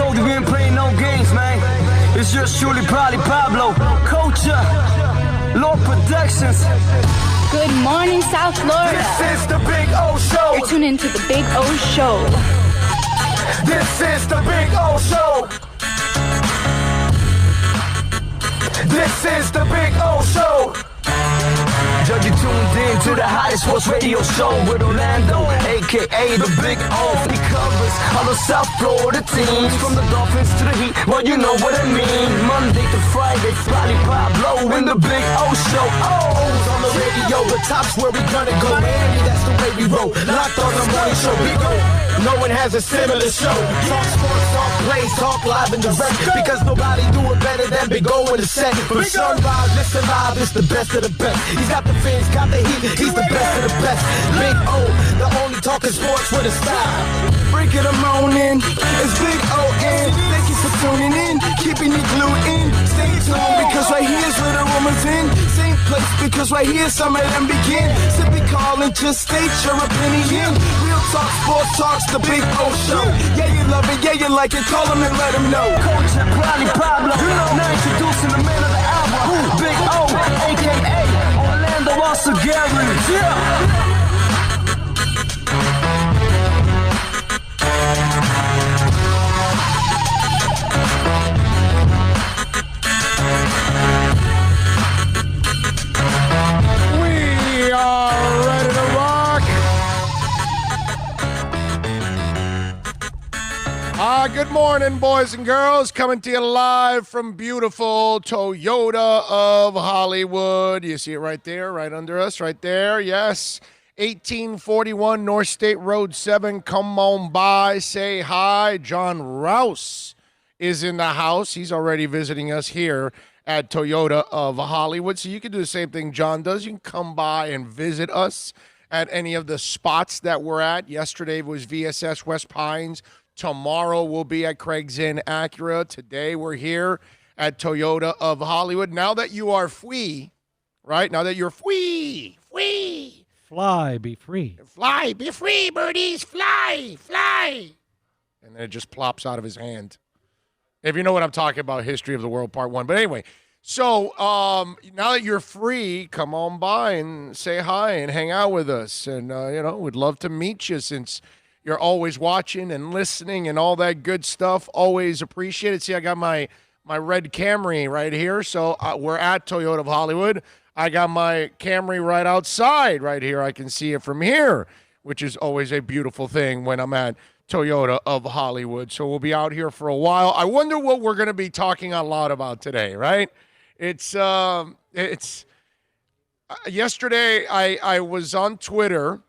told you we ain't playing no games, man. It's just truly probably Pablo, Culture, Lord Productions. Good morning, South Florida. This is the Big O Show. You're tuned into the Big O Show. This is the Big O Show. This is the Big O Show. Judge, you tuned in to the hottest sports radio show with Orlando, a.k.a. the Big O. He covers all the South Florida teams, from the Dolphins to the Heat, well, you know what I mean. Monday to Friday, Friday Pablo in the Big O Show. O's on the radio, the top's where we gonna go. Miami, that's the way we roll. Locked on the morning show, Big O. No one has a similar show. Talk sports, talk plays, talk live and direct, because nobody do it better than Big O in the set. From sunrise, listen live, it's the best of the best. He's got the fans, got the heat, he's the best of the best. Big O, the only talking sports with a style. Break it a morning, it's Big O-N. Thank you for tuning in, keeping it glued in. Stay tuned, because right here's where the rumors in. Same place, because right here some of them begin. Simply call and just state your opinion. Real talk, sports talks, the Big O Show. Yeah, you love it, yeah, you like it, call him and let him know. Coach and Probably Pablo, now introducing the man of the hour, Big O, a.k.a. Orlando also Gary. Yeah. We are ready to rock. Good morning, boys and girls. Coming to you live from beautiful Toyota of Hollywood. You see it right there, right under us, right there. Yes. 1841 North State Road 7. Come on by, say hi. John Rouse is in the house. He's already visiting us here at Toyota of Hollywood. So you can do the same thing John does. You can come by and visit us at any of the spots that we're at. Yesterday was VSS West Pines. Tomorrow we'll be at Craig's Inn Acura. Today we're here at Toyota of Hollywood. Now that you are free, right? Now that you're free. Fly, be free. Fly, be free, birdies. Fly. And then it just plops out of his hand. If you know what I'm talking about, History of the World Part 1. But anyway, so now that you're free, come on by and say hi and hang out with us. And, we'd love to meet you since you're always watching and listening and all that good stuff. Always appreciate it. See, I got my red Camry right here. So we're at Toyota of Hollywood. I got my Camry right outside right here. I can see it from here, which is always a beautiful thing when I'm at Toyota of Hollywood. So we'll be out here for a while. I wonder what we're going to be talking a lot about today, right? It's yesterday I was on Twitter,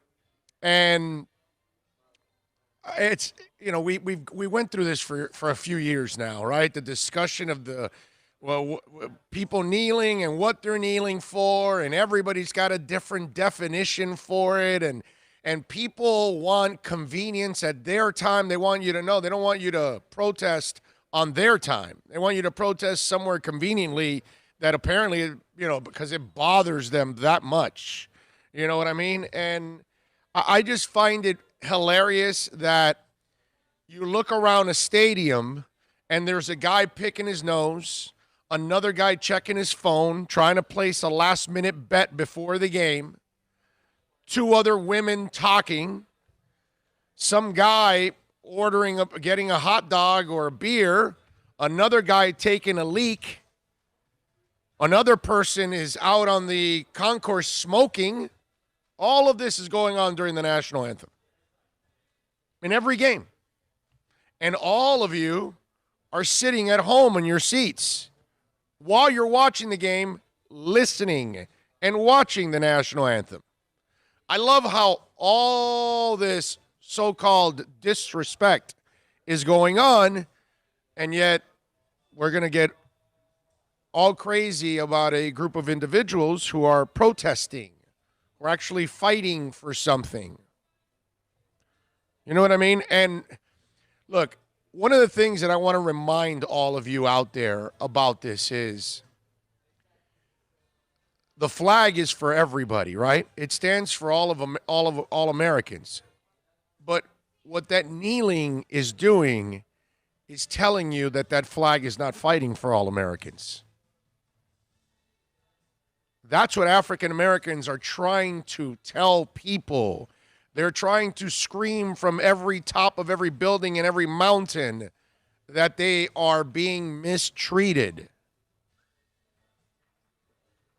and it's, we went through this for a few years now, right? The discussion of people kneeling and what they're kneeling for, and everybody's got a different definition for it, and people want convenience at their time. They want you to know. They don't want you to protest on their time. They want you to protest somewhere conveniently that apparently, because it bothers them that much. You know what I mean? And I just find it hilarious that you look around a stadium and there's a guy picking his nose, another guy checking his phone, trying to place a last-minute bet before the game, two other women talking, some guy getting a hot dog or a beer, another guy taking a leak, another person is out on the concourse smoking. All of this is going on during the national anthem in every game. And all of you are sitting at home in your seats while you're watching the game, listening and watching the national anthem. I love how all this so-called disrespect is going on, and yet we're going to get all crazy about a group of individuals who are protesting. We're actually fighting for something. You know what I mean? And look, one of the things that I want to remind all of you out there about this is the flag is for everybody, right? It stands for all Americans. But what that kneeling is doing is telling you that that flag is not fighting for all Americans. That's what African Americans are trying to tell people. They're trying to scream from every top of every building and every mountain that they are being mistreated.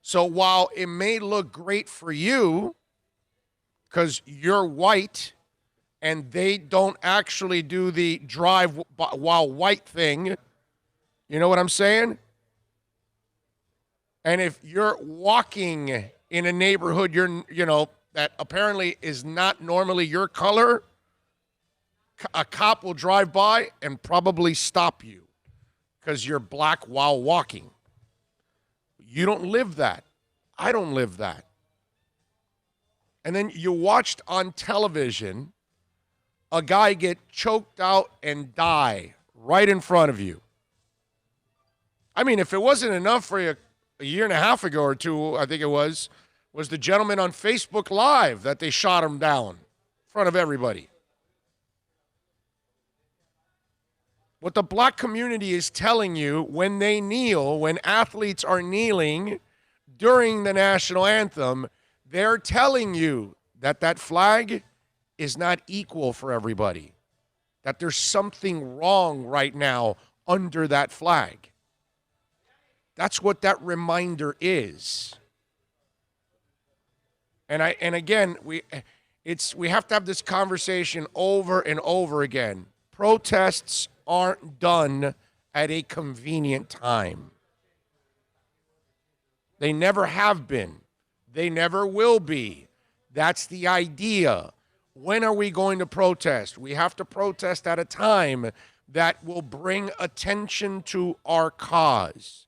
So while it may look great for you because you're white and they don't actually do the drive while white thing, you know what I'm saying? And if you're walking in a neighborhood that apparently is not normally your color, a cop will drive by and probably stop you because you're black while walking. You don't live that. I don't live that. And then you watched on television a guy get choked out and die right in front of you. I mean, if it wasn't enough for you a year and a half ago or two, I think it was the gentleman on Facebook Live that they shot him down in front of everybody. What the black community is telling you when they kneel, when athletes are kneeling during the national anthem, they're telling you that that flag is not equal for everybody, that there's something wrong right now under that flag. That's what that reminder is. And again, we have to have this conversation over and over again. Protests aren't done at a convenient time. They never have been. They never will be. That's the idea. When are we going to protest? We have to protest at a time that will bring attention to our cause.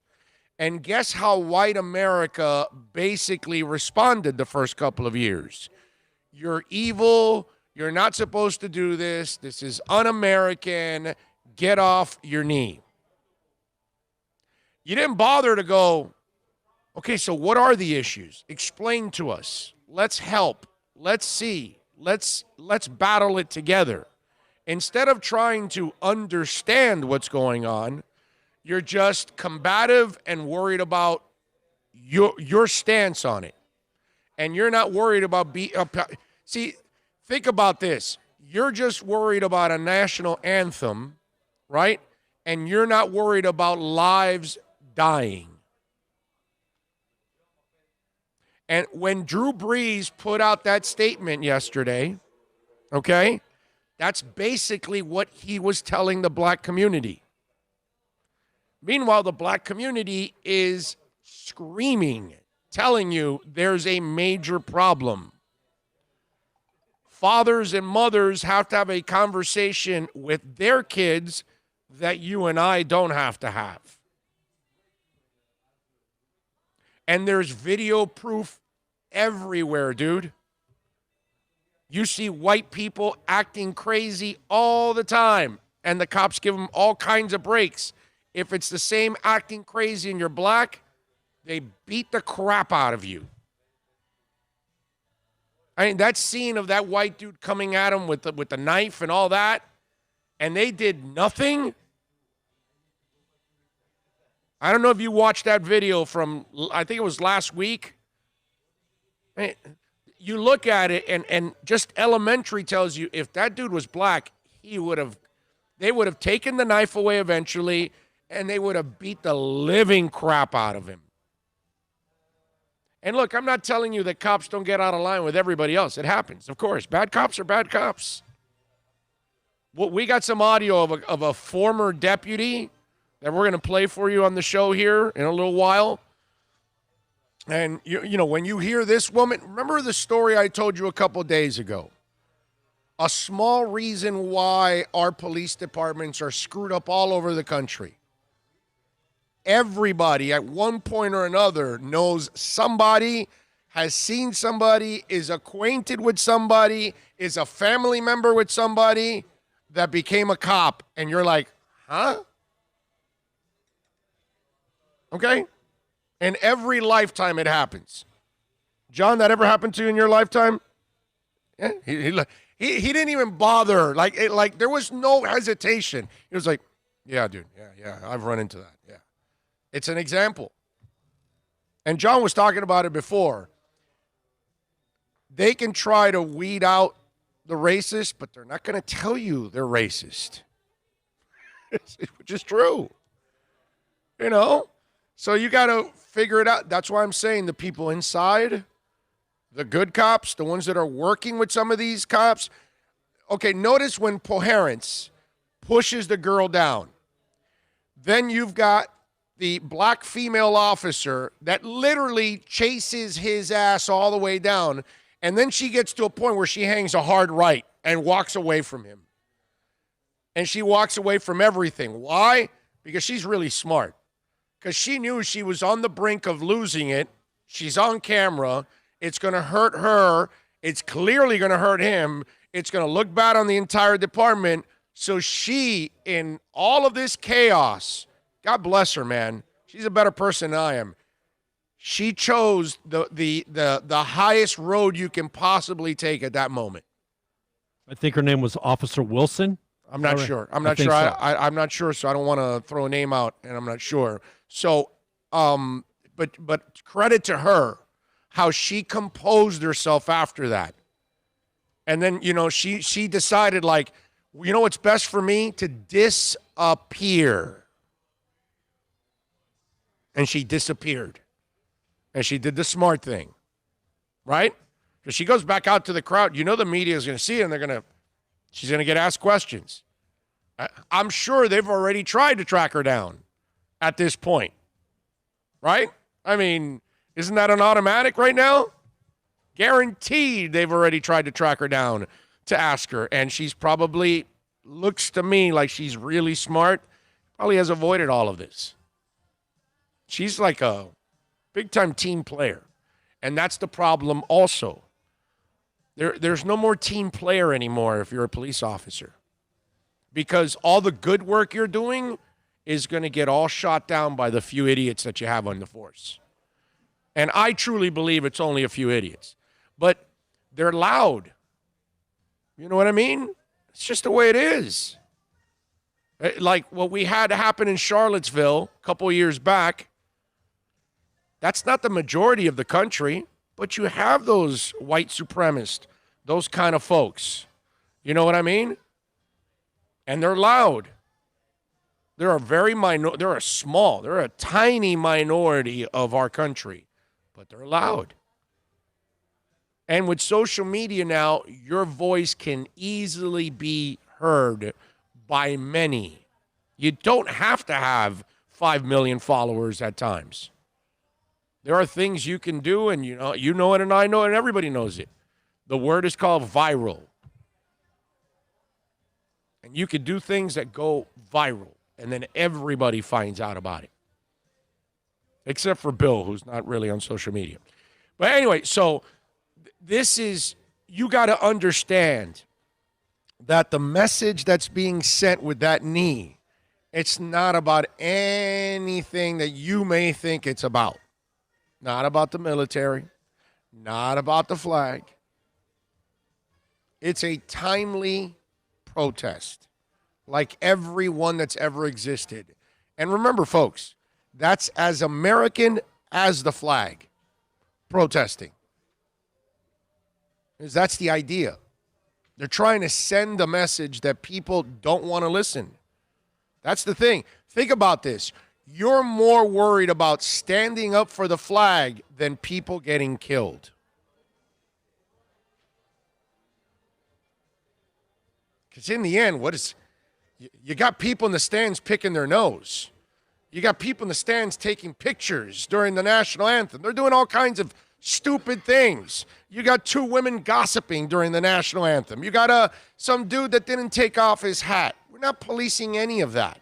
And guess how white America basically responded the first couple of years? You're evil. You're not supposed to do this. This is un-American. Get off your knee. You didn't bother to go, okay, so what are the issues? Explain to us. Let's help. Let's see. Let's battle it together. Instead of trying to understand what's going on, you're just combative and worried about your stance on it. And you're not worried about see, think about this. You're just worried about a national anthem, right? And you're not worried about lives dying. And when Drew Brees put out that statement yesterday, okay, that's basically what he was telling the black community. Meanwhile, the black community is screaming, telling you there's a major problem. Fathers and mothers have to have a conversation with their kids that you and I don't have to have. And there's video proof everywhere, dude. You see white people acting crazy all the time, and the cops give them all kinds of breaks. If it's the same acting crazy and you're black, they beat the crap out of you. I mean, that scene of that white dude coming at him with the knife and all that, and they did nothing. I don't know if you watched that video from, I think it was last week. I mean, you look at it, and just elementary tells you if that dude was black, they would have taken the knife away eventually, and they would have beat the living crap out of him. And look, I'm not telling you that cops don't get out of line with everybody else. It happens, of course. Bad cops are bad cops. Well, we got some audio of a former deputy that we're going to play for you on the show here in a little while. And, you know, when you hear this woman, remember the story I told you a couple days ago? A small reason why our police departments are screwed up all over the country. Everybody at one point or another knows somebody, has seen somebody, is acquainted with somebody, is a family member with somebody that became a cop. And you're like, huh? Okay? And every lifetime it happens. John, that ever happened to you in your lifetime? Yeah, he didn't even bother. Like there was no hesitation. He was like, Yeah, dude. Yeah. I've run into that. Yeah. It's an example. And John was talking about it before. They can try to weed out the racist, but they're not going to tell you they're racist. Which is true. You know? So you got to figure it out. That's why I'm saying the people inside, the good cops, the ones that are working with some of these cops. Okay, notice when Poherence pushes the girl down. Then you've got the black female officer that literally chases his ass all the way down. And then she gets to a point where she hangs a hard right and walks away from him. And she walks away from everything. Why? Because she's really smart. Because she knew she was on the brink of losing it. She's on camera. It's going to hurt her. It's clearly going to hurt him. It's going to look bad on the entire department. So she, in all of this chaos, God bless her, man. She's a better person than I am. She chose the highest road you can possibly take at that moment. I think her name was Officer Wilson. I'm not sure. I'm not sure. I'm not sure, so I don't want to throw a name out, and I'm not sure. So, but credit to her, how she composed herself after that. And then, she decided, like, you know what's best for me? To disappear. And she disappeared. And she did the smart thing. Right? Because she goes back out to the crowd. The media is going to see it, and she's going to get asked questions. I'm sure they've already tried to track her down at this point. Right? I mean, isn't that an automatic right now? Guaranteed they've already tried to track her down to ask her. And she's probably, looks to me like she's really smart, probably has avoided all of this. She's like a big-time team player. And that's the problem also. There's no more team player anymore if you're a police officer. Because all the good work you're doing is going to get all shot down by the few idiots that you have on the force. And I truly believe it's only a few idiots. But they're loud. You know what I mean? It's just the way it is. Like what we had happen in Charlottesville a couple of years back, that's not the majority of the country, but you have those white supremacists, those kind of folks. You know what I mean? And they're loud. They're they're a tiny minority of our country, but they're loud. And with social media now, your voice can easily be heard by many. You don't have to have 5 million followers at times. There are things you can do, and you know it, and I know it, and everybody knows it. The word is called viral. And you can do things that go viral, and then everybody finds out about it. Except for Bill, who's not really on social media. But anyway, so this is, you got to understand that the message that's being sent with that knee, it's not about anything that you may think it's about. Not about the military, not about the flag. It's a timely protest, like every one that's ever existed. And remember, folks, that's as American as the flag, protesting. Because that's the idea. They're trying to send a message that people don't want to listen. That's the thing. Think about this. You're more worried about standing up for the flag than people getting killed. Because in the end, you got people in the stands picking their nose. You got people in the stands taking pictures during the national anthem. They're doing all kinds of stupid things. You got 2 women gossiping during the national anthem. You got some dude that didn't take off his hat. We're not policing any of that.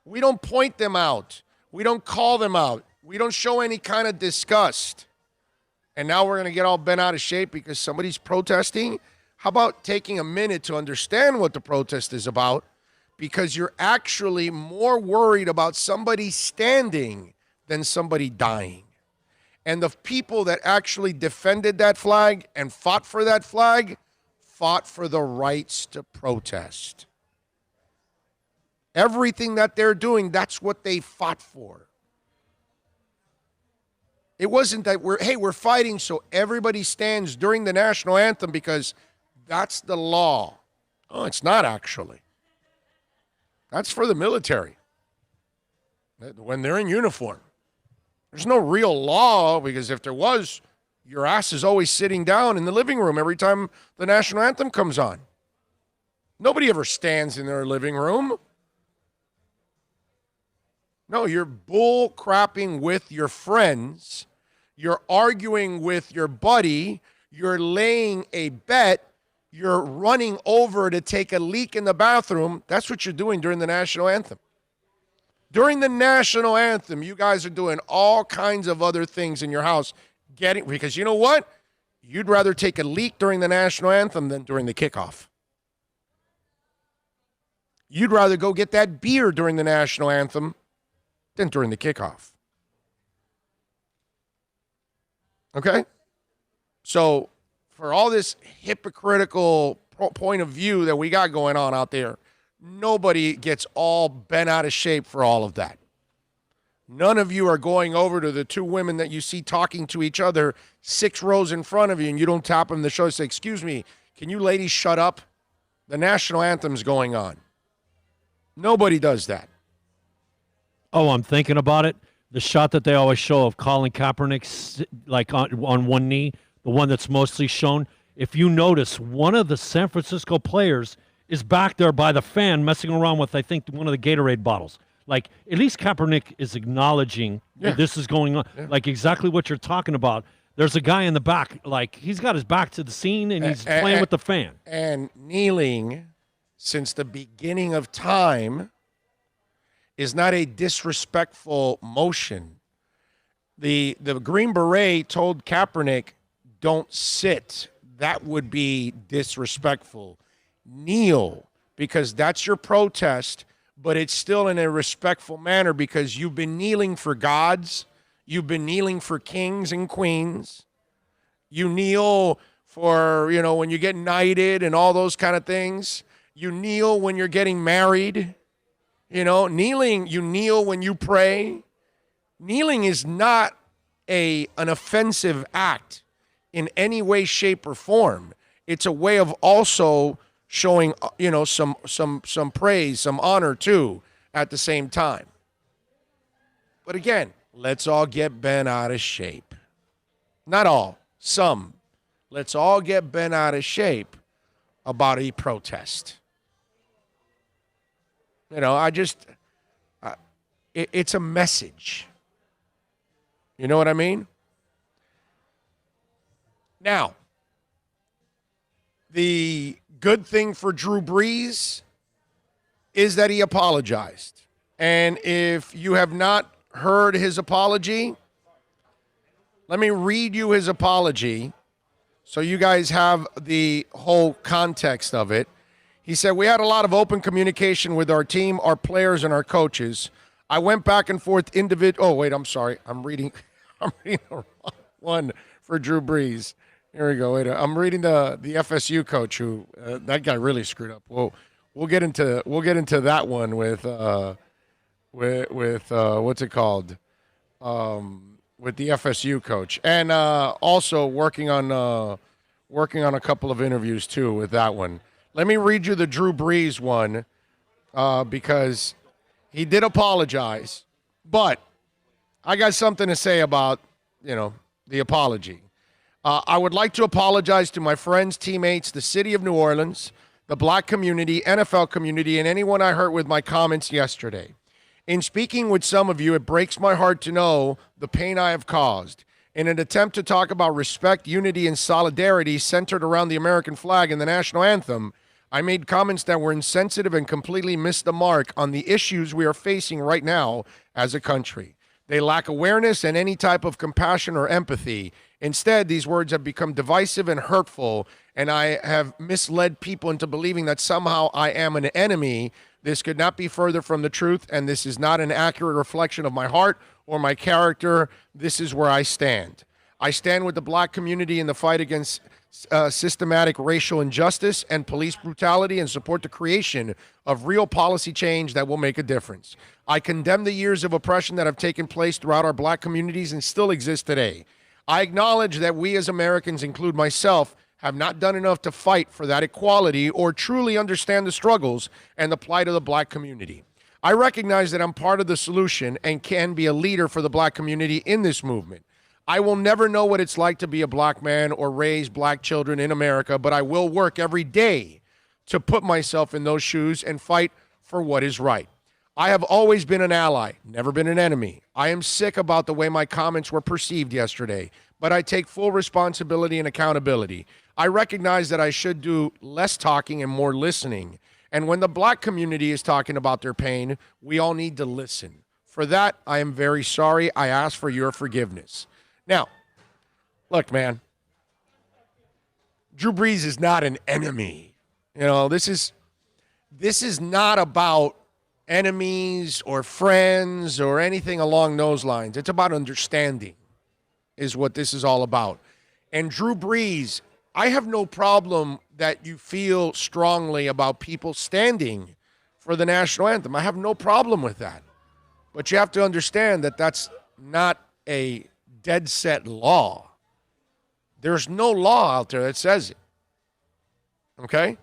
We don't point them out. We don't call them out. We don't show any kind of disgust. And now we're going to get all bent out of shape because somebody's protesting? How about taking a minute to understand what the protest is about? Because you're actually more worried about somebody standing than somebody dying. And the people that actually defended that flag and fought for that flag fought for the rights to protest. Everything that they're doing, that's what they fought for. It wasn't that we're fighting so everybody stands during the national anthem because that's the law. Oh, it's not actually. That's for the military when they're in uniform. There's no real law because if there was, your ass is always sitting down in the living room every time the national anthem comes on. Nobody ever stands in their living room. No, you're bull crapping with your friends. You're arguing with your buddy. You're laying a bet. You're running over to take a leak in the bathroom. That's what you're doing during the national anthem. During the national anthem, you guys are doing all kinds of other things in your house. Because you know what? You'd rather take a leak during the national anthem than during the kickoff. You'd rather go get that beer during the national anthem than during the kickoff. Okay? So, for all this hypocritical point of view that we got going on out there, nobody gets all bent out of shape for all of that. None of you are going over to the two women that you see talking to each other 6 rows in front of you and you don't tap them on the shoulder and say, excuse me, can you ladies shut up? The national anthem's going on. Nobody does that. Oh, I'm thinking about it. The shot that they always show of Colin Kaepernick, like on one knee, the one that's mostly shown. If you notice, one of the San Francisco players is back there by the fan messing around with, I think, one of the Gatorade bottles. Like, at least Kaepernick is acknowledging that this is going on. Yeah. Like, exactly what you're talking about. There's a guy in the back, like, he's got his back to the scene, and he's playing with the fan. And kneeling, since the beginning of time, is not a disrespectful motion. The Green Beret told Kaepernick, don't sit. That would be disrespectful. Kneel, because that's your protest, but it's still in a respectful manner because you've been kneeling for gods. You've been kneeling for kings and queens. You kneel for, when you get knighted and all those kind of things. You kneel when you're getting married. Kneeling, you kneel when you pray. Kneeling is not an offensive act in any way, shape, or form. It's a way of also showing, some praise, some honor too at the same time. But again, let's all get bent out of shape. Not all, some. Let's all get bent out of shape about a protest. It's a message. You know what I mean? Now, the good thing for Drew Brees is that he apologized. And if you have not heard his apology, let me read you his apology so you guys have the whole context of it. He said, we had a lot of open communication with our team, our players, and our coaches. I went back and forth I'm sorry. I'm reading the wrong one for Drew Brees. Here we go. Wait, I'm reading the FSU coach who that guy really screwed up. We'll get into that one with what's it called? With the FSU coach, and also working on a couple of interviews too with that one. Let me read you the Drew Brees one because he did apologize, but I got something to say about the apology. I would like to apologize to my friends, teammates, the city of New Orleans, the black community, NFL community, and anyone I hurt with my comments yesterday. In speaking with some of you, it breaks my heart to know the pain I have caused. In an attempt to talk about respect, unity, and solidarity centered around the American flag and the national anthem, I made comments that were insensitive and completely missed the mark on the issues we are facing right now as a country. They lack awareness and any type of compassion or empathy. Instead, these words have become divisive and hurtful, and I have misled people into believing that somehow I am an enemy. This could not be further from the truth, and this is not an accurate reflection of my heart or my character. This is where I stand. I stand with the black community in the fight against systematic racial injustice and police brutality and support the creation of real policy change that will make a difference. I condemn the years of oppression that have taken place throughout our black communities and still exist today. I acknowledge that we as Americans, include myself, have not done enough to fight for that equality or truly understand the struggles and the plight of the black community. I recognize that I'm part of the solution and can be a leader for the black community in this movement. I will never know what it's like to be a black man or raise black children in America, but I will work every day to put myself in those shoes and fight for what is right. I have always been an ally, never been an enemy. I am sick about the way my comments were perceived yesterday, but I take full responsibility and accountability. I recognize that I should do less talking and more listening. And when the black community is talking about their pain, we all need to listen. For that, I am very sorry. I ask for your forgiveness. Now, look, man, Drew Brees is not an enemy. You know, this is not about enemies or friends or anything along those lines. It's about understanding is what this is all about. And Drew Brees, I have no problem that you feel strongly about people standing for the national anthem. I have no problem with that. But you have to understand that that's not a dead set law. There's no law out there that says it. Okay?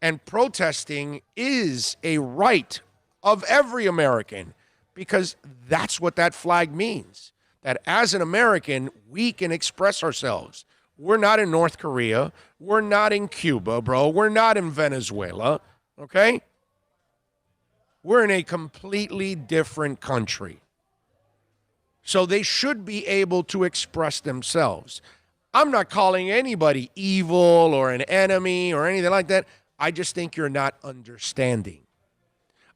And protesting is a right of every American because that's what that flag means. That as an American, we can express ourselves. We're not in North Korea. We're not in Cuba, bro. We're not in Venezuela, okay? We're in a completely different country. So they should be able to express themselves. I'm not calling anybody evil or an enemy or anything like that. I just think you're not understanding.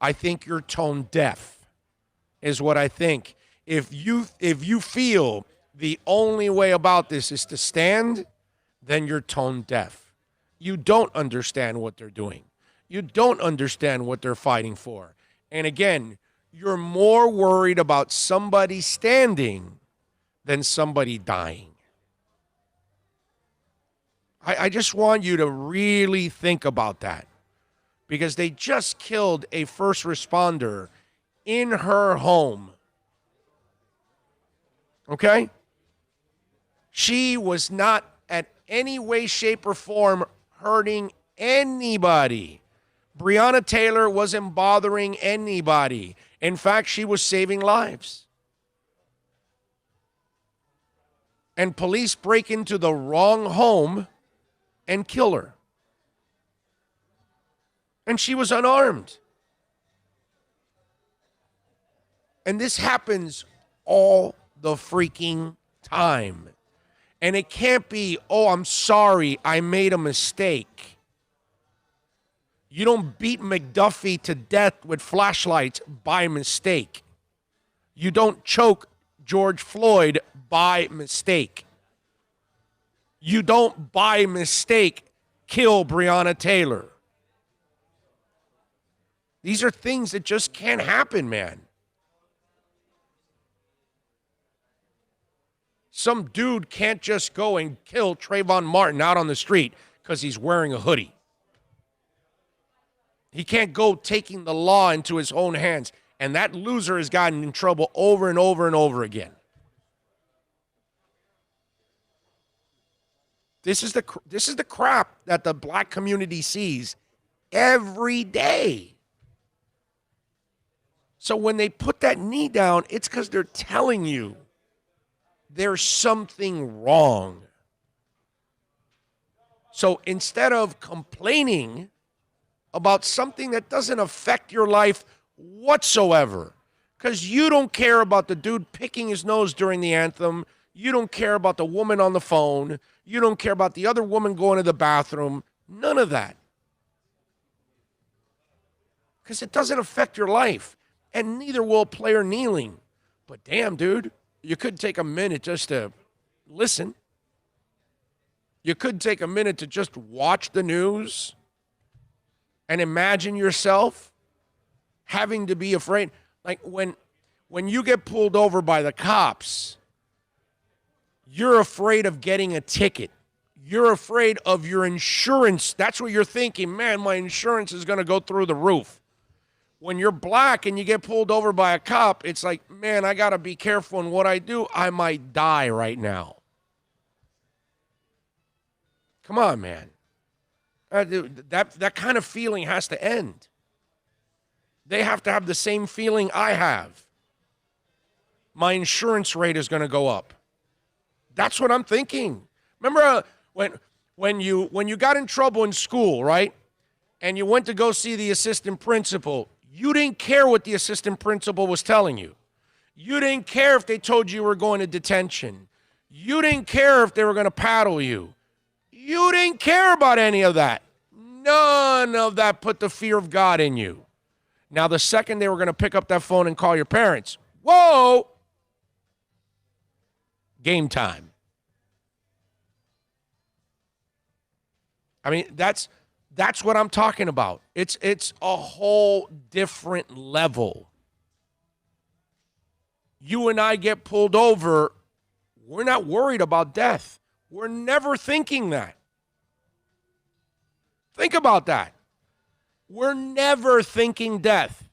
I think you're tone deaf is what I think. If you feel the only way about this is to stand, then you're tone deaf. You don't understand what they're doing. You don't understand what they're fighting for. And again, you're more worried about somebody standing than somebody dying. I just want you to really think about that because they just killed a first responder in her home. Okay? She was not at any way, shape, or form hurting anybody. Breonna Taylor wasn't bothering anybody. In fact, she was saving lives. And police break into the wrong home and kill her. And she was unarmed. And this happens all the freaking time. And it can't be, oh, I'm sorry, I made a mistake. You don't beat McDuffie to death with flashlights by mistake. You don't choke George Floyd by mistake. You don't by mistake kill Breonna Taylor. These are things that just can't happen, man. Some dude can't just go and kill Trayvon Martin out on the street because he's wearing a hoodie. He can't go taking the law into his own hands. And that loser has gotten in trouble over and over and over again. This is the crap that the black community sees every day. So when they put that knee down, it's because they're telling you there's something wrong. So instead of complaining about something that doesn't affect your life whatsoever, because you don't care about the dude picking his nose during the anthem, you don't care about the woman on the phone, you don't care about the other woman going to the bathroom, none of that. Because it doesn't affect your life, and neither will a player kneeling. But damn, dude, you could take a minute just to listen. You could take a minute to just watch the news and imagine yourself having to be afraid. Like when you get pulled over by the cops, you're afraid of getting a ticket. You're afraid of your insurance. That's what you're thinking. Man, my insurance is going to go through the roof. When you're black and you get pulled over by a cop, it's like, man, I got to be careful in what I do. I might die right now. Come on, man. That kind of feeling has to end. They have to have the same feeling I have. My insurance rate is going to go up. That's what I'm thinking. Remember when you got in trouble in school, right? And you went to go see the assistant principal, you didn't care what the assistant principal was telling you. You didn't care if they told you were going to detention. You didn't care if they were going to paddle you. You didn't care about any of that. None of that put the fear of God in you. Now, the second they were going to pick up that phone and call your parents, whoa, game time. I mean, that's what I'm talking about. It's a whole different level. You and I get pulled over, we're not worried about death. We're never thinking that. Think about that. We're never thinking death.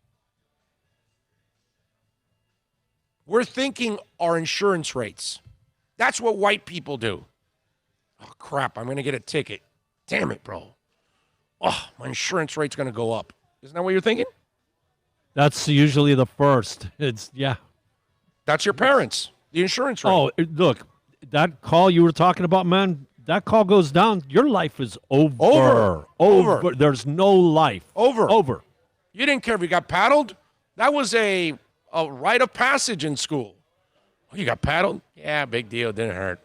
We're thinking our insurance rates. That's what white people do. Oh, crap, I'm going to get a ticket. Damn it, bro. Oh, my insurance rate's going to go up. Isn't that what you're thinking? That's usually the first. Yeah. That's your parents, the insurance rate. Oh, look, that call you were talking about, man, that call goes down, your life is over. Over. There's no life. Over. You didn't care if you got paddled? That was a rite of passage in school. Oh, you got paddled? Yeah, big deal. Didn't hurt.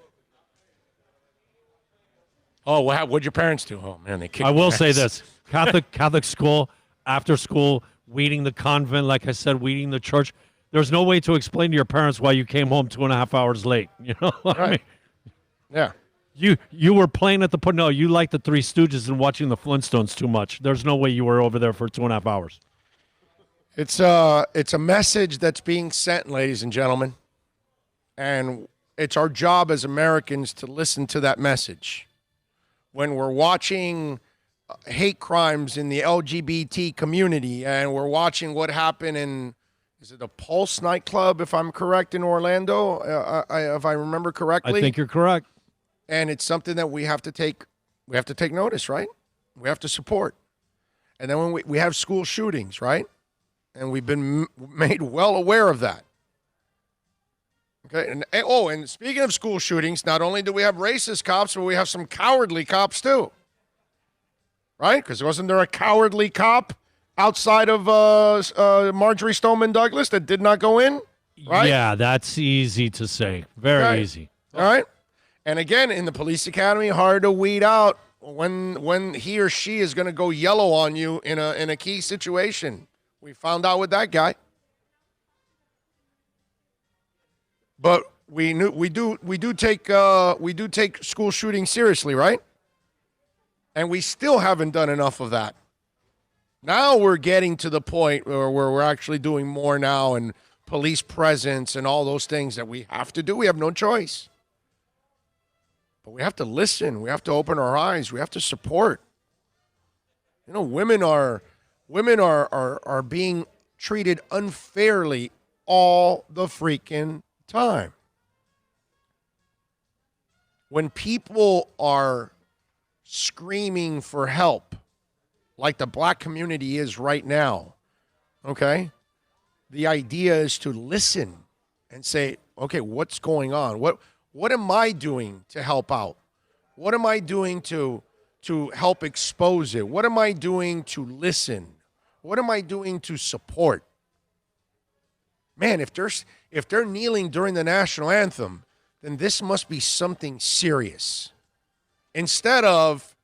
Oh, what'd your parents do? Oh, man, they kicked I will ass. say this. Catholic school, after school, weeding the convent, like I said, weeding the church. There's no way to explain to your parents why you came home 2.5 hours late. You know what I mean? Yeah. You were playing at the no, you like the Three Stooges and watching the Flintstones too much. There's no way you were over there for 2.5 hours. It's a message that's being sent, ladies and gentlemen. And it's our job as Americans to listen to that message. When we're watching hate crimes in the LGBT community and we're watching what happened in, is it a Pulse nightclub, if I'm correct, in Orlando, if I remember correctly? I think you're correct. And it's something that we have to take notice, right? We have to support. And then when we have school shootings, right? And we've been made well aware of that. Okay. And speaking of school shootings, not only do we have racist cops, but we have some cowardly cops too. Right? Because wasn't there a cowardly cop outside of Marjorie Stoneman Douglas that did not go in? Right? Yeah, that's easy to say. Very easy. All right. And again, in the police academy, hard to weed out when he or she is going to go yellow on you in a key situation. We found out with that guy. But we do take school shootings seriously, right? And we still haven't done enough of that. Now we're getting to the point where we're actually doing more now, and police presence and all those things that we have to do. We have no choice. But we have to listen. We have to open our eyes. We have to support. You know, women are being treated unfairly all the freaking time. When people are screaming for help, like the black community is right now, okay, the idea is to listen and say, okay, what's going on? What am I doing to help out? What am I doing to help expose it? What am I doing to listen? What am I doing to support? Man, if they're kneeling during the national anthem, then this must be something serious. Instead of,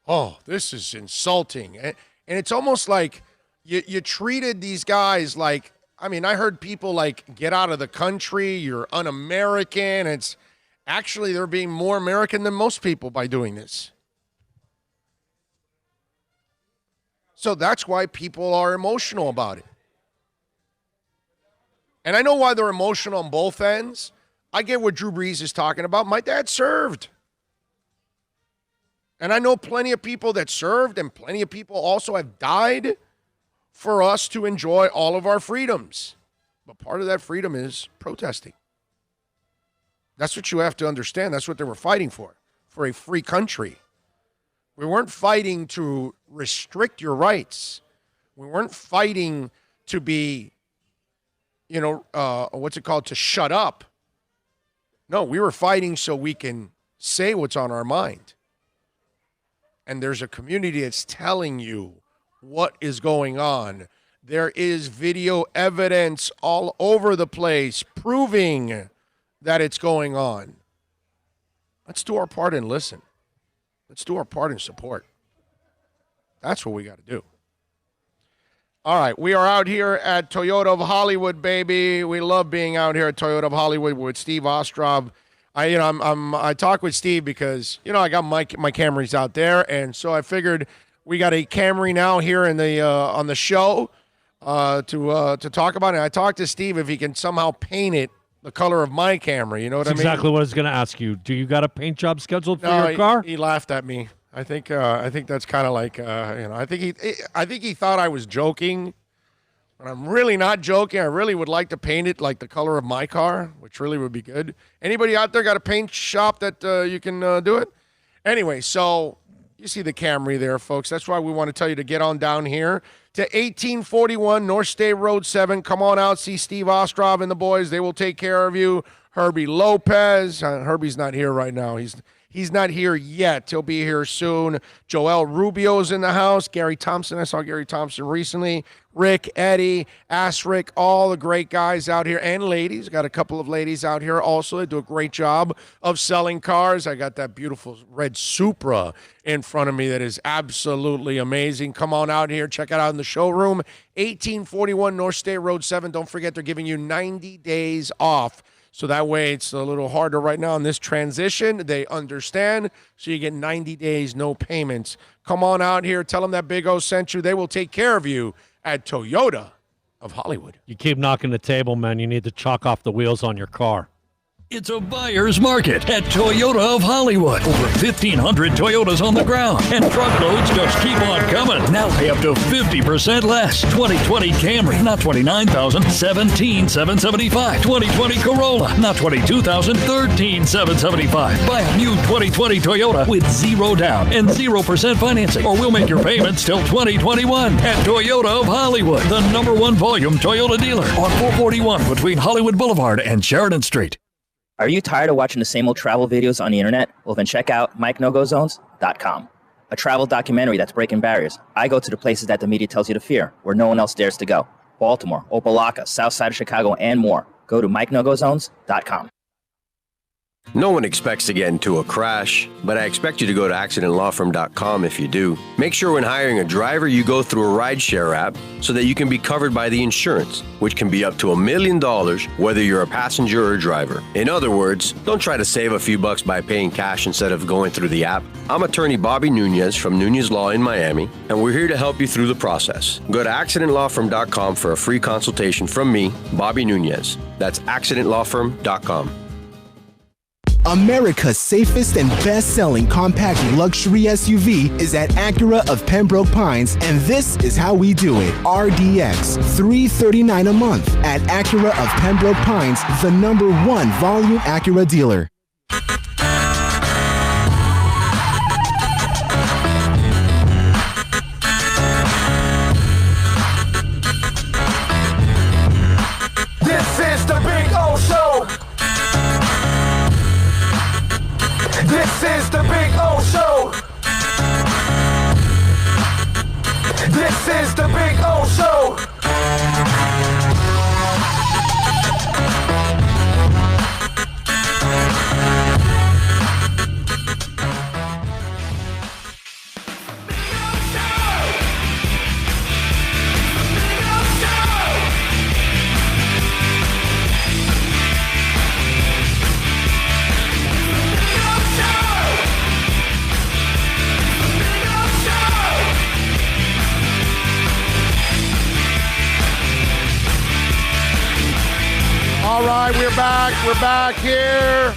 oh, this is insulting. And it's almost like you treated these guys like, I mean, I heard people like, get out of the country, you're un-American. It's actually, they're being more American than most people by doing this. So that's why people are emotional about it. And I know why they're emotional on both ends. I get what Drew Brees is talking about. My dad served. And I know plenty of people that served and plenty of people also have died for us to enjoy all of our freedoms. But part of that freedom is protesting. That's what you have to understand. That's what they were fighting for a free country. We weren't fighting to restrict your rights. We weren't fighting to be, to shut up. No, we were fighting so we can say what's on our mind. And there's a community that's telling you what is going on. There is video evidence all over the place proving that it's going on. Let's do our part and listen. Let's do our part and support. That's what we got to do. All right, we are out here at Toyota of Hollywood, baby. We love being out here at Toyota of Hollywood with Steve Ostrov. I talk with Steve because I got my Camrys out there, and so I figured we got a Camry now here in the on the show to talk about it. I talked to Steve if he can somehow paint it the color of my Camry. You know what I mean? Exactly what I was going to ask you. Do you got a paint job scheduled for your car? He laughed at me. I think that's kind of like I think he thought I was joking, but I'm really not joking. I really would like to paint it like the color of my car, which really would be good. Anybody out there got a paint shop that you can do it? Anyway, so you see the Camry there, folks. That's why we want to tell you to get on down here to 1841 North State Road 7. Come on out, see Steve Ostrov and the boys. They will take care of you. Herbie Lopez. Herbie's not here right now. He's not here yet. He'll be here soon. Joel Rubio's in the house. Gary Thompson. I saw Gary Thompson recently. Rick, Eddie, Ask Rick, all the great guys out here. And ladies. Got a couple of ladies out here also. They do a great job of selling cars. I got that beautiful red Supra in front of me that is absolutely amazing. Come on out here. Check it out in the showroom. 1841 North State Road 7. Don't forget they're giving you 90 days off. So that way it's a little harder right now in this transition. They understand. So you get 90 days, no payments. Come on out here. Tell them that Big O sent you. They will take care of you at Toyota of Hollywood. You keep knocking the table, man. You need to chalk off the wheels on your car. It's a buyer's market at Toyota of Hollywood. Over 1,500 Toyotas on the ground, and truckloads just keep on coming. Now pay up to 50% less. 2020 Camry, not $29,000, $17,775. 2020 Corolla, not $22,000, $13,775. Buy a new 2020 Toyota with 0 down and 0% financing, or we'll make your payments till 2021 at Toyota of Hollywood, the #1 volume Toyota dealer on 441 between Hollywood Boulevard and Sheridan Street. Are you tired of watching the same old travel videos on the internet? Well, then check out MikeNoGoZones.com, a travel documentary that's breaking barriers. I go to the places that the media tells you to fear, where no one else dares to go. Baltimore, Opelika, South Side of Chicago, and more. Go to MikeNoGoZones.com. No one expects to get into a crash, but I expect you to go to accidentlawfirm.com if you do. Make sure when hiring a driver, you go through a rideshare app so that you can be covered by the insurance, which can be up to $1 million, whether you're a passenger or a driver. In other words, don't try to save a few bucks by paying cash instead of going through the app. I'm attorney Bobby Nunez from Nunez Law in Miami, and we're here to help you through the process. Go to accidentlawfirm.com for a free consultation from me, Bobby Nunez. That's accidentlawfirm.com. America's safest and best-selling compact luxury SUV is at Acura of Pembroke Pines, and this is how we do it. RDX, $339 a month at Acura of Pembroke Pines, the #1 volume Acura dealer. This is the Big O Show. This is the Big O Show. This is the Big O Show. All right, we're back. We're back here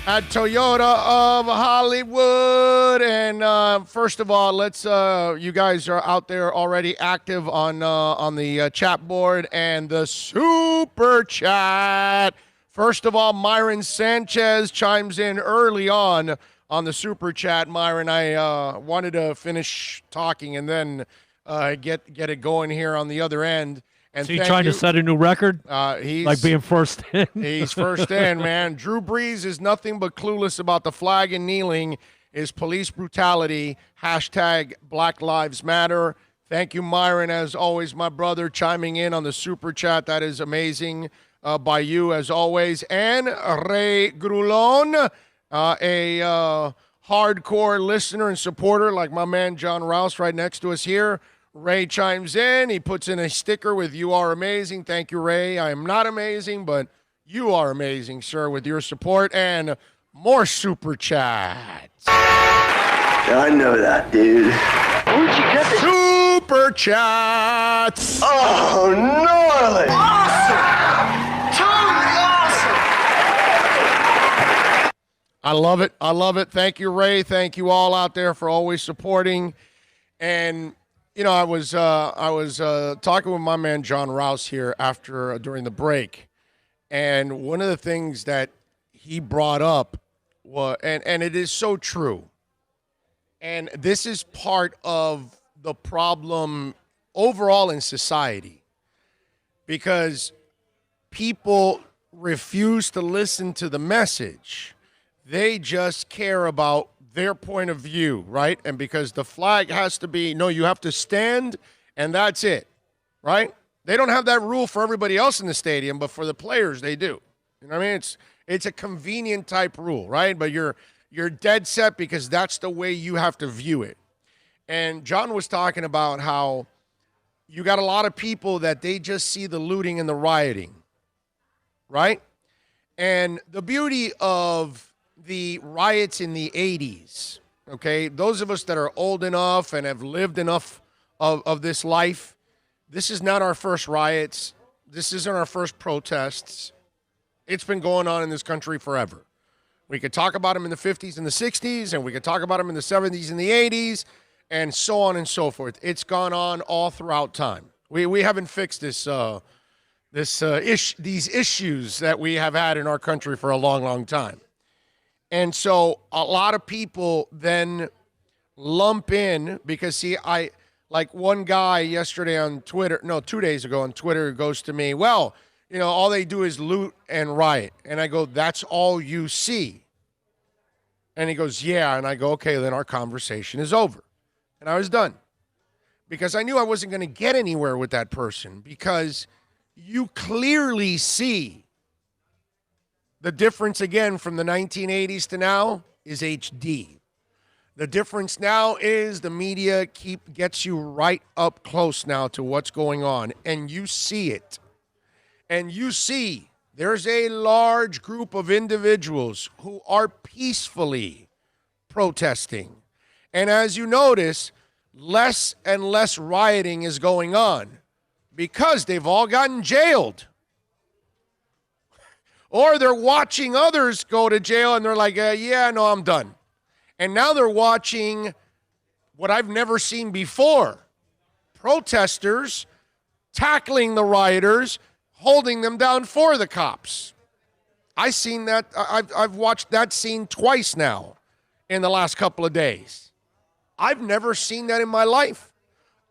at Toyota of Hollywood. And first of all, let's you guys are out there already active on the chat board and the super chat. First of all, Myron Sanchez chimes in early on the super chat. Myron, I wanted to finish talking and then get it going here on the other end. And is he trying to set a new record? He's like being first in? He's first in, man. Drew Brees is nothing but clueless about the flag and kneeling is police brutality. Hashtag Black Lives Matter. Thank you, Myron, as always, my brother, chiming in on the super chat. That is amazing by you, as always. And Ray Grulon, a hardcore listener and supporter like my man John Rouse right next to us here. Ray chimes in. He puts in a sticker with "You are amazing." Thank you, Ray. I am not amazing, but you are amazing, sir, with your support. And more super chats. I know that, dude. Where'd you get this? Super chats. Oh, gnarly. Awesome. Totally awesome. I love it. I love it. Thank you, Ray. Thank you all out there for always supporting. And you know, I was talking with my man John Rouse here during the break, and one of the things that he brought up was, and it is so true, and this is part of the problem overall in society, because people refuse to listen to the message. They just care about their point of view, right? And because the flag has to be, no, you have to stand, and that's it, right? They don't have that rule for everybody else in the stadium, but for the players, they do. You know what I mean? It's a convenient type rule, right? But you're dead set because that's the way you have to view it. And John was talking about how you got a lot of people that they just see the looting and the rioting, right? And the beauty of the riots in the 80s, okay? Those of us that are old enough and have lived enough of this life, this is not our first riots. This isn't our first protests. It's been going on in this country forever. We could talk about them in the 50s and the 60s, and we could talk about them in the 70s and the 80s, and so on and so forth. It's gone on all throughout time. We haven't fixed these issues that we have had in our country for a long, long time. And so a lot of people then lump in because, see, like one guy yesterday on Twitter, 2 days ago on Twitter goes to me, well, you know, all they do is loot and riot. And I go, that's all you see. And he goes, yeah. And I go, okay, then our conversation is over. And I was done because I knew I wasn't going to get anywhere with that person because you clearly see the difference, again, from the 1980s to now is HD. The difference now is the media gets you right up close now to what's going on, and you see it. And you see there's a large group of individuals who are peacefully protesting. And as you notice, less and less rioting is going on because they've all gotten jailed. Or they're watching others go to jail and they're like, yeah, no, I'm done. And now they're watching what I've never seen before. Protesters tackling the rioters, holding them down for the cops. I've seen that. I've watched that scene twice now in the last couple of days. I've never seen that in my life.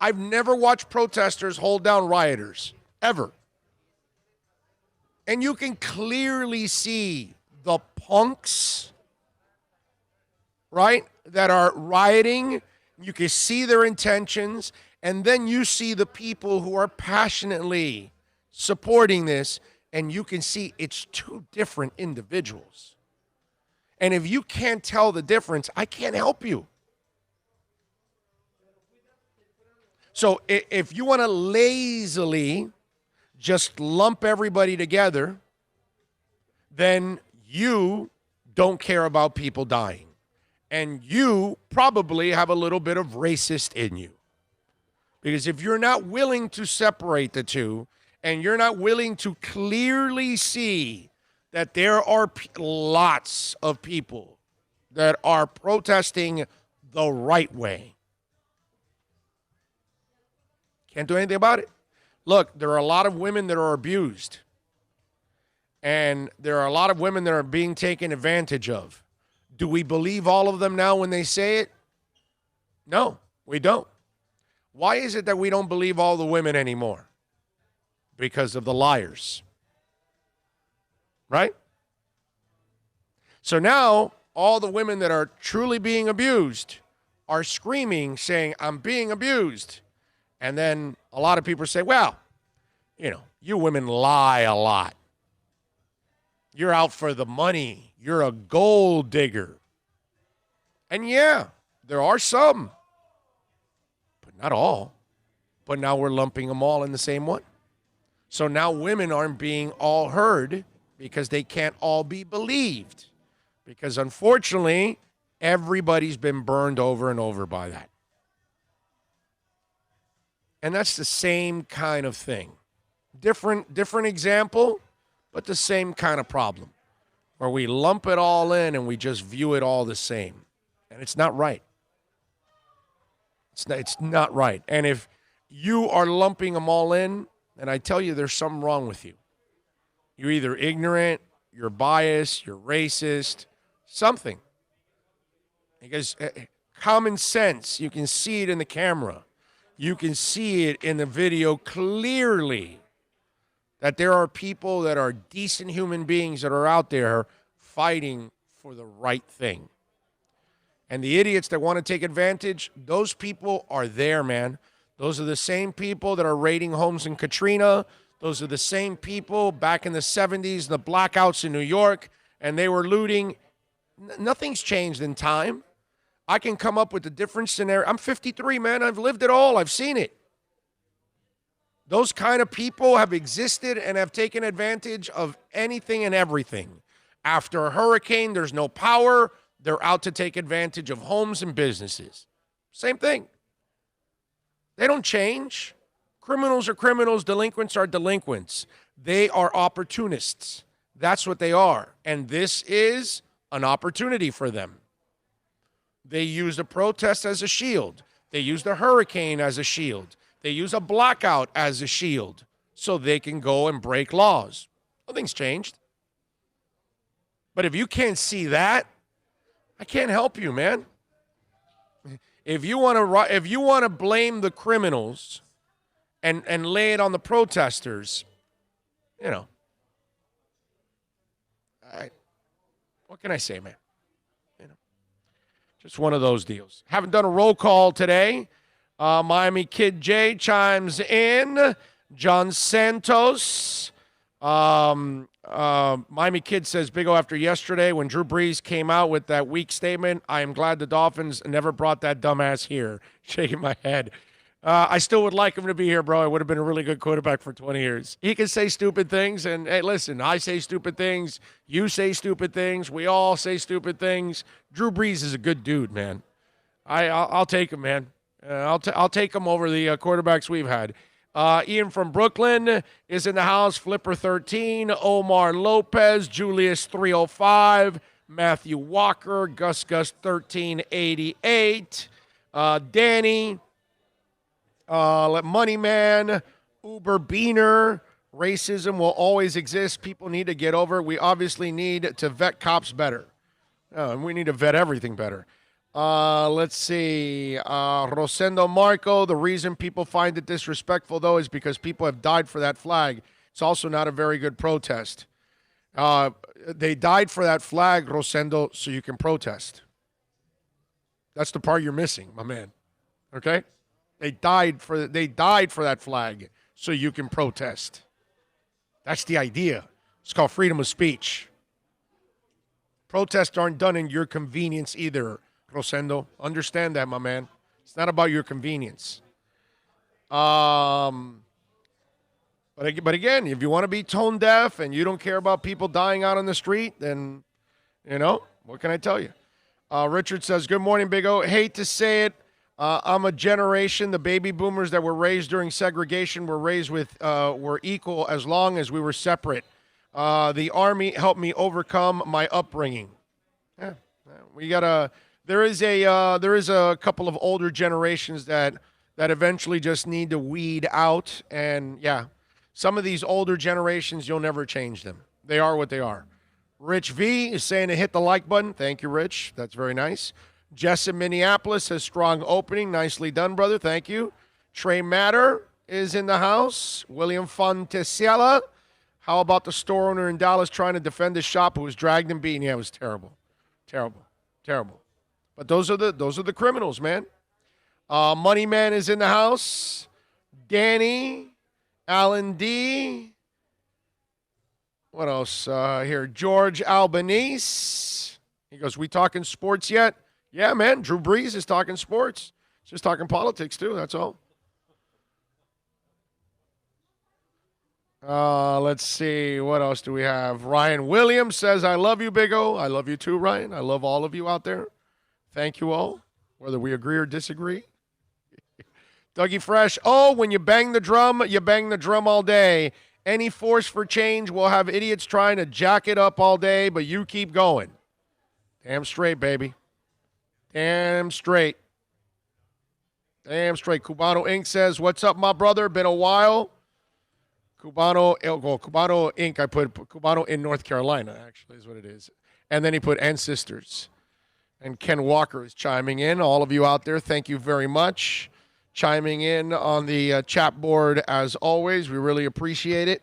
I've never watched protesters hold down rioters, ever. And you can clearly see the punks, right, that are rioting. You can see their intentions. And then you see the people who are passionately supporting this. And you can see it's two different individuals. And if you can't tell the difference, I can't help you. So if you want to lazily just lump everybody together, then you don't care about people dying. And you probably have a little bit of racist in you. Because if you're not willing to separate the two, and you're not willing to clearly see that there are lots of people that are protesting the right way. Can't do anything about it. Look, there are a lot of women that are abused. And there are a lot of women that are being taken advantage of. Do we believe all of them now when they say it? No, we don't. Why is it that we don't believe all the women anymore? Because of the liars. Right? So now, all the women that are truly being abused are screaming, saying, I'm being abused. And then a lot of people say, well, you women lie a lot. You're out for the money. You're a gold digger. And yeah, there are some, but not all. But now we're lumping them all in the same one. So now women aren't being all heard because they can't all be believed. Because unfortunately, everybody's been burned over and over by that. And that's the same kind of thing. Different example, but the same kind of problem. Where we lump it all in and we just view it all the same. And it's not right. It's not right. And if you are lumping them all in, then I tell you there's something wrong with you. You're either ignorant, you're biased, you're racist, something. Because common sense, you can see it in the camera. You can see it in the video clearly that there are people that are decent human beings that are out there fighting for the right thing. And the idiots that want to take advantage, those people are there, man. Those are the same people that are raiding homes in Katrina. Those are the same people back in the 70s, the blackouts in New York, and they were looting. Nothing's changed in time. I can come up with a different scenario. I'm 53, man. I've lived it all. I've seen it. Those kind of people have existed and have taken advantage of anything and everything. After a hurricane, there's no power. They're out to take advantage of homes and businesses. Same thing. They don't change. Criminals are criminals. Delinquents are delinquents. They are opportunists. That's what they are. And this is an opportunity for them. They use the protest as a shield. They use the hurricane as a shield. They use a blackout as a shield so they can go and break laws. Nothing's changed. But if you can't see that, I can't help you, man. If you want to blame the criminals and lay it on the protesters, what can I say, man? Just one of those deals. Haven't done a roll call today. Miami Kid J chimes in. John Santos. Miami Kid says, Big O, after yesterday when Drew Brees came out with that weak statement, I am glad the Dolphins never brought that dumbass here. Shaking my head. I still would like him to be here, bro. I would have been a really good quarterback for 20 years. He can say stupid things, and hey, listen, I say stupid things. You say stupid things. We all say stupid things. Drew Brees is a good dude, man. I'll take him, man. I'll take him over the quarterbacks we've had. Ian from Brooklyn is in the house. Flipper 13, Omar Lopez, Julius 305, Matthew Walker, Gus 1388, Danny, Money Man, Uber Beaner. Racism will always exist. People need to get over it. We obviously need to vet cops better. And we need to vet everything better. Let's see. Rosendo Marco, the reason people find it disrespectful, though, is because people have died for that flag. It's also not a very good protest. They died for that flag, Rosendo, so you can protest. That's the part you're missing, my man. Okay? They died for that flag so you can protest. That's the idea. It's called freedom of speech. Protests aren't done in your convenience either, Rosendo. Understand that, my man. It's not about your convenience. But again, if you want to be tone deaf and you don't care about people dying out on the street, then, what can I tell you? Richard says, good morning, Big O. Hate to say it. I'm a generation, the baby boomers that were raised during segregation were raised with, were equal as long as we were separate. The Army helped me overcome my upbringing. Yeah, we gotta. There is a couple of older generations that eventually just need to weed out, and yeah, some of these older generations you'll never change them. They are what they are. Rich V is saying to hit the like button. Thank you, Rich. That's very nice. Jess in Minneapolis has strong opening. Nicely done, brother. Thank you. Trey Matter is in the house. William Fontecilla. How about the store owner in Dallas trying to defend his shop who was dragged and beaten? Yeah, it was terrible. Terrible. Terrible. But those are the criminals, man. Money Man is in the house. Danny, Alan D. What else here? George Albanese. He goes, we talking sports yet? Yeah, man. Drew Brees is talking sports. He's just talking politics, too. That's all. Let's see. What else do we have? Ryan Williams says, I love you, Big O. I love you, too, Ryan. I love all of you out there. Thank you all, whether we agree or disagree. Dougie Fresh. Oh, when you bang the drum all day. Any force for change will have idiots trying to jack it up all day, but you keep going. Damn straight, baby. Damn straight. Damn straight. Cubano Inc. says, what's up, my brother? Been a while. Cubano Inc. I put Cubano in North Carolina, actually, is what it is. And then he put and sisters. And Ken Walker is chiming in. All of you out there, thank you very much. Chiming in on the chat board as always. We really appreciate it.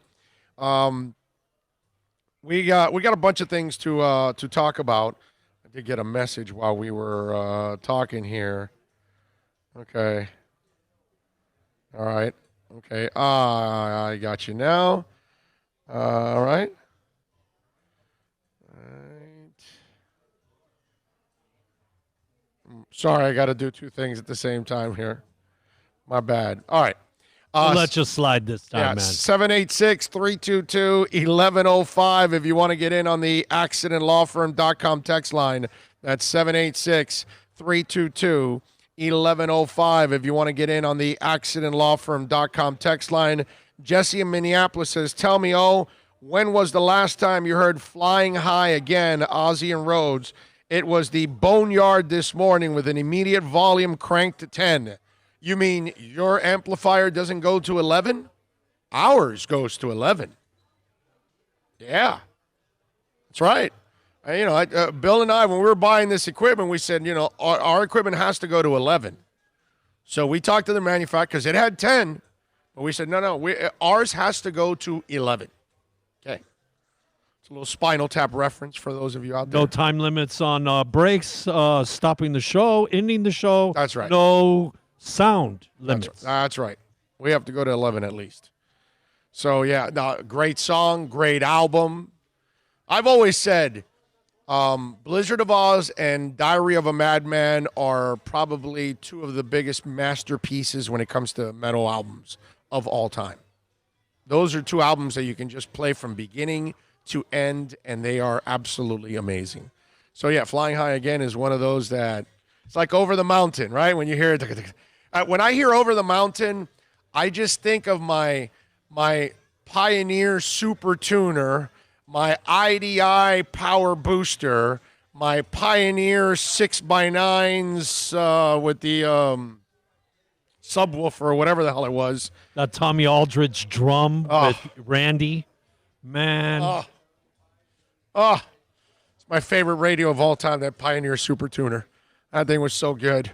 We got a bunch of things to talk about. I did get a message while we were talking here. Okay. All right. Okay. I got you now. All right. Sorry, I got to do two things at the same time here. My bad. All right. We'll let you slide this time, man. 786-322-1105 if you want to get in on the accidentlawfirm.com text line. That's 786-322-1105 if you want to get in on the accidentlawfirm.com text line. Jesse in Minneapolis says, tell me, when was the last time you heard Flying High Again, Ozzy and Rhodes? It was the Boneyard this morning with an immediate volume cranked to 10. You mean your amplifier doesn't go to 11? Ours goes to 11. Yeah. That's right. Bill and I, when we were buying this equipment, we said, our equipment has to go to 11. So we talked to the manufacturer because it had 10. But we said, no, ours has to go to 11. Okay. It's a little Spinal Tap reference for those of you out there. No time limits on breaks, stopping the show, ending the show. That's right. No sound limits. That's right. We have to go to 11 at least. So, yeah, great song, great album. I've always said Blizzard of Oz and Diary of a Madman are probably two of the biggest masterpieces when it comes to metal albums of all time. Those are two albums that you can just play from beginning to end, and they are absolutely amazing. So, yeah, Flying High Again is one of those that it's like Over the Mountain, right? When you hear it. When I hear Over the Mountain, I just think of my Pioneer Super Tuner, my IDI Power Booster, my Pioneer 6x9s with the subwoofer or whatever the hell it was. That Tommy Aldridge drum with Randy. Man. It's my favorite radio of all time, that Pioneer Super Tuner. That thing was so good.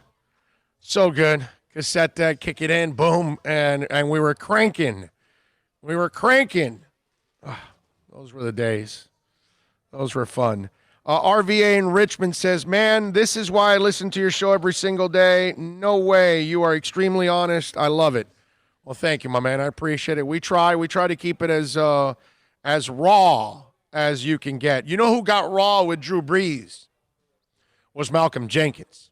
So good. Cassette deck, kick it in, boom, and we were cranking. Those were the days. Those were fun. RVA in Richmond says, man, this is why I listen to your show every single day. No way. You are extremely honest. I love it. Well, thank you, my man. I appreciate it. We try to keep it as raw as you can get. You know who got raw with Drew Brees? Was Malcolm Jenkins.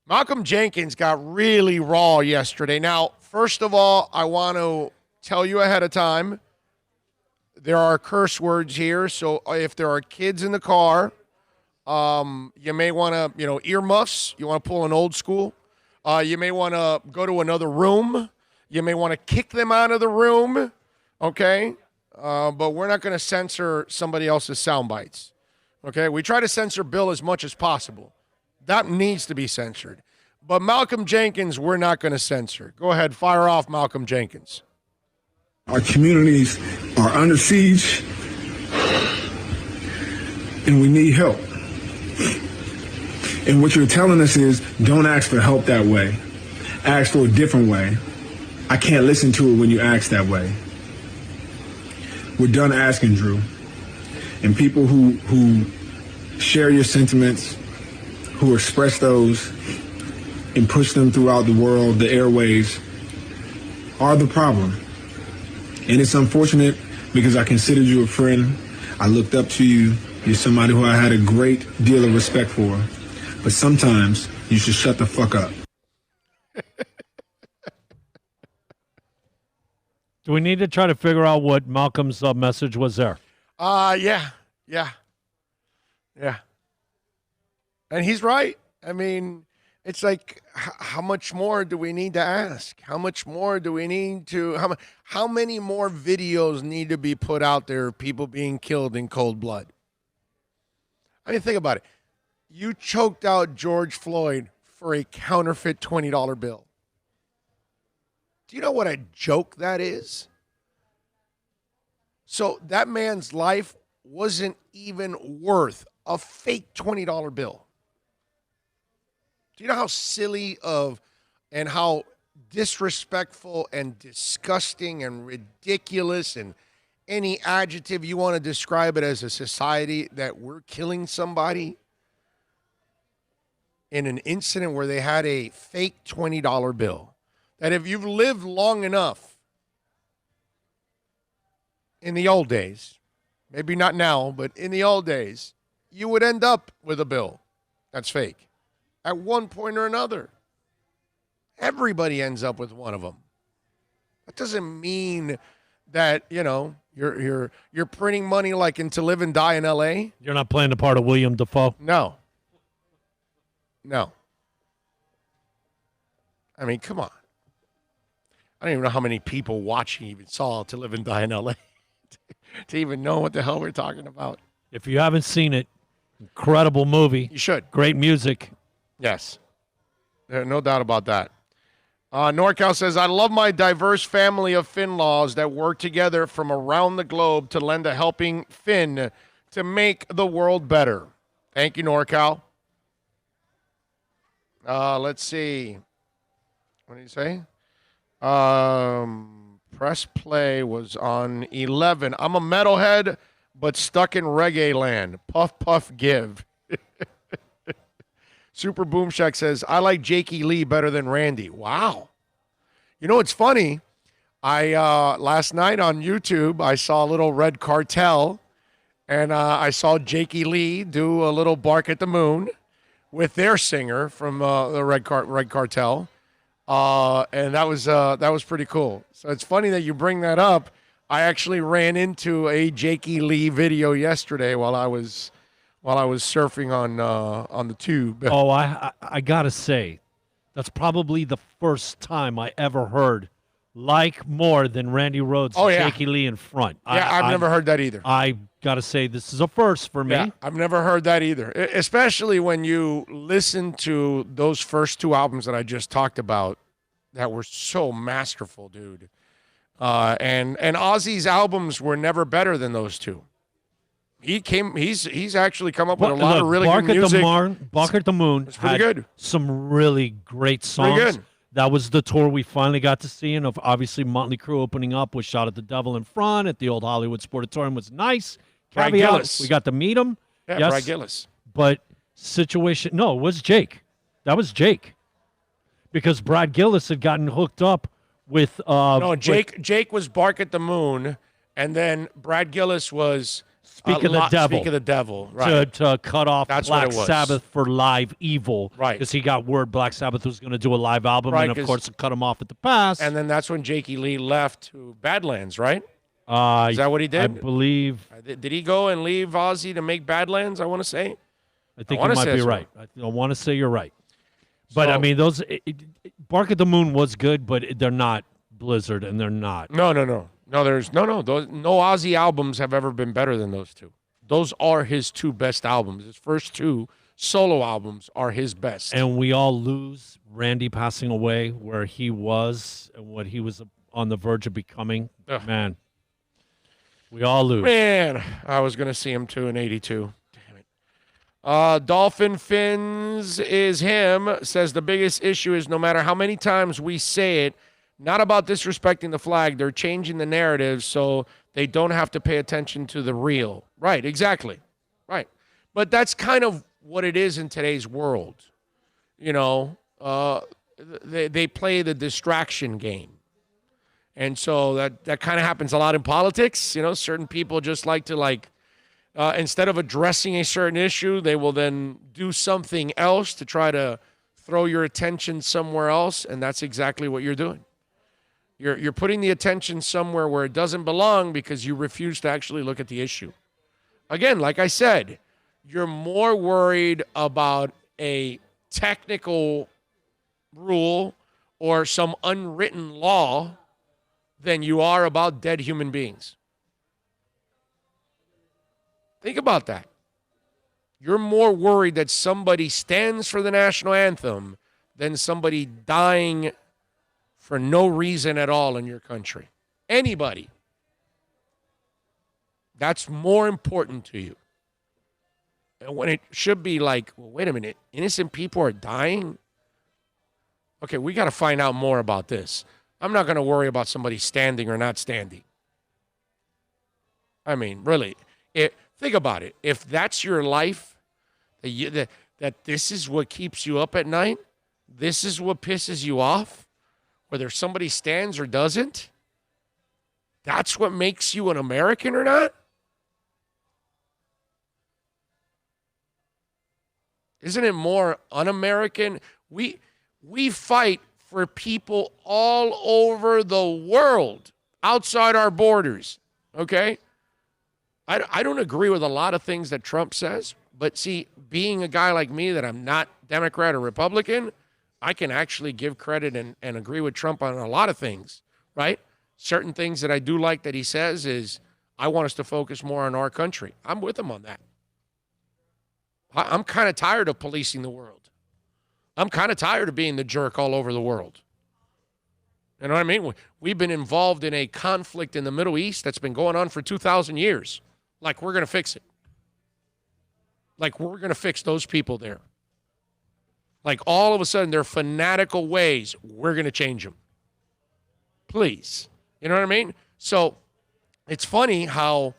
Malcolm Jenkins got really raw yesterday. Now, first of all, I want to tell you ahead of time, there are curse words here. So if there are kids in the car, you may want to, earmuffs. You want to pull an old school. You may want to go to another room. You may want to kick them out of the room. Okay? but we're not going to censor somebody else's sound bites. Okay? We try to censor Bill as much as possible. That needs to be censored. But Malcolm Jenkins, we're not going to censor. Go ahead, fire off Malcolm Jenkins. Our communities are under siege, and we need help. And what you're telling us is, don't ask for help that way. Ask for a different way. I can't listen to it when you ask that way. We're done asking, Drew. And people who share your sentiments, who express those and push them throughout the world, the airways, are the problem. And it's unfortunate because I considered you a friend. I looked up to you. You're somebody who I had a great deal of respect for. But sometimes you should shut the fuck up. Do we need to try to figure out what Malcolm's message was there? Yeah. And he's right. I mean, it's like, how much more do we need to ask? How much more do we need to, how many more videos need to be put out there of people being killed in cold blood? I mean, think about it. You choked out George Floyd for a counterfeit $20 bill. Do you know what a joke that is? So that man's life wasn't even worth a fake $20 bill. Do you know how silly and how disrespectful and disgusting and ridiculous and any adjective you want to describe it as a society that we're killing somebody in an incident where they had a fake $20 bill? That if you've lived long enough in the old days, maybe not now, but in the old days, you would end up with a bill that's fake at one point or another. Everybody ends up with one of them. That doesn't mean that, you're printing money like in To Live and Die in L.A. You're not playing the part of William Dafoe? No. I mean, come on. I don't even know how many people watching even saw To Live and Die in L.A. to even know what the hell we're talking about. If you haven't seen it, incredible movie. You should. Great music. Yes. No doubt about that. NorCal says, I love my diverse family of Finlaws that work together from around the globe to lend a helping fin to make the world better. Thank you, NorCal. Let's see. What did he say? Press play was on 11. I'm a metalhead, but stuck in reggae land. Puff, puff, give. Super Boom Shack says, I like Jakey Lee better than Randy. Wow. You know, it's funny. Last night on YouTube, I saw a little Red Cartel, and I saw Jakey Lee do a little Bark at the Moon with their singer from the Red Cartel. And that was pretty cool. So it's funny that you bring that up. I actually ran into a Jakey Lee video yesterday while I was surfing on the tube. Oh, I gotta say, that's probably the first time I ever heard like more than Randy Rhoads' Jakey Lee in front. Yeah, I've never heard that either. I gotta say, this is a first for me. Yeah, I've never heard that either, especially when you listen to those first two albums that I just talked about that were so masterful, dude. And Ozzy's albums were never better than those two. He's actually come up with a lot of really good music. Bark at the Moon It's pretty good. Some really great songs. Pretty good. That was the tour we finally got to see, and obviously Motley Crue opening up with Shot at the Devil in front at the old Hollywood Sportatorium was nice. Brad Caveat, Gillis. we got to meet him. Yeah, yes, Brad Gillis. But it was Jake. That was Jake. Because Brad Gillis had gotten hooked up with Jake was Bark at the Moon, and then Brad Gillis was Speak of the Devil. Speak of the Devil, right. To cut off That's Black what it was. Sabbath for Live Evil. Right. Because he got word Black Sabbath was going to do a live album, Right, and of course cut him off at the pass. And then that's when Jakey Lee left to Badlands, right? Is that what he did? I believe. Did he go and leave Ozzy to make Badlands, I want to say? I think you might be right. I want to say you're right. But, So- I mean, Bark at the Moon was good, but they're not Blizzard, and they're not. No. No, there's no. Those, no Ozzy albums have ever been better than those two. Those are his two best albums. His first two solo albums are his best. And we all lose Randy passing away, where he was and what he was on the verge of becoming. Ugh. Man, we all lose. Man, I was going to see him too in 82. Damn it. Dolphin Fins is him, says the biggest issue is no matter how many times we say it, not about disrespecting the flag, they're changing the narrative so they don't have to pay attention to the real. Right, exactly. Right. But that's kind of what it is in today's world. You know, they play the distraction game. And so that kind of happens a lot in politics. You know, certain people just like to instead of addressing a certain issue, they will then do something else to try to throw your attention somewhere else. And that's exactly what you're doing. You're putting the attention somewhere where it doesn't belong because you refuse to actually look at the issue. Again, like I said, you're more worried about a technical rule or some unwritten law than you are about dead human beings. Think about that. You're more worried that somebody stands for the national anthem than somebody dying for no reason at all in your country. Anybody. That's more important to you. And when it should be like, well, wait a minute, innocent people are dying? Okay, we got to find out more about this. I'm not going to worry about somebody standing or not standing. I mean, really, think about it. If that's your life, that this is what keeps you up at night, this is what pisses you off, whether somebody stands or doesn't, that's what makes you an American or not? Isn't it more un-American? We fight for people all over the world, outside our borders, okay? I don't agree with a lot of things that Trump says, but see, being a guy like me that I'm not Democrat or Republican, I can actually give credit and agree with Trump on a lot of things, right? Certain things that I do like that he says is, I want us to focus more on our country. I'm with him on that. I'm kind of tired of policing the world. I'm kind of tired of being the jerk all over the world. You know what I mean? We've been involved in a conflict in the Middle East that's been going on for 2,000 years. Like we're going to fix it. Like we're going to fix those people there. Like all of a sudden, their fanatical ways, we're going to change them. Please. You know what I mean? So it's funny how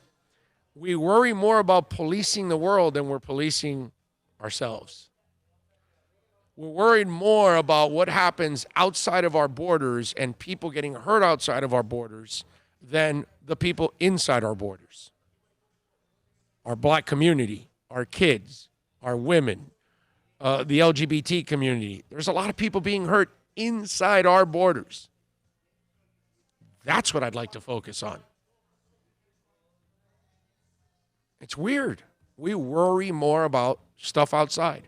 we worry more about policing the world than we're policing ourselves. We're worried more about what happens outside of our borders and people getting hurt outside of our borders than the people inside our borders. Our black community, our kids, our women, the LGBT community. There's a lot of people being hurt inside our borders. That's what I'd like to focus on. It's weird. We worry more about stuff outside.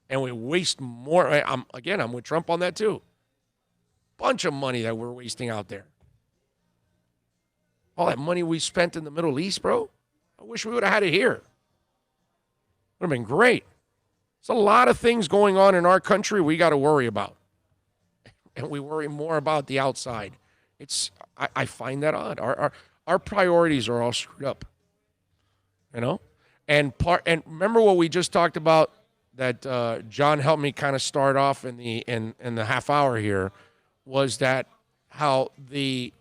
And we waste more. I'm with Trump on that too. Bunch of money that we're wasting out there. All that money we spent in the Middle East, bro. I wish we would have had it here. Would have been great. There's a lot of things going on in our country we got to worry about. And we worry more about the outside. I find that odd. Our priorities are all screwed up. You know? And remember what we just talked about that John helped me kind of start off in the half hour here was that how the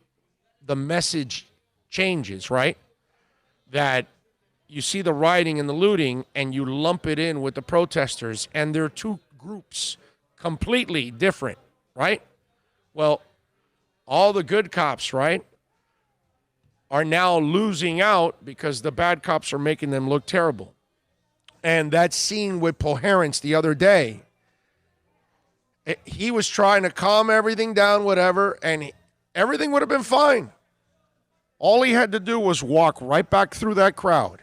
message changes, right? That you see the rioting and the looting and you lump it in with the protesters, and they're two groups completely different, right? Well, all the good cops, right, are now losing out because the bad cops are making them look terrible. And that scene with Poherence the other day, he was trying to calm everything down, whatever, and everything would have been fine. All he had to do was walk right back through that crowd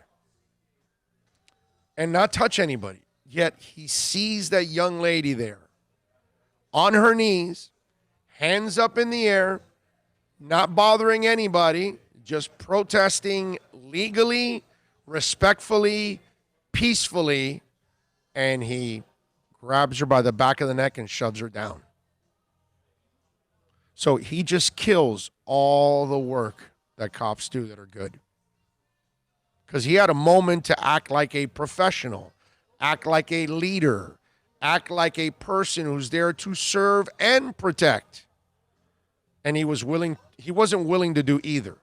and not touch anybody. Yet he sees that young lady there on her knees, hands up in the air, not bothering anybody, just protesting legally, respectfully, peacefully, and he grabs her by the back of the neck and shoves her down. So he just kills all the work that cops do that are good. Because he had a moment to act like a professional, act like a leader, act like a person who's there to serve and protect. And he wasn't willing to do either.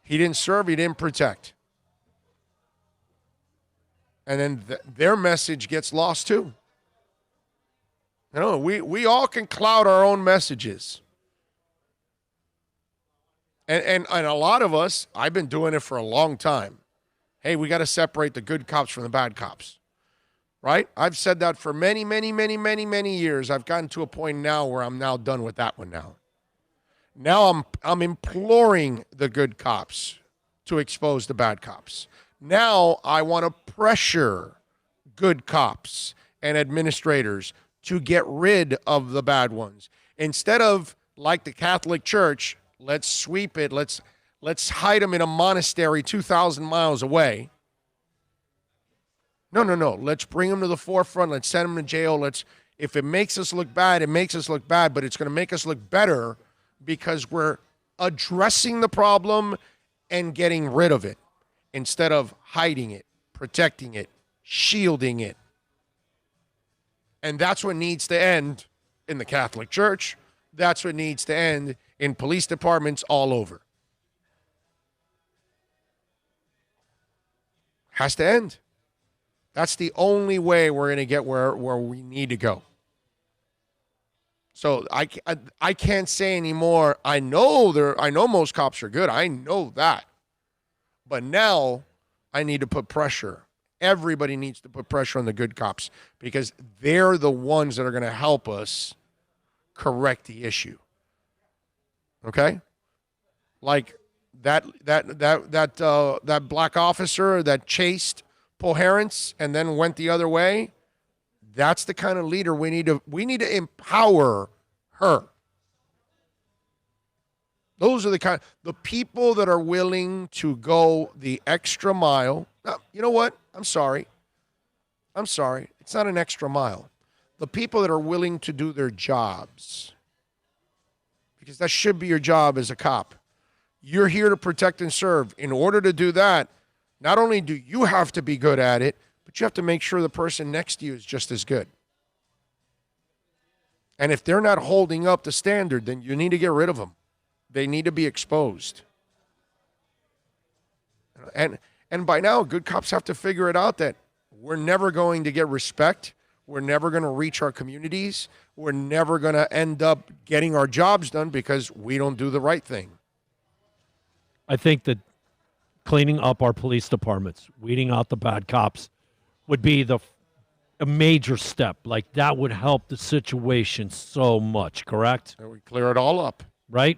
He didn't serve, he didn't protect. And then their message gets lost too. You know, we all can cloud our own messages. And a lot of us, I've been doing it for a long time. Hey, we got to separate the good cops from the bad cops. Right? I've said that for many, many, many, many, many years. I've gotten to a point now where I'm now done with that one now. Now I'm imploring the good cops to expose the bad cops. Now I want to pressure good cops and administrators to get rid of the bad ones. Instead of, like the Catholic Church, let's sweep it, let's hide them in a monastery 2,000 miles away. No. Let's bring them to the forefront. Let's send them to jail. If it makes us look bad, it makes us look bad, but it's going to make us look better because we're addressing the problem and getting rid of it instead of hiding it, protecting it, shielding it. And that's what needs to end in the Catholic Church. That's what needs to end in police departments all over. Has to end. That's the only way we're going to get where we need to go. So I can't say anymore. I know most cops are good. I know that. But now I need to put pressure. Everybody needs to put pressure on the good cops because they're the ones that are going to help us correct the issue. Okay? Like that black officer that chased Poherence and then went the other way. That's the kind of leader we need to empower her. Those are the people that are willing to go the extra mile. Now, you know what? I'm sorry. It's not an extra mile. The people that are willing to do their jobs. Because that should be your job as a cop. You're here to protect and serve. In order to do that, not only do you have to be good at it, but you have to make sure the person next to you is just as good. And if they're not holding up the standard, then you need to get rid of them. They need to be exposed. And by now, good cops have to figure it out that we're never going to get respect. We're never going to reach our communities. We're never going to end up getting our jobs done because we don't do the right thing. I think that cleaning up our police departments, weeding out the bad cops, would be a major step. Like, that would help the situation so much, correct? And we clear it all up. Right?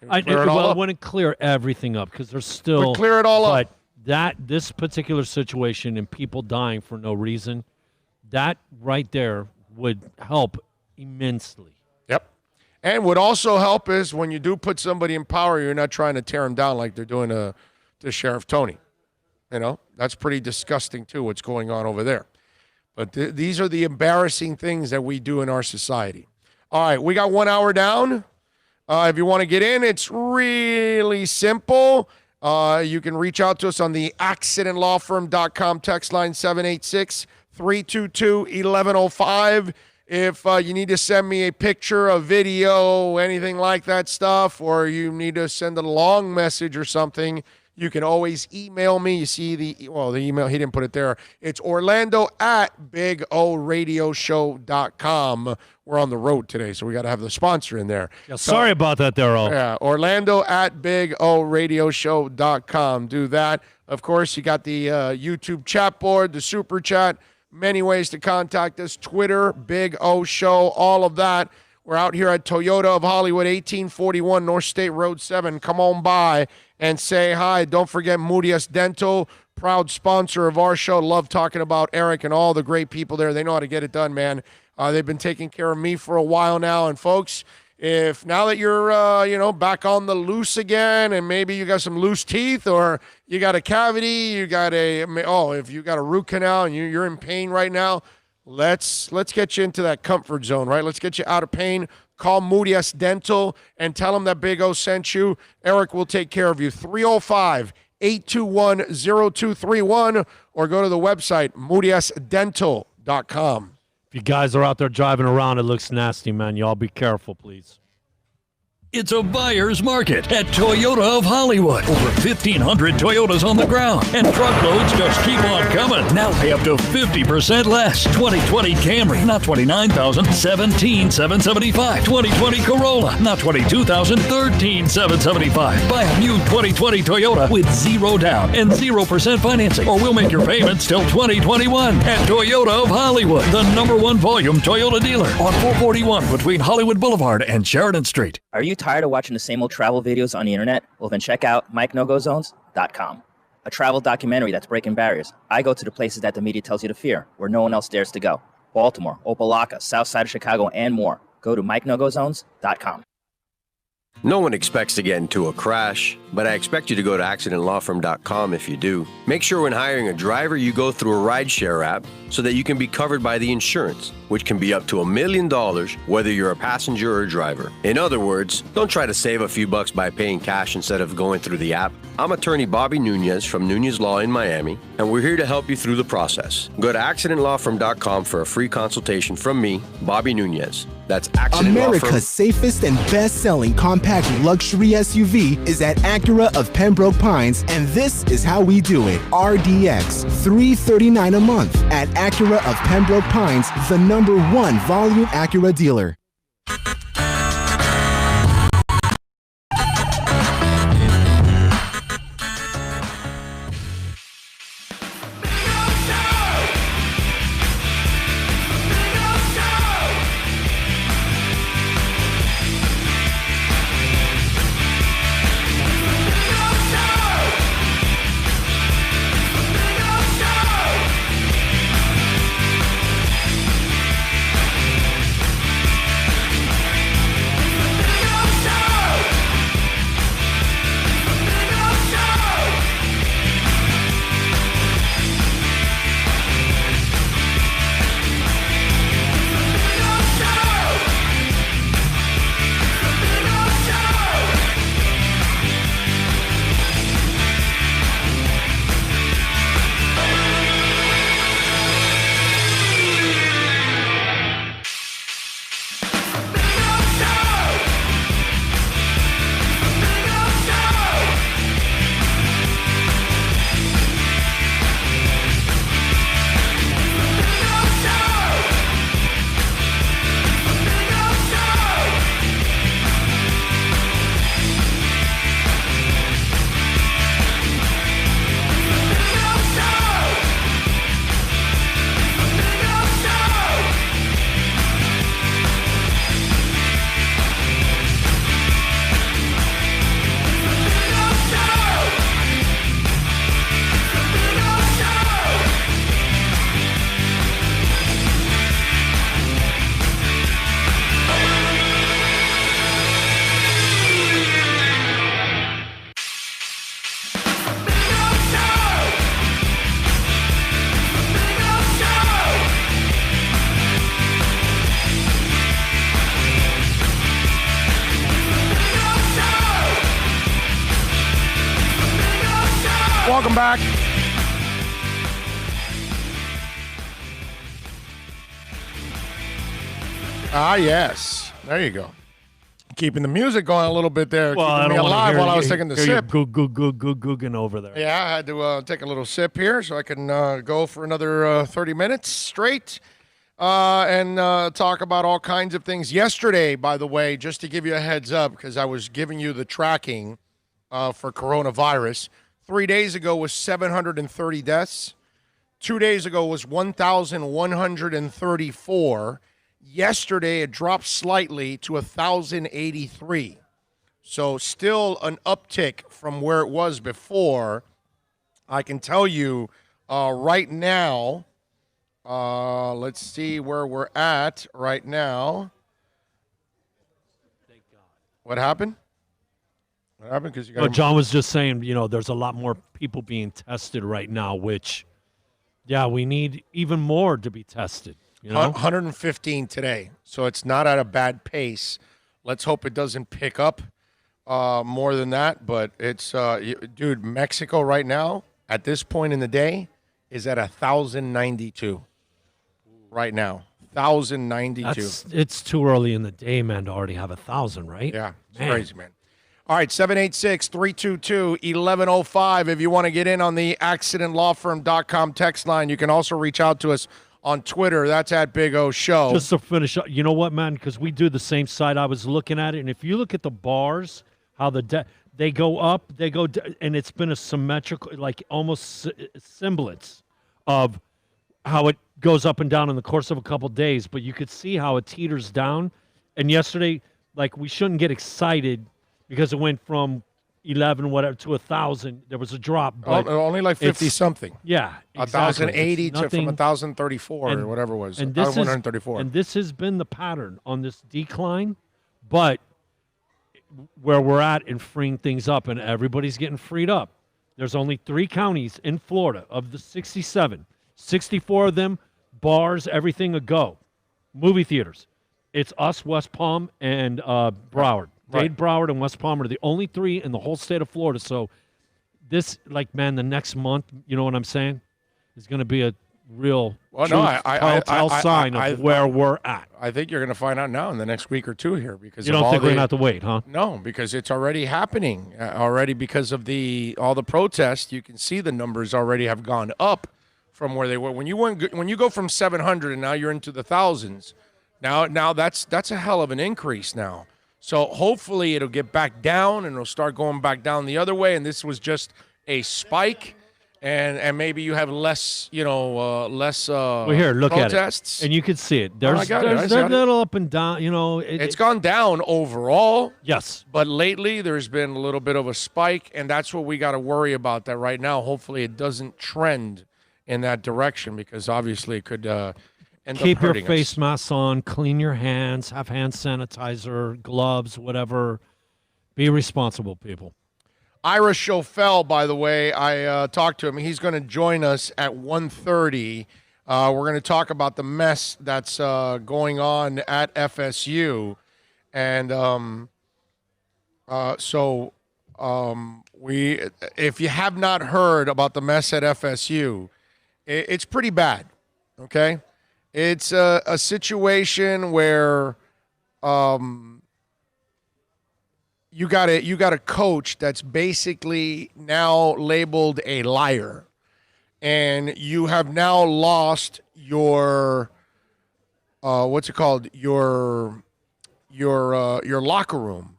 It wouldn't clear everything up because there's still... We'd clear it all up. But this particular situation and people dying for no reason, that right there would help immensely. Yep. And what also help is when you do put somebody in power, you're not trying to tear them down like they're doing to Sheriff Tony. You know, that's pretty disgusting too, what's going on over there. But these are the embarrassing things that we do in our society. All right, we got 1 hour down. If you want to get in, it's really simple. You can reach out to us on the accidentlawfirm.com text line 786-322-1105. If you need to send me a picture, a video, anything like that stuff, or you need to send a long message or something, you can always email me. You see the email, he didn't put it there. It's orlando@bigradioshow.com. We're on the road today, so we got to have the sponsor in there. Yeah, sorry about that, Daryl. Yeah, orlando@bigradioshow.com. Do that. Of course, you got the YouTube chat board, the super chat, many ways to contact us, Twitter, Big O Show, all of that. We're out here at Toyota of Hollywood, 1841 North State Road 7. Come on by and say hi. Don't forget Moodius Dental, proud sponsor of our show. Love talking about Eric and all the great people there. They know how to get it done, man. They've been taking care of me for a while now. And, folks, if now that you're, back on the loose again, and maybe you got some loose teeth, or you got a cavity, if you got a root canal and you're in pain right now, let's get you into that comfort zone, right? Let's get you out of pain. Call Moody S Dental and tell them that Big O sent you. Eric will take care of you. 305-821-0231, or go to the website, moodysdental.com. If you guys are out there driving around, it looks nasty, man. Y'all be careful, please. It's a buyer's market at Toyota of Hollywood. Over 1,500 Toyotas on the ground, and truckloads just keep on coming. Now pay up to 50% less. 2020 Camry, not $29,000, $17,775. 2020 Corolla, not $22,000, $13,775. Buy a new 2020 Toyota with 0 down and 0% financing, or we'll make your payments till 2021. At Toyota of Hollywood, the #1 volume Toyota dealer on 441 between Hollywood Boulevard and Sheridan Street. Are you tired of watching the same old travel videos on the internet? Well, then check out MikeNoGoZones.com, a travel documentary that's breaking barriers. I go to the places that the media tells you to fear, where no one else dares to go. Baltimore, Opelika, South Side of Chicago, and more. Go to MikeNoGoZones.com. No one expects to get into a crash, but I expect you to go to accidentlawfirm.com if you do. Make sure when hiring a driver, you go through a rideshare app so that you can be covered by the insurance, which can be up to $1 million whether you're a passenger or a driver. In other words, don't try to save a few bucks by paying cash instead of going through the app. I'm attorney Bobby Nunez from Nunez Law in Miami, and we're here to help you through the process. Go to accidentlawfirm.com for a free consultation from me, Bobby Nunez. That's Accident Law Firm. America's safest and best-selling compact luxury SUV is at Acura of Pembroke Pines, and this is how we do it. RDX, $339 a month at Acura of Pembroke Pines, the #1 volume Acura dealer. Welcome back. Ah, yes. There you go. Keeping the music going a little bit there. Well, keeping me alive while I was taking the sip. Googing over there. Yeah, I had to take a little sip here so I can go for another 30 minutes straight and talk about all kinds of things. Yesterday, by the way, just to give you a heads up, because I was giving you the tracking for coronavirus, 3 days ago was 730 deaths. 2 days ago was 1,134. Yesterday, it dropped slightly to 1,083. So still an uptick from where it was before. I can tell you right now, let's see where we're at right now. What happened? What happened? Because you Well, got John was just saying, there's a lot more people being tested right now, which, yeah, we need even more to be tested. 115 today, so it's not at a bad pace. Let's hope it doesn't pick up more than that. But it's, dude, Mexico right now at this point in the day is at 1,092. Right now, 1,092. It's too early in the day, man, to already have 1,000, right? Yeah, it's crazy, man. All right, 786-322-1105. If you want to get in on the accidentlawfirm.com text line, you can also reach out to us on Twitter. That's at Big O Show. Just to finish up, you know what, man? Because we do the same side. I was looking at it, and if you look at the bars, how they go up, they go, and it's been a symmetrical, like almost semblance of how it goes up and down in the course of a couple days. But you could see how it teeters down. And yesterday, like, we shouldn't get excited because it went from 11 whatever to 1,000. There was a drop, but only like 50 something. Yeah, exactly. 1,080 to from 1,034 or whatever it was. And this 134. And this has been the pattern on this decline, but where we're at in freeing things up, and everybody's getting freed up. There's only 3 counties in Florida of the 67. 64 of them, bars, everything a go. Movie theaters. It's us, West Palm, and Broward. Dade, Broward, and West Palm are the only 3 in the whole state of Florida. So this, like, man, the next month, you know what I'm saying, is going to be a real telltale sign of where we're at. I think you're going to find out now in the next week or two here. Because you don't think we're going to have to wait, huh? No, because it's already happening. Already because of all the protests, you can see the numbers already have gone up from where they were. When you go from 700 and now you're into the thousands, now that's a hell of an increase now. So hopefully it'll get back down and it'll start going back down the other way. And this was just a spike, and maybe you have less, protests. Well, here, look at it, and you can see it. There's a little up and down. It's gone down overall. Yes, but lately there's been a little bit of a spike, and that's what we got to worry about. That right now, hopefully it doesn't trend in that direction, because obviously it could. Keep your face masks on, clean your hands, have hand sanitizer, gloves, whatever. Be responsible, people. Ira Schofel, by the way, I talked to him. He's going to join us at 1:30. We're going to talk about the mess that's going on at FSU. And if you have not heard about the mess at FSU, it's pretty bad, okay? It's a situation where you got a coach that's basically now labeled a liar, and you have now lost your your locker room.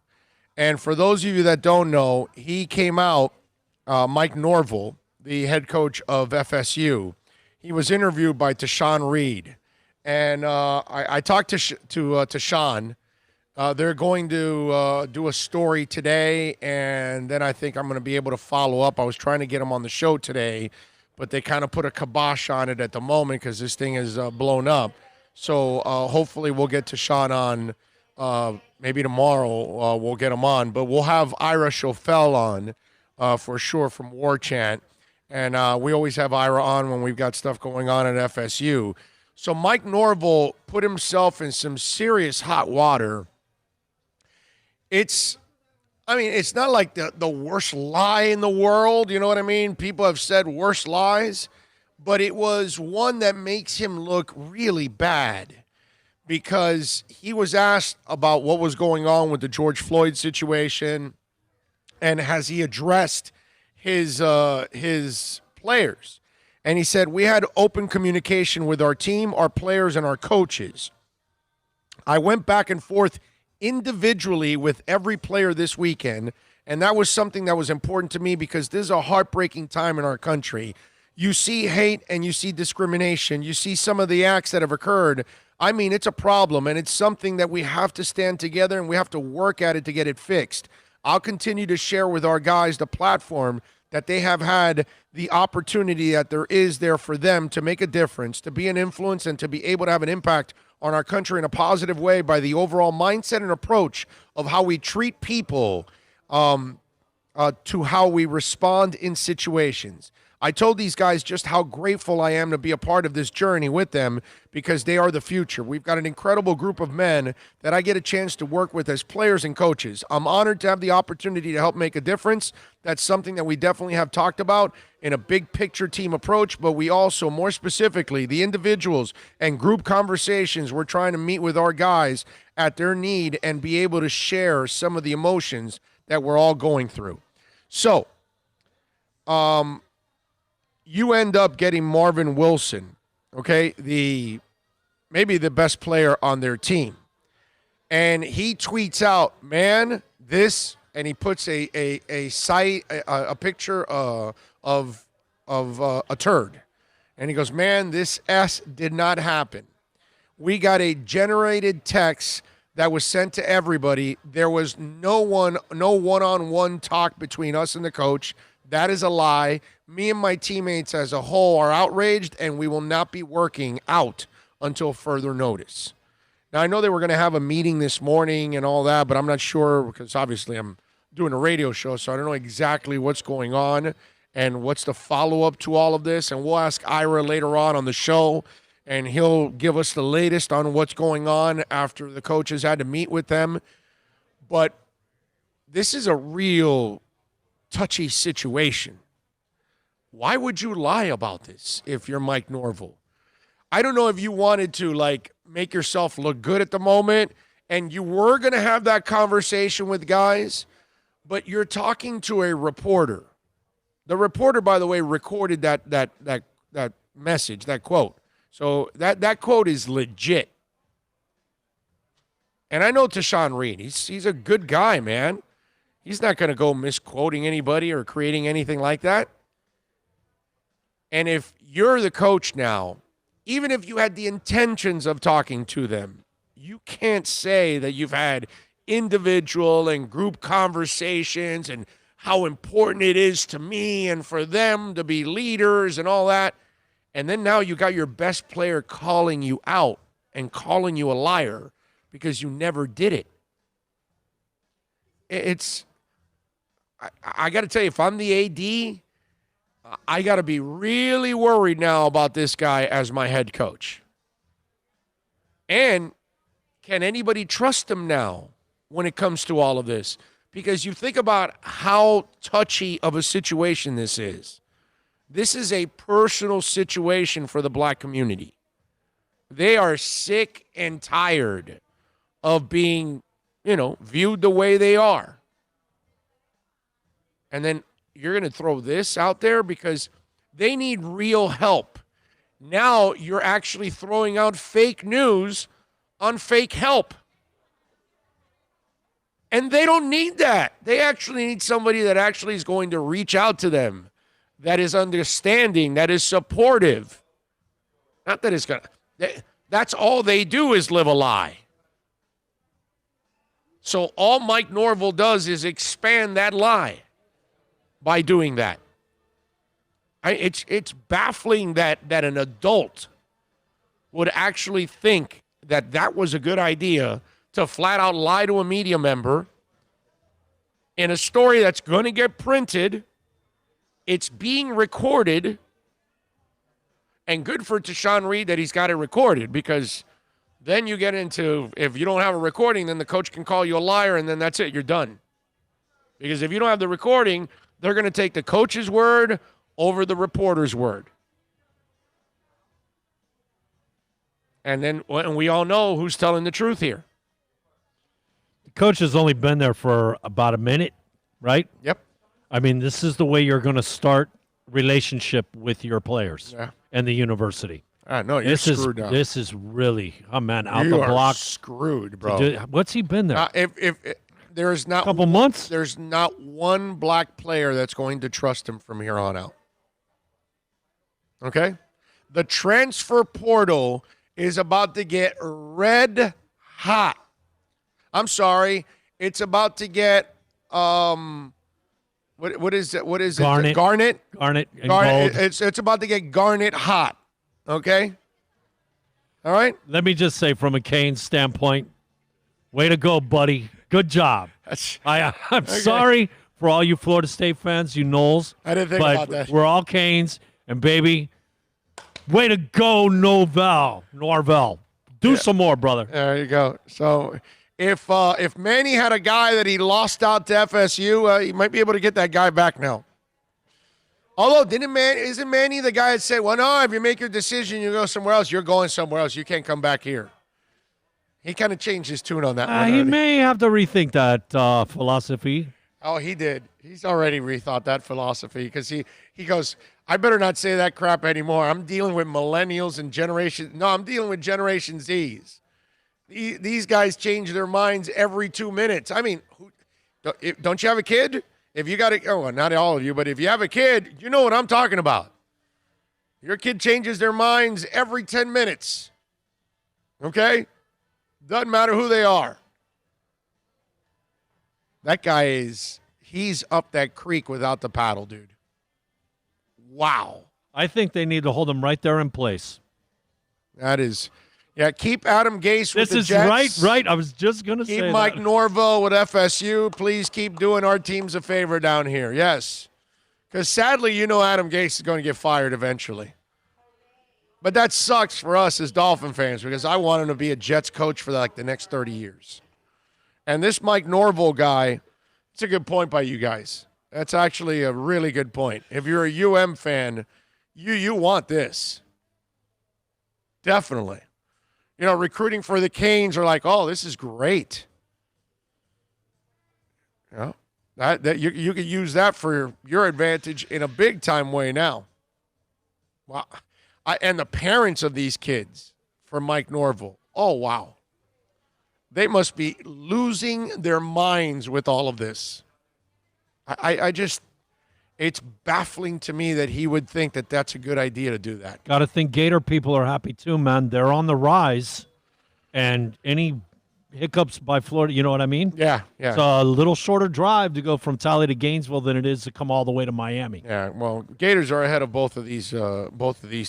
And for those of you that don't know, he came out, Mike Norvell, the head coach of FSU. He was interviewed by Tashawn Reed. And I talked to Sean. They're going to do a story today, and then I think I'm going to be able to follow up. I was trying to get him on the show today, but they kind of put a kibosh on it at the moment because this thing is blown up. So hopefully we'll get to Sean on maybe tomorrow. We'll get him on. But we'll have Ira Schofel on for sure from War Chant. And we always have Ira on when we've got stuff going on at FSU. So Mike Norvell put himself in some serious hot water. It's not like the worst lie in the world, you know what I mean? People have said worse lies, but it was one that makes him look really bad, because he was asked about what was going on with the George Floyd situation, and has he addressed his players. And he said, we had open communication with our team, our players, and our coaches. I went back and forth individually with every player this weekend, and that was something that was important to me, because this is a heartbreaking time in our country. You see hate and you see discrimination. You see some of the acts that have occurred. I mean, it's a problem, and it's something that we have to stand together and we have to work at it to get it fixed. I'll continue to share with our guys the platform that they have had, the opportunity that there is there for them to make a difference, to be an influence, and to be able to have an impact on our country in a positive way by the overall mindset and approach of how we treat people to how we respond in situations. I told these guys just how grateful I am to be a part of this journey with them because they are the future. We've got an incredible group of men that I get a chance to work with as players and coaches. I'm honored to have the opportunity to help make a difference. That's something that we definitely have talked about in a big picture team approach, but we also, more specifically, the individuals and group conversations, we're trying to meet with our guys at their need and be able to share some of the emotions that we're all going through. So, you end up getting Marvin Wilson, okay, maybe the best player on their team. And he tweets out, man, this, and he puts a picture of a turd. And he goes, man, this S did not happen. We got a generated text that was sent to everybody. There was no one-on-one talk between us and the coach. That is a lie. Me and my teammates as a whole are outraged, and we will not be working out until further notice. Now, I know they were going to have a meeting this morning and all that, but I'm not sure because obviously I'm doing a radio show, so I don't know exactly what's going on and what's the follow-up to all of this. And we'll ask Ira later on the show, and he'll give us the latest on what's going on after the coaches had to meet with them. But this is a real touchy situation. Why would you lie about this if you're Mike Norvell? I don't know if you wanted to make yourself look good at the moment and you were going to have that conversation with guys, but you're talking to a reporter. The reporter, by the way, recorded that message, that quote. So that quote is legit. And I know Tashawn Reed. He's a good guy, man. He's not going to go misquoting anybody or creating anything like that. And if you're the coach now, even if you had the intentions of talking to them, you can't say that you've had individual and group conversations and how important it is to me and for them to be leaders and all that. And then now you got your best player calling you out and calling you a liar because you never did it. I got to tell you, if I'm the AD, I got to be really worried now about this guy as my head coach. And can anybody trust him now when it comes to all of this? Because you think about how touchy of a situation this is. This is a personal situation for the black community. They are sick and tired of being, viewed the way they are. And then you're going to throw this out there because they need real help. Now you're actually throwing out fake news on fake help. And they don't need that. They actually need somebody that actually is going to reach out to them, that is understanding, that is supportive. Not that it's going to. That's all they do is live a lie. So all Mike Norvell does is expand that lie by doing that. It's baffling that an adult would actually think that was a good idea to flat out lie to a media member in a story that's going to get printed. It's being recorded. And good for Tashawn Reed that he's got it recorded, because then you get into, if you don't have a recording, then the coach can call you a liar, and then that's it. You're done. Because if you don't have the recording, they're going to take the coach's word over the reporter's word. And then we all know who's telling the truth here. The coach has only been there for about a minute, right? Yep. I mean, this is the way you're going to start relationship with your players and the university. No, you're screwed now. This is really, out you the are block. Screwed, bro. What's he been there? If there is not couple months, there's not one black player that's going to trust him from here on out. Okay? The transfer portal is about to get red hot. I'm sorry. It's about to get what is it? What is Garnet. it? Garnet. Garnet and gold. It's about to get garnet hot. Okay? All right? Let me just say, from a Canes standpoint, way to go, buddy. Good job. I'm sorry for all you Florida State fans, you Knowles. I didn't think about that. We're all Canes, and baby, way to go, Norvell. Do some more, brother. There you go. So if Manny had a guy that he lost out to FSU, he might be able to get that guy back now. Although, isn't Manny the guy that said, well, no, if you make your decision, you go somewhere else, you're going somewhere else. You can't come back here. He kind of changed his tune on that one. He may have to rethink that philosophy. Oh, he did. He's already rethought that philosophy because he goes, I better not say that crap anymore. I'm dealing with millennials and I'm dealing with Generation Zs. These guys change their minds every 2 minutes. I mean, don't you have a kid? If you got not all of you, but if you have a kid, you know what I'm talking about. Your kid changes their minds every 10 minutes. Okay? Doesn't matter who they are. That guy he's up that creek without the paddle, dude. Wow. I think they need to hold him right there in place. That is, keep Adam Gase with the Jets. This is right. I was just going to say Keep Mike that. Norvell with FSU. Please keep doing our teams a favor down here. Yes. Because sadly, Adam Gase is going to get fired eventually. But that sucks for us as Dolphin fans because I want him to be a Jets coach for the next 30 years. And this Mike Norvell guy, it's a good point by you guys. That's actually a really good point. If you're a UM fan, you want this. Definitely. Recruiting for the Canes are like, oh, this is great. That you could use that for your advantage in a big-time way now. Wow. And the parents of these kids for Mike Norvell, oh, wow. They must be losing their minds with all of this. I just, it's baffling to me that he would think that that's a good idea to do that. Got to think Gator people are happy too, man. They're on the rise, and any hiccups by Florida, you know what I mean? Yeah. It's a little shorter drive to go from Tally to Gainesville than it is to come all the way to Miami. Yeah, well, Gators are ahead of both of these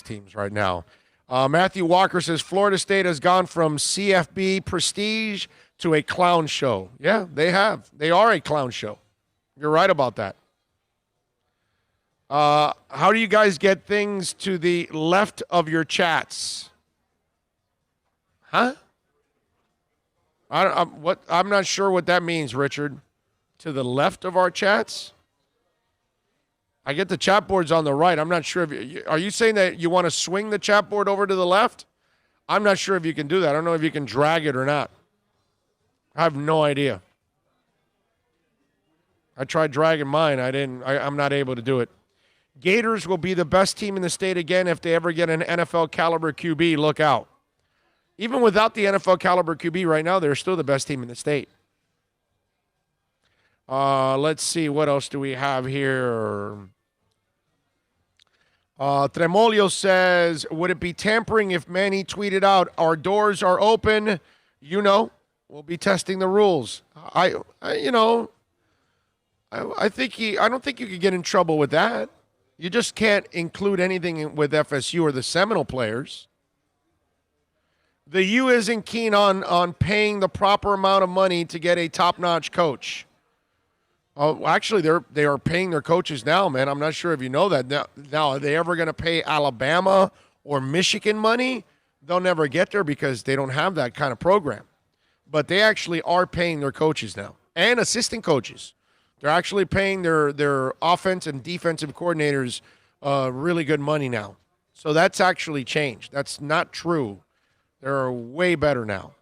teams right now. Matthew Walker says Florida State has gone from CFB prestige to a clown show. Yeah, they have. They are a clown show. You're right about that. How do you guys get things to the left of your chats? Huh? I'm not sure what that means, Richard. To the left of our chats? I get the chat boards on the right. I'm not sure are you saying that you want to swing the chat board over to the left? I'm not sure if you can do that. I don't know if you can drag it or not. I have no idea. I tried dragging mine. I'm not able to do it. Gators will be the best team in the state again if they ever get an NFL caliber QB. Look out. Even without the NFL caliber QB right now, they're still the best team in the state. Let's see. What else do we have here? Tremolio says, would it be tampering if Manny tweeted out, our doors are open? We'll be testing the rules. I don't think you could get in trouble with that. You just can't include anything with FSU or the Seminole players. The U isn't keen on paying the proper amount of money to get a top-notch coach. Actually, they are paying their coaches now, man. I'm not sure if you know that. Now, are they ever going to pay Alabama or Michigan money? They'll never get there because they don't have that kind of program. But they actually are paying their coaches now and assistant coaches. They're actually paying their offense and defensive coordinators really good money now. So that's actually changed. That's not true. They're way better now.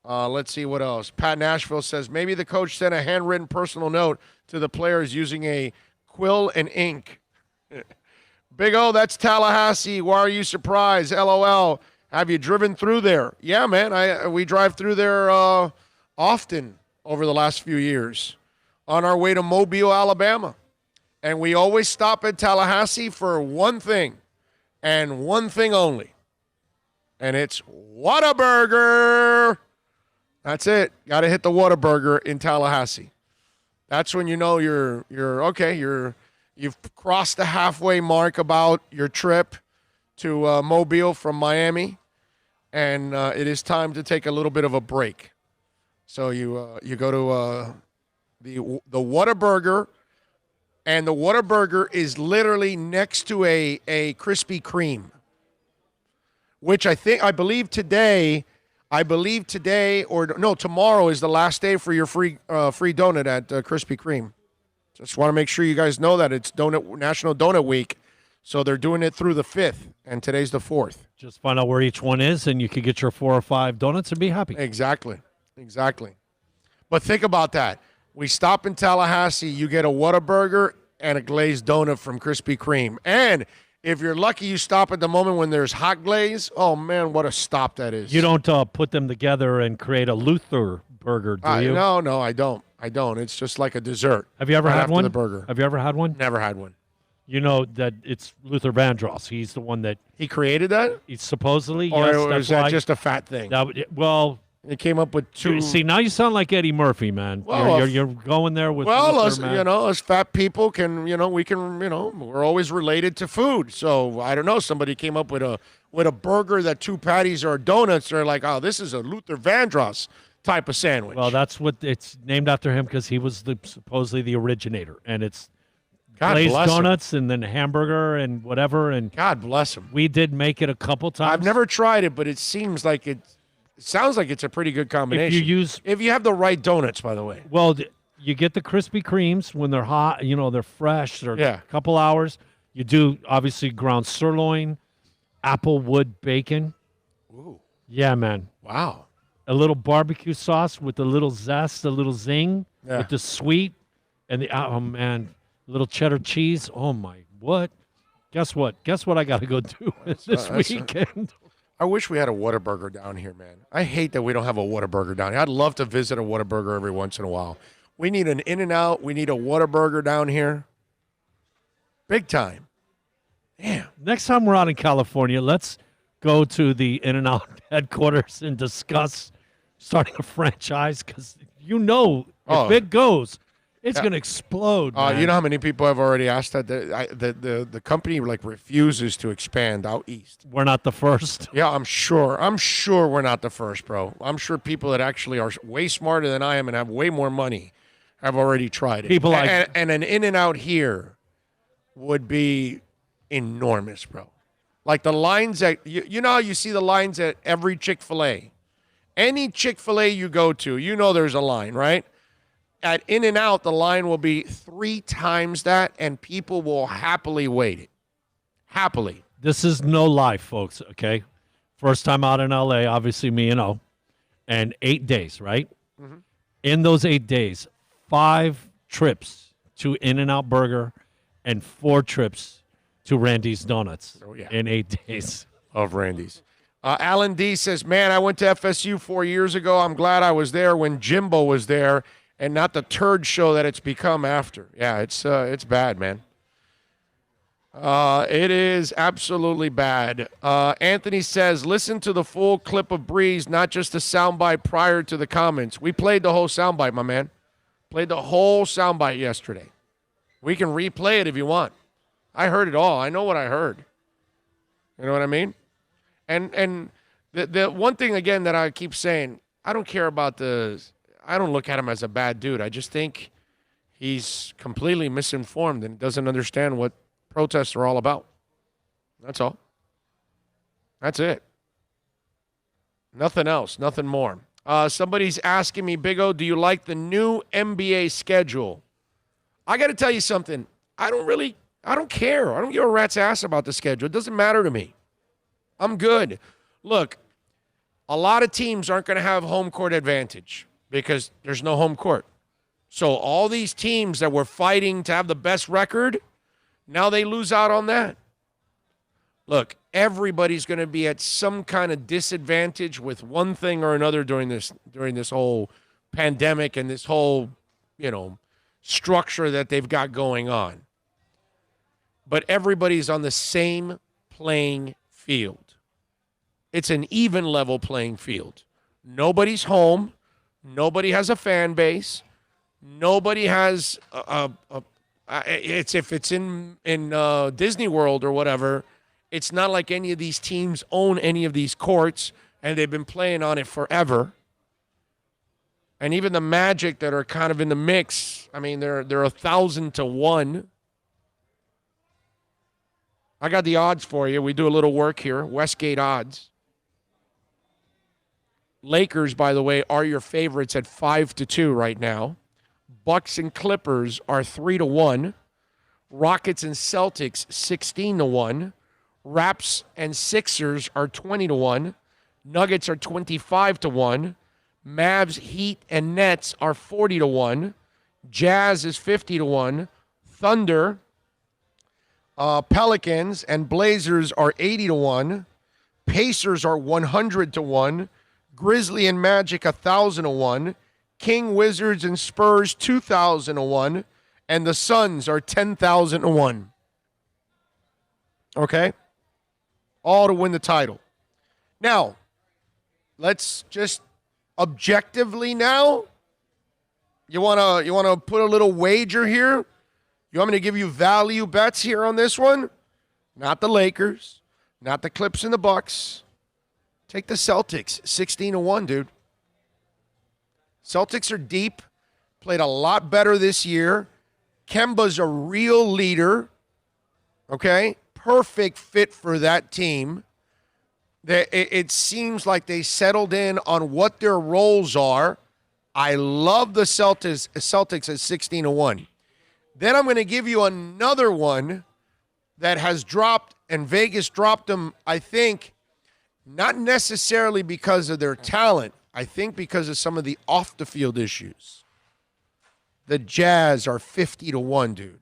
Let's see what else. Pat Nashville says, maybe the coach sent a handwritten personal note to the players using a quill and ink. Big O, that's Tallahassee. Why are you surprised? LOL. Have you driven through there? Yeah, man. We drive through there often over the last few years on our way to Mobile, Alabama. And we always stop at Tallahassee for one thing and one thing only. And it's Whataburger. That's it. Got to hit the Whataburger in Tallahassee. That's when you know you're okay. You've crossed the halfway mark about your trip. to Mobile from Miami, and it is time to take a little bit of a break. So you go to the Whataburger, and the Whataburger is literally next to a Krispy Kreme, which I believe today, tomorrow is the last day for your free donut at Krispy Kreme. Just want to make sure you guys know that it's National Donut Week, so they're doing it through the 5th, and today's the 4th. Just find out where each one is, and you can get your 4 or 5 donuts and be happy. Exactly. But think about that. We stop in Tallahassee, you get a Whataburger and a glazed donut from Krispy Kreme. And if you're lucky, you stop at the moment when there's hot glaze. Oh, man, what a stop that is. You don't put them together and create a Luther burger, do you? No, I don't. It's just like a dessert. Have you ever had one? The burger. Have you ever had one? Never had one. You know that it's Luther Vandross. He's the one that... He created that? He's supposedly, or yes. Is that just a fat thing? Well... It came up with 2... See, now you sound like Eddie Murphy, man. Well, you're going there with... Well, Luther, man. us fat people can, we're always related to food. So, I don't know, somebody came up with a burger that 2 patties are donuts. They're like, oh, this is a Luther Vandross type of sandwich. Well, that's what it's named after him because he was supposedly the originator. And it's God glazed bless donuts and then hamburger and whatever. And God bless him. We did make it a couple times. I've never tried it, but it seems like it sounds like it's a pretty good combination. If you have the right donuts, by the way. Well, you get the Krispy Kremes when they're hot, they're fresh, they're a couple hours. You do, obviously, ground sirloin, applewood bacon. Ooh. Yeah, man. Wow. A little barbecue sauce with a little zest, a little zing, with the sweet, and little cheddar cheese. Oh, my, what? Guess what? Guess what I got to go do this weekend? I wish we had a Whataburger down here, man. I hate that we don't have a Whataburger down here. I'd love to visit a Whataburger every once in a while. We need an In-N-Out. We need a Whataburger down here. Big time. Damn. Next time we're out in California, let's go to the In-N-Out headquarters and discuss starting a franchise because if it goes, it's going to explode. You know how many people have already asked that? The company refuses to expand out east. We're not the first. Yeah, I'm sure we're not the first, bro. I'm sure people that actually are way smarter than I am and have way more money have already tried it. People and an In-N-Out here would be enormous, bro. Like the lines at you see the lines at every Chick-fil-A. Any Chick-fil-A you go to, there's a line, right? At In-N-Out, the line will be 3 times that, and people will happily wait it. Happily. This is no lie, folks, okay? First time out in L.A., obviously me and O, and 8 days, right? Mm-hmm. In those 8 days, 5 trips to In-N-Out Burger and 4 trips to Randy's Donuts in 8 days. Of Randy's. Alan D. says, man, I went to FSU 4 years ago. I'm glad I was there when Jimbo was there. And not the turd show that it's become after. Yeah, it's bad, man. It is absolutely bad. Anthony says, listen to the full clip of Brees, not just the soundbite prior to the comments. We played the whole soundbite, my man. Played the whole soundbite yesterday. We can replay it if you want. I heard it all. I know what I heard. You know what I mean? And the one thing, again, that I keep saying, I don't care about I don't look at him as a bad dude. I just think he's completely misinformed and doesn't understand what protests are all about. That's all. That's it. Nothing else. Nothing more. Somebody's asking me, Big O, do you like the new NBA schedule? I got to tell you something. I don't care. I don't give a rat's ass about the schedule. It doesn't matter to me. I'm good. Look, a lot of teams aren't going to have home court advantage because there's no home court. So all these teams that were fighting to have the best record, now they lose out on that. Look, everybody's going to be at some kind of disadvantage with one thing or another during this whole pandemic and this whole, structure that they've got going on. But everybody's on the same playing field. It's an even level playing field. Nobody's home. Nobody has a fan base. Nobody has if it's in Disney World or whatever, It's not like any of these teams own any of these courts, and they've been playing on it forever. And even the Magic that are kind of in the mix, I mean, they're 1,000 to 1. I got the odds for you. We do a little work here. Westgate odds. Lakers, by the way, are your favorites at 5 to 2 right now. Bucks and Clippers are 3 to 1. Rockets and Celtics 16 to 1. Raps and Sixers are 20 to 1. Nuggets are 25 to 1. Mavs, Heat, and Nets are 40 to 1. Jazz is 50 to 1. Thunder, Pelicans, and Blazers are 80 to 1. Pacers are 100 to 1. Grizzly and Magic 1,000 to 1. King, Wizards, and Spurs 2,000 to 1. And the Suns are 10,000 to 1. Okay? All to win the title. Now, let's just objectively now, you wanna put a little wager here? You want me to give you value bets here on this one? Not the Lakers, not the Clips and the Bucks. Take the Celtics, 16 to 1, dude. Celtics are deep, played a lot better this year. Kemba's a real leader. Okay? Perfect fit for that team. It seems like they settled in on what their roles are. I love the Celtics at 16 to 1. Then I'm going to give you another one that has dropped, and Vegas dropped them, I think, not necessarily because of their talent. I think because of some of the off-the-field issues. The Jazz are 50 to 1, dude.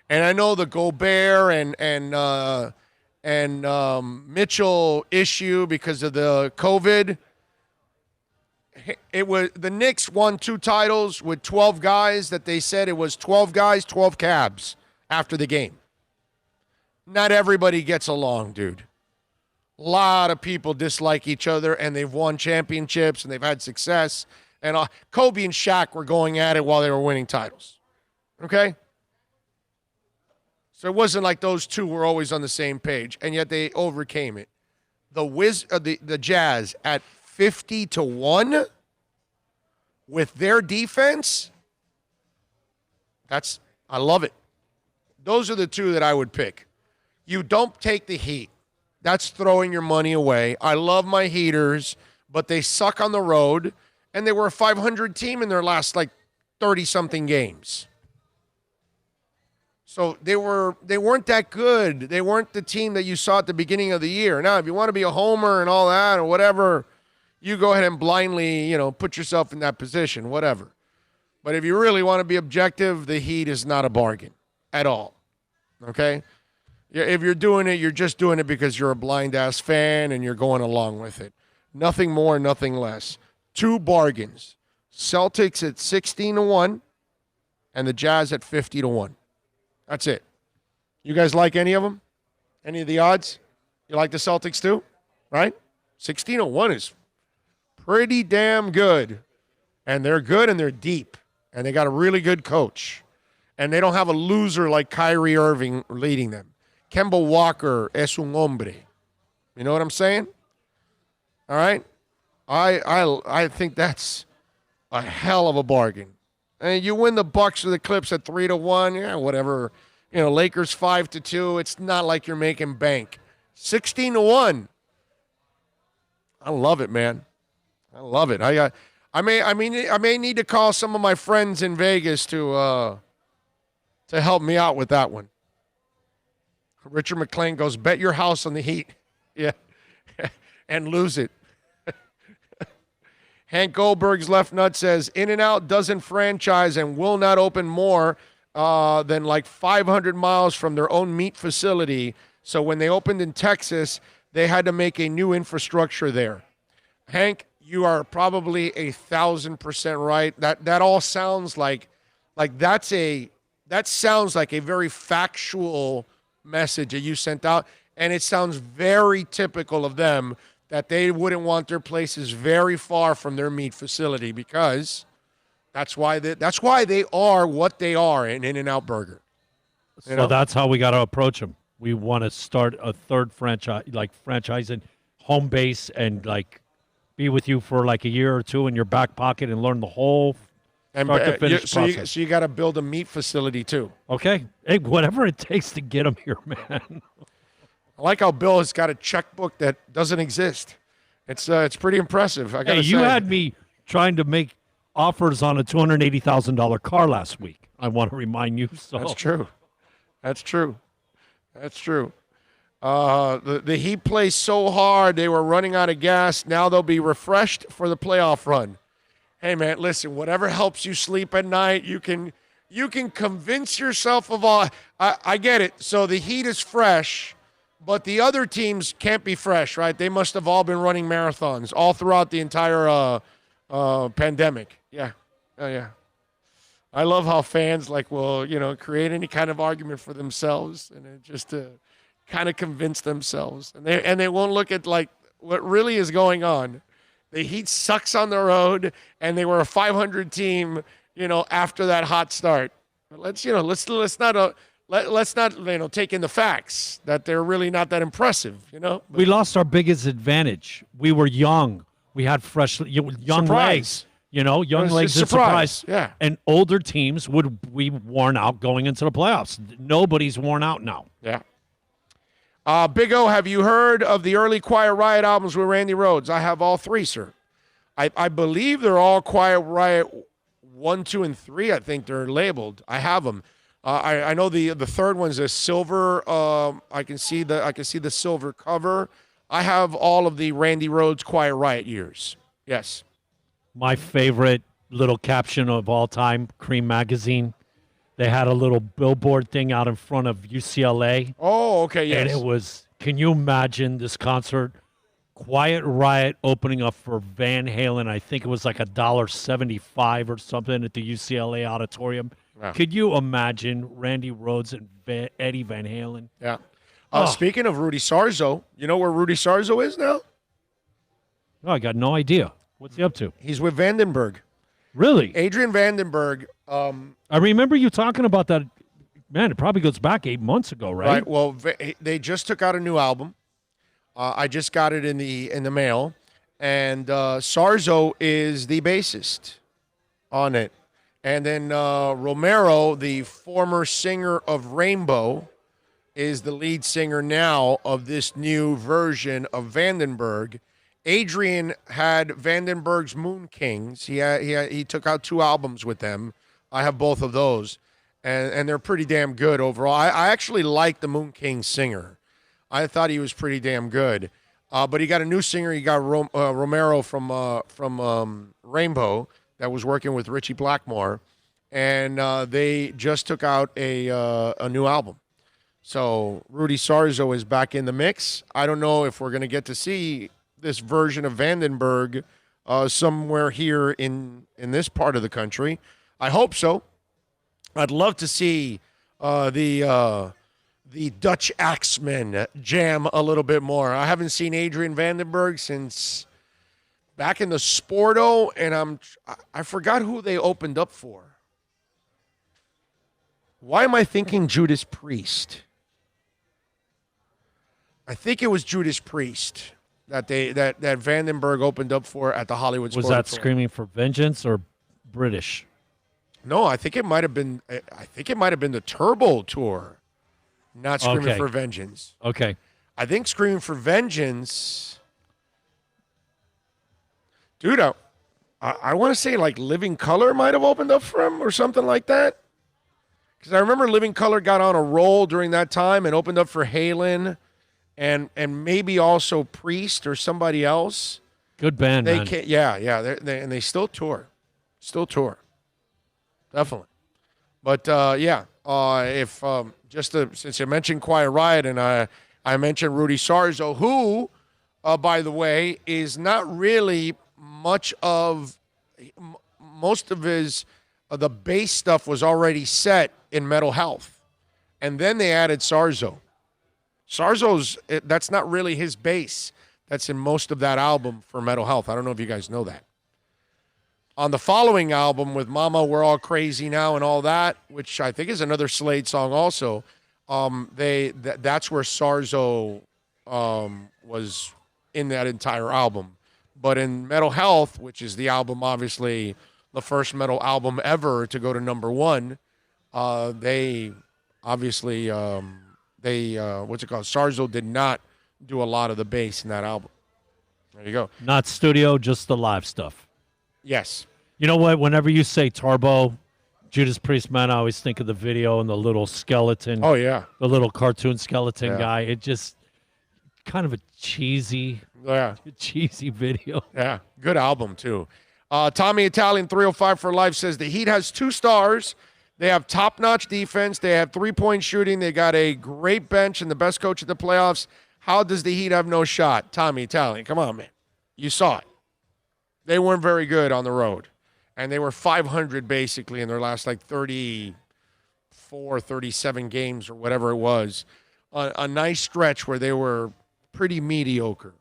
And I know the Gobert and Mitchell issue because of the COVID. It was the Knicks won 2 titles with 12 guys that they said it was 12 guys, 12 cabs after the game. Not everybody gets along, dude. A lot of people dislike each other, and they've won championships, and they've had success. And Kobe and Shaq were going at it while they were winning titles. Okay? So it wasn't like those two were always on the same page, and yet they overcame it. The Jazz at 50 to 1 with their defense, I love it. Those are the two that I would pick. You don't take the Heat. That's throwing your money away. I love my Heaters, but they suck on the road, and they were a 500 team in their last 30-something games. So they weren't that good. They weren't the team that you saw at the beginning of the year. Now, if you want to be a homer and all that or whatever, you go ahead and blindly, put yourself in that position, whatever. But if you really want to be objective, the Heat is not a bargain at all. Okay? If you're doing it, you're just doing it because you're a blind-ass fan and you're going along with it. Nothing more, nothing less. 2 bargains. Celtics at 16 to 1 and the Jazz at 50 to 1. That's it. You guys like any of them? Any of the odds? You like the Celtics too? Right? 16 to 1 is pretty damn good. And they're good and they're deep. And they got a really good coach. And they don't have a loser like Kyrie Irving leading them. Kemba Walker es un hombre. You know what I'm saying? All right? I think that's a hell of a bargain. And you win the Bucks or the Clips at 3 to 1, yeah, whatever. Lakers 5 to 2. It's not like you're making bank. 16 to 1. I love it, man. I love it. I may need to call some of my friends in Vegas to help me out with that one. Richard McClain goes, bet your house on the Heat. Yeah. And lose it. Hank Goldberg's left nut says, In-N-Out doesn't franchise and will not open more than 500 miles from their own meat facility. So when they opened in Texas, they had to make a new infrastructure there. Hank, you are probably 1,000% right. That all sounds like that sounds like a very factual message that you sent out, and it sounds very typical of them that they wouldn't want their places very far from their meat facility because that's why they are what they are in In-N-Out Burger. So that's how we got to approach them. We want to start a third franchise, like franchising home base, and like be with you for like a year or two in your back pocket and learn the whole start to finish process. So you got to build a meat facility too. Okay, hey, whatever it takes to get them here, man. I like how Bill has got a checkbook that doesn't exist. It's pretty impressive. I got to say. You had me trying to make offers on a $280,000 car last week. I want to remind you. So That's true. That's true. That's true. The Heat play so hard, they were running out of gas. Now they'll be refreshed for the playoff run. Hey, man, listen, whatever helps you sleep at night, you can convince yourself of all. I get it. So the Heat is fresh, but the other teams can't be fresh, right? They must have all been running marathons all throughout the entire pandemic. Yeah. Oh, yeah. I love how fans will create any kind of argument for themselves and just to kind of convince themselves. And they won't look at like what really is going on. The Heat sucks on the road, and they were a 500 team, after that hot start. But let's not take in the facts that they're really not that impressive, But we lost our biggest advantage. We were young. We had fresh young legs. Young legs and surprise. Yeah. And older teams would be worn out going into the playoffs. Nobody's worn out now. Yeah. Big O, have you heard of the early Quiet Riot albums with Randy Rhoads? I have all three, sir. I believe they're all Quiet Riot 1, 2, and 3. I think they're labeled. I have them. I know the third one's a silver. I can see the silver cover. I have all of the Randy Rhoads Quiet Riot years. Yes. My favorite little caption of all time, Cream Magazine. They had a little billboard thing out in front of UCLA. Oh, okay, yes. And it was, can you imagine this concert? Quiet Riot opening up for Van Halen. I think it was like $1.75 or something at the UCLA auditorium. Wow. Could you imagine Randy Rhoads and Eddie Van Halen? Yeah. Speaking of Rudy Sarzo, you know where Rudy Sarzo is now? No, I got no idea. What's he up to? He's with Vandenberg. Really? Adrian Vandenberg. I remember you talking about that. Man, it probably goes back 8 months ago, right? Right. Well, they just took out a new album. I just got it in the mail, and Sarzo is the bassist on it, and then Romero, the former singer of Rainbow, is the lead singer now of this new version of Vandenberg. Adrian had Vandenberg's Moon Kings. He took out 2 albums with them. I have both of those, and they're pretty damn good overall. I actually like the Moon Kings singer. I thought he was pretty damn good. But he got a new singer. He got Romero from Rainbow that was working with Richie Blackmore, and they just took out a new album. So Rudy Sarzo is back in the mix. I don't know if we're going to get to see this version of Vandenberg somewhere here in this part of the country. I hope so. I'd love to see the Dutch Axemen jam a little bit more. I haven't seen Adrian Vandenberg since back in the Sporto, and I forgot who they opened up for. Why am I thinking Judas Priest? I think it was Judas Priest that Vandenberg opened up for at the Hollywood Sporto. Was that Screaming for Vengeance or British? No, I think it might have been. I think it might have been the Turbo Tour, not Screaming for Vengeance. Okay. I think Screaming for Vengeance. Dude, I want to say like Living Color might have opened up for him or something like that. Because I remember Living Color got on a roll during that time and opened up for Halen and maybe also Priest or somebody else. Good band, man. And they still tour. Definitely. But, since I mentioned Quiet Riot and I mentioned Rudy Sarzo, who, by the way, is not really much of – most of his the bass stuff was already set in Metal Health. And then they added Sarzo. Sarzo's – that's not really his bass. That's in most of that album for Metal Health. I don't know if you guys know that. On the following album with Mama, We're All Crazy Now and all that, which I think is another Slade song also, That's where Sarzo was in that entire album. But in Metal Health, which is the album, obviously the first metal album ever to go to number one, they obviously Sarzo did not do a lot of the bass in that album. There you go. Not studio, just the live stuff. Yes. You know what? Whenever you say Turbo, Judas Priest, man, I always think of the video and the little skeleton. Oh, yeah. The little cartoon skeleton guy. It just kind of a cheesy video. Yeah, good album, too. Tommy Italian 305 for Life says the Heat has 2 stars. They have top-notch defense. They have three-point shooting. They got a great bench and the best coach at the playoffs. How does the Heat have no shot? Tommy Italian, come on, man. You saw it. They weren't very good on the road. And they were 500 basically in their last 34, 37 games or whatever it was. A nice stretch where they were pretty mediocre.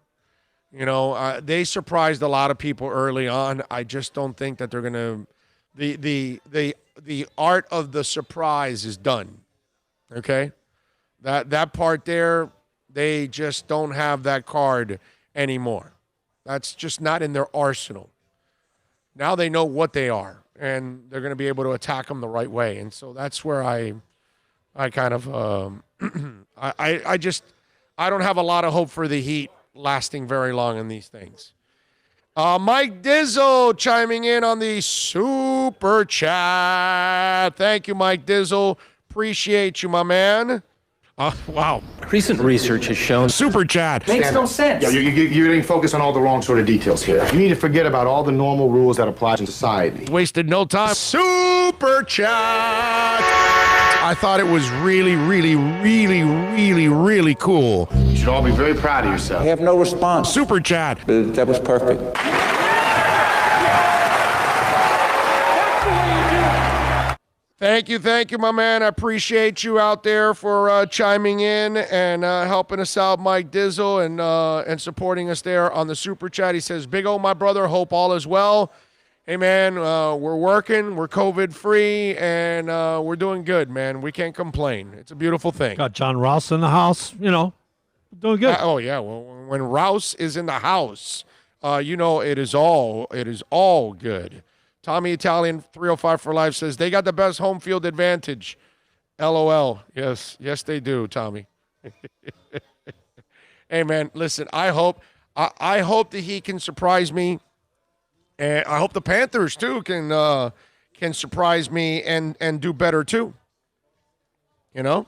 You know, they surprised a lot of people early on. I just don't think that they're going to the art of the surprise is done. Okay? That part there, they just don't have that card anymore. That's just not in their arsenal. Now they know what they are, and they're going to be able to attack them the right way. And so that's where I kind of I don't have a lot of hope for the Heat lasting very long in these things. Mike Dizzle chiming in on the super chat. Thank you, Mike Dizzle. Appreciate you, my man. Wow. Recent research has shown super chat makes no sense. Yeah, you're getting focused on all the wrong sort of details here. You need to forget about all the normal rules that apply in society. Wasted no time. Super chat. I thought it was really, really, really, really, really cool. You should all be very proud of yourself. I have no response. Super chat. That was perfect. Thank you, my man. I appreciate you out there for chiming in and helping us out, Mike Dizzle, and supporting us there on the super chat. He says, "Big O, my brother, hope all is well." Hey, man, we're working, we're COVID-free, and we're doing good, man. We can't complain. It's a beautiful thing. Got John Ross in the house, doing good. Oh, yeah. Well, when Rouse is in the house, it is all good. Tommy Italian 305 for Life says they got the best home field advantage. LOL. Yes, they do, Tommy. Hey, man, listen, I hope that he can surprise me. And I hope the Panthers, too, can surprise me and do better, too. I would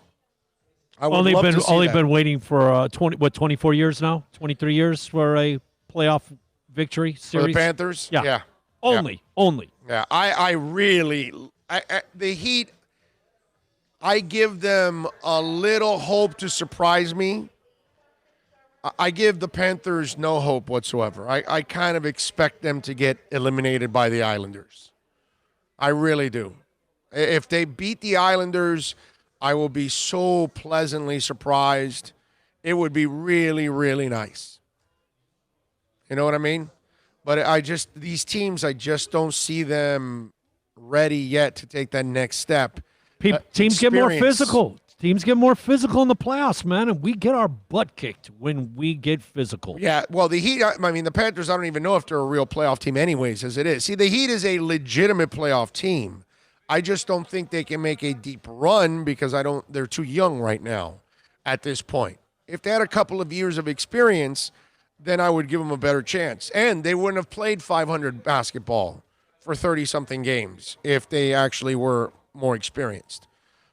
only love to see only that. been waiting for 24 years now, 23 years for a playoff victory series. For the Panthers? Yeah. Only. Yeah, the Heat, I give them a little hope to surprise me. I give the Panthers no hope whatsoever. I kind of expect them to get eliminated by the Islanders. I really do. If they beat the Islanders, I will be so pleasantly surprised. It would be really, really nice. You know what I mean? But these teams, I just don't see them ready yet to take that next step. Teams get more physical. Teams get more physical in the playoffs, man, and we get our butt kicked when we get physical. Yeah, well, the Heat, the Panthers, I don't even know if they're a real playoff team anyways, as it is. See, the Heat is a legitimate playoff team. I just don't think they can make a deep run because they're too young right now at this point. If they had a couple of years of experience, then I would give them a better chance. And they wouldn't have played 500 basketball for 30-something games if they actually were more experienced.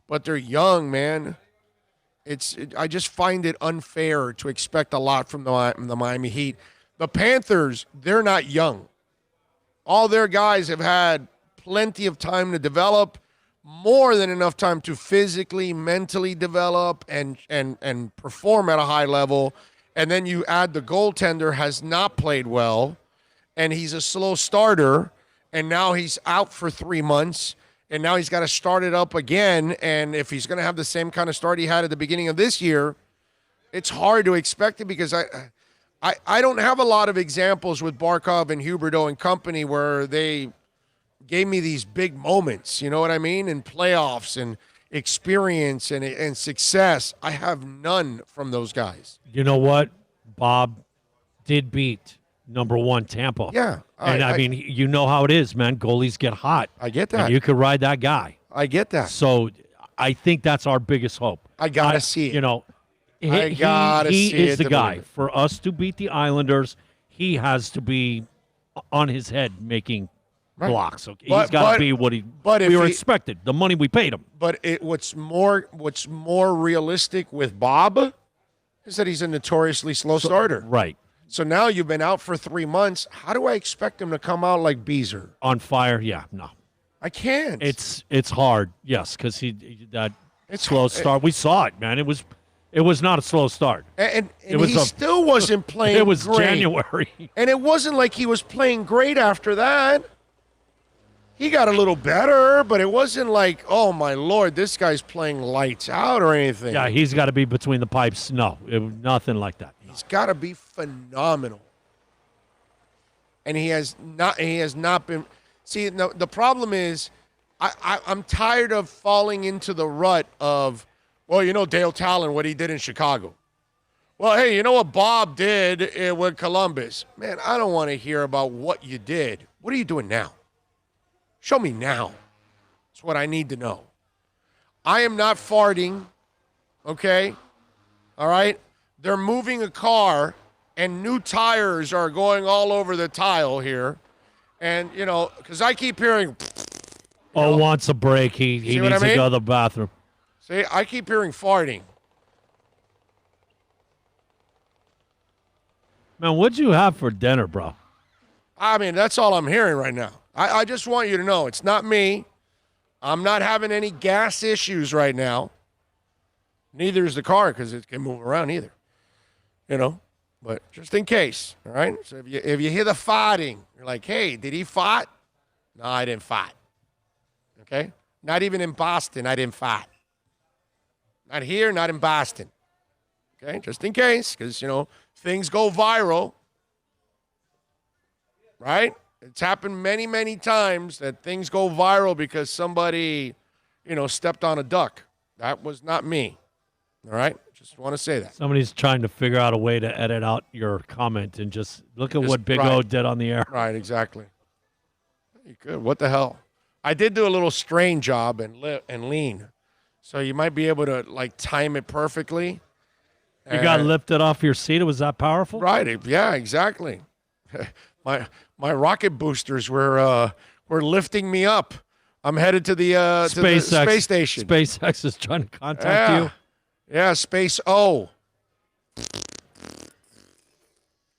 But they're young, man. I just find it unfair to expect a lot from the Miami Heat. The Panthers, they're not young. All their guys have had plenty of time to develop, more than enough time to physically, mentally develop and perform at a high level. And then you add the goaltender has not played well, and he's a slow starter, and now he's out for 3 months, and now he's got to start it up again. And if he's going to have the same kind of start he had at the beginning of this year, it's hard to expect it because I don't have a lot of examples with Barkov and Huberdeau and company where they gave me these big moments, you know what I mean, in playoffs. And experience and success. I have none from those guys. You know what? Bob did beat number 1 Tampa. Yeah. And I mean, you know how it is, man. Goalies get hot. I get that. And you could ride that guy. I get that. So I think that's our biggest hope. I got to see it. You know, I gotta he see is it the to guy. believe it. For us to beat the Islanders, he has to be on his head making blocks. Okay? He's got to be what we were expected, the money we paid him. But what's more realistic with Bob is that he's a notoriously slow starter. Right. So now you've been out for 3 months. How do I expect him to come out like Beezer? On fire? Yeah, no. I can't. It's hard, yes, because that slow start. We saw it, man. It was not a slow start. And he still wasn't playing It was great. January. And it wasn't like he was playing great after that. He got a little better, but it wasn't like, oh, my Lord, this guy's playing lights out or anything. Yeah, he's got to be between the pipes. No, nothing like that. He's got to be phenomenal. And he has not been. See, the problem is I'm tired of falling into the rut of, well, you know, Dale Talon, what he did in Chicago. Well, hey, you know what Bob did with Columbus? Man, I don't want to hear about what you did. What are you doing now? Show me now. That's what I need to know. I am not farting, okay? All right? They're moving a car, and new tires are going all over the tile here. And, you know, because I keep hearing. Wants a break. He needs to go to the bathroom. See, I keep hearing farting. Man, what'd you have for dinner, bro? I mean, that's all I'm hearing right now. I just want you to know it's not me. I'm not having any gas issues right now. Neither is the car because it can move around either. You know, but just in case, all right? So if you hear the farting, you're like, hey, did he fart? No, I didn't fart. Okay? Not even in Boston, I didn't fart. Not here, not in Boston. Okay? Just in case, because, you know, things go viral. Right? It's happened many, many times that things go viral because somebody, you know, stepped on a duck. That was not me. All right? Just want to say that. Somebody's trying to figure out a way to edit out your comment and just look at what Big O did on the air. Right, exactly. Good. What the hell? I did do a little strain job and lean. So you might be able to, like, time it perfectly. You got lifted off your seat? Was that powerful? Right. Yeah, exactly. My rocket boosters were lifting me up. I'm headed to the space station. SpaceX is trying to contact you. Yeah, Space O.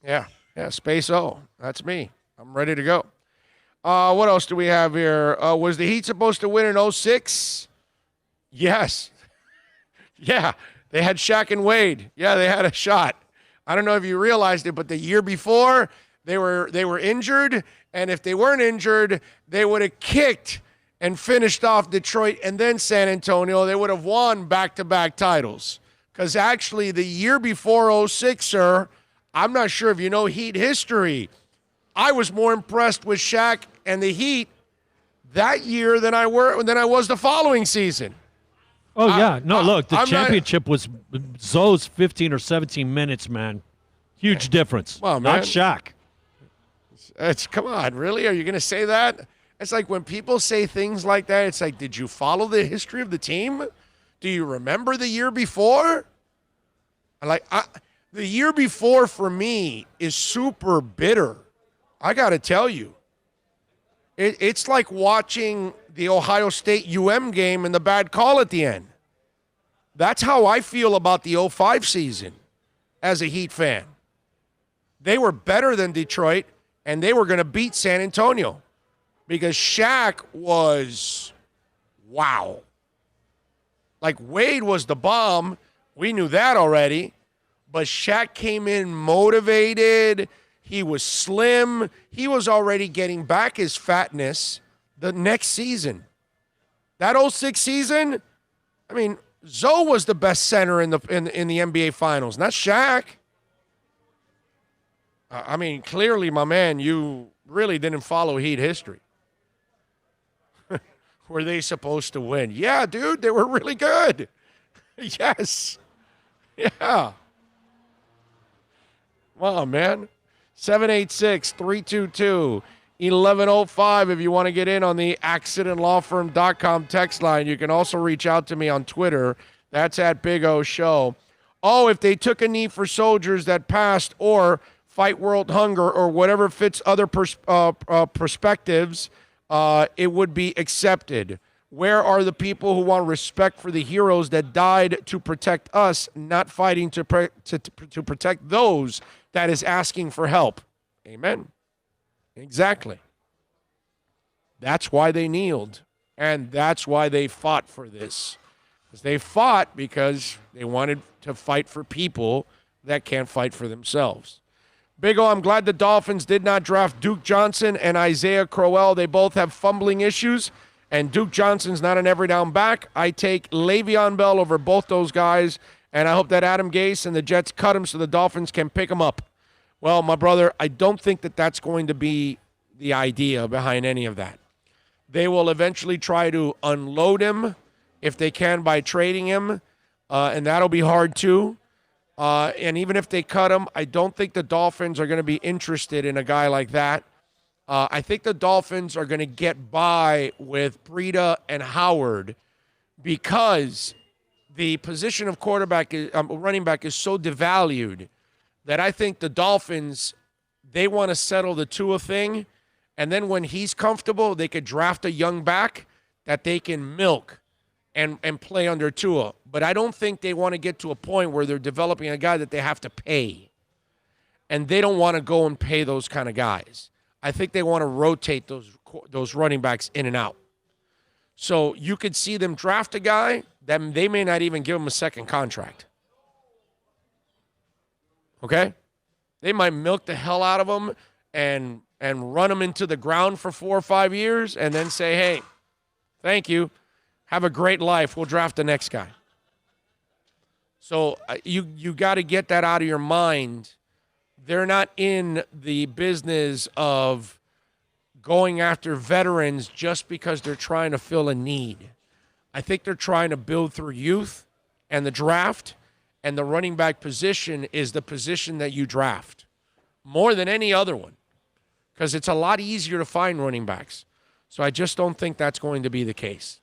Yeah, Space O. That's me. I'm ready to go. What else do we have here? Was the Heat supposed to win in 06? Yes. Yeah, they had Shaq and Wade. Yeah, they had a shot. I don't know if you realized it, but the year before, they were injured, and if they weren't injured, they would have kicked and finished off Detroit and then San Antonio. They would have won back-to-back titles. Because actually, the year before 06, sir, I'm not sure if you know Heat history. I was more impressed with Shaq and the Heat that year than I was the following season. Oh, yeah. Look, the championship was Zoe's 15 or 17 minutes, man. Huge difference. Well, man. Not Shaq. Come on, really? Are you going to say that? It's like when people say things like that, it's like, did you follow the history of the team? Do you remember the year before? The year before for me is super bitter. I got to tell you. It's like watching the Ohio State UM game and the bad call at the end. That's how I feel about the 05 season as a Heat fan. They were better than Detroit, and they were going to beat San Antonio because Shaq was, wow. Like, Wade was the bomb. We knew that already. But Shaq came in motivated. He was slim. He was already getting back his fatness the next season. That 06 season, I mean, Zoe was the best center in the NBA Finals, not Shaq. I mean, clearly, my man, you really didn't follow Heat history. were they supposed to win? Yeah, dude, they were really good. Yes. Yeah. Wow, man. 786-322-1105 if you want to get in on the accidentlawfirm.com text line. You can also reach out to me on Twitter. That's at Big O Show. Oh, if they took a knee for soldiers that passed or fight world hunger or whatever fits other perspectives, it would be accepted. Where are the people who want respect for the heroes that died to protect us, not fighting to protect those that is asking for help? Amen. Exactly. That's why they kneeled, and that's why they fought for this. They fought because they wanted to fight for people that can't fight for themselves. Big O, I'm glad the Dolphins did not draft Duke Johnson and Isaiah Crowell. They both have fumbling issues, and Duke Johnson's not an every down back. I take Le'Veon Bell over both those guys, and I hope that Adam Gase and the Jets cut him so the Dolphins can pick him up. Well, my brother, I don't think that that's going to be the idea behind any of that. They will eventually try to unload him if they can by trading him, and that'll be hard too. And even if they cut him, I don't think the Dolphins are going to be interested in a guy like that. I think the Dolphins are going to get by with Breida and Howard because the position of running back is so devalued that I think the Dolphins, they want to settle the Tua thing, and then when he's comfortable, they could draft a young back that they can milk and play under Tua. But I don't think they want to get to a point where they're developing a guy that they have to pay. And they don't want to go and pay those kind of guys. I think they want to rotate those running backs in and out. So you could see them draft a guy that they may not even give him a second contract. Okay? They might milk the hell out of him and run him into the ground for 4 or 5 years and then say, hey, thank you. Have a great life. We'll draft the next guy. So you got to get that out of your mind. They're not in the business of going after veterans just because they're trying to fill a need. I think they're trying to build through youth and the draft, and the running back position is the position that you draft more than any other one because it's a lot easier to find running backs. So I just don't think that's going to be the case.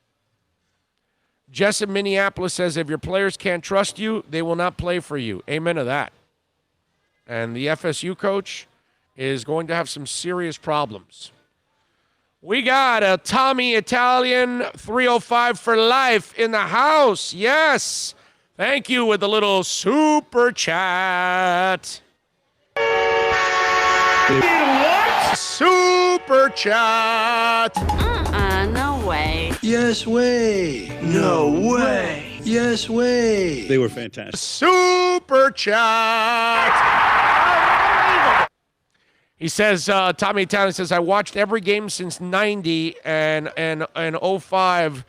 Jess in Minneapolis says, if your players can't trust you, they will not play for you. Amen to that. And the FSU coach is going to have some serious problems. We got a Tommy Italian 305 for life in the house. Yes. Thank you with a little super chat. What? Super chat. No way. Yes way. No way. Yes way. They were fantastic. Super chat. He says, Tommy Town says, I watched every game since 90 and 05.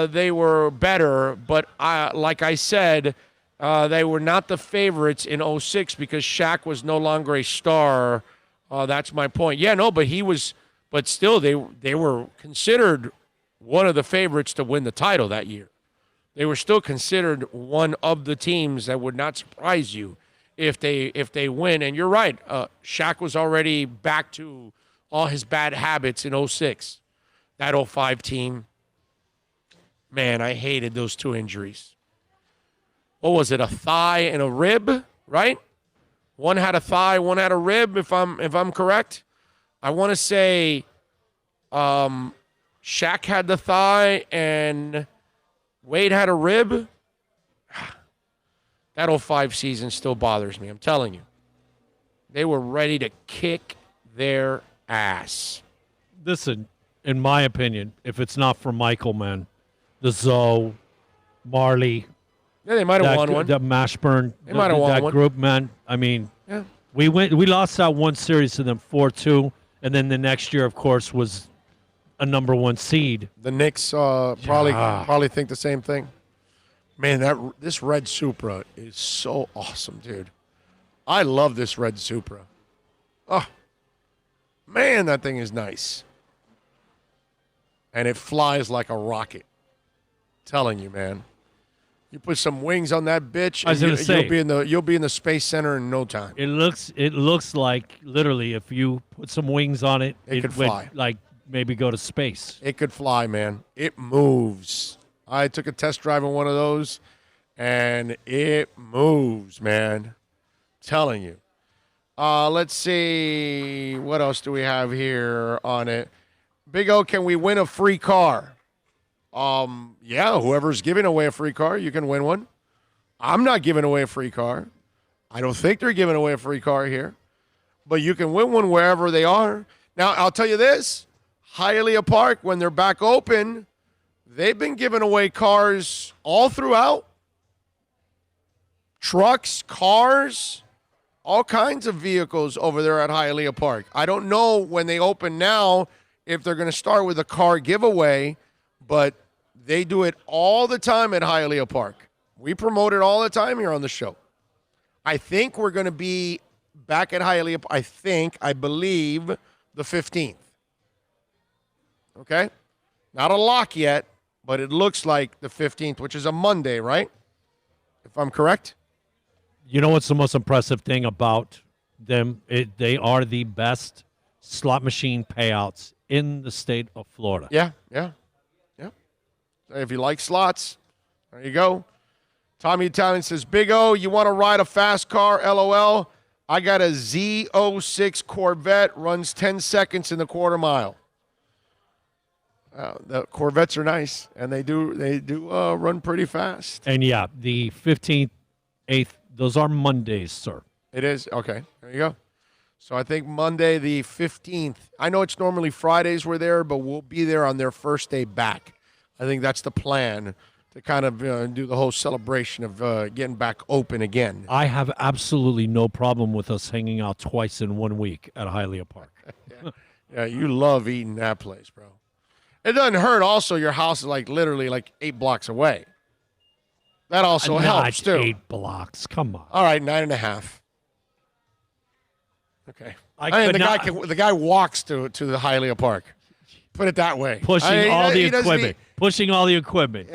They were better, but like I said, they were not the favorites in 06 because Shaq was no longer a star. That's my point. Yeah, no, but he was, but still they were considered one of the favorites to win the title that year. They were still considered one of the teams that would not surprise you if they win. And you're right, Shaq was already back to all his bad habits in 06. That 05 team, man, I hated those two injuries. What was it, a thigh and a rib, right? One had a thigh, one had a rib, if I'm correct. I want to say Shaq had the thigh and Wade had a rib. That 05 season still bothers me, I'm telling you. They were ready to kick their ass. Listen, in my opinion, if it's not for Michael, man, the Zoe, Marley. Yeah, they might have won one. That Mashburn. They might have won that one. group, man. I mean, yeah. We lost that one series to them 4-2, and then the next year, of course, was a number one seed. The Knicks probably think the same thing. Man, this red Supra is so awesome, dude. I love this red Supra. Oh, man, that thing is nice. and it flies like a rocket. Telling you, man. You put some wings on that bitch, I was gonna say, you'll be in the Space Center in no time. It looks like literally if you put some wings on it, It could would, fly. like maybe go to space. It could fly, man. It moves. I took a test drive on one of those, and it moves, man. Telling you. Let's see. What else do we have here on it? Big O, can we win a free car? Yeah, whoever's giving away a free car, you can win one. I'm not giving away a free car. I don't think they're giving away a free car here. But you can win one wherever they are. Now, I'll tell you this. Hialeah Park, when they're back open, they've been giving away cars all throughout. Trucks, cars, all kinds of vehicles over there at Hialeah Park. I don't know when they open now if they're going to start with a car giveaway, but they do it all the time at Hialeah Park. We promote it all the time here on the show. I think we're going to be back at Hialeah, I believe, the 15th. Okay? Not a lock yet, but it looks like the 15th, which is a Monday, right? If I'm correct? You know what's the most impressive thing about them? They are the best slot machine payouts in the state of Florida. Yeah. If you like slots, there you go. Tommy Italian says, Big O, you want to ride a fast car? LOL. I got a Z06 Corvette, runs 10 seconds in the quarter mile. The Corvettes are nice, and they do run pretty fast. And yeah, the 15th, 8th, those are Mondays, sir. It is? Okay, there you go. So I think Monday the 15th. I know it's normally Fridays we're there, but we'll be there on their first day back. I think that's the plan, to kind of do the whole celebration of getting back open again. I have absolutely no problem with us hanging out twice in 1 week at Hialeah Park. Yeah, you love eating that place, bro. It doesn't hurt. Also, your house is literally 8 blocks away. That also helps, too. 8 blocks. Come on. All right, 9.5. Okay. The guy walks to the Hialeah Park. Put it that way. Pushing all the equipment.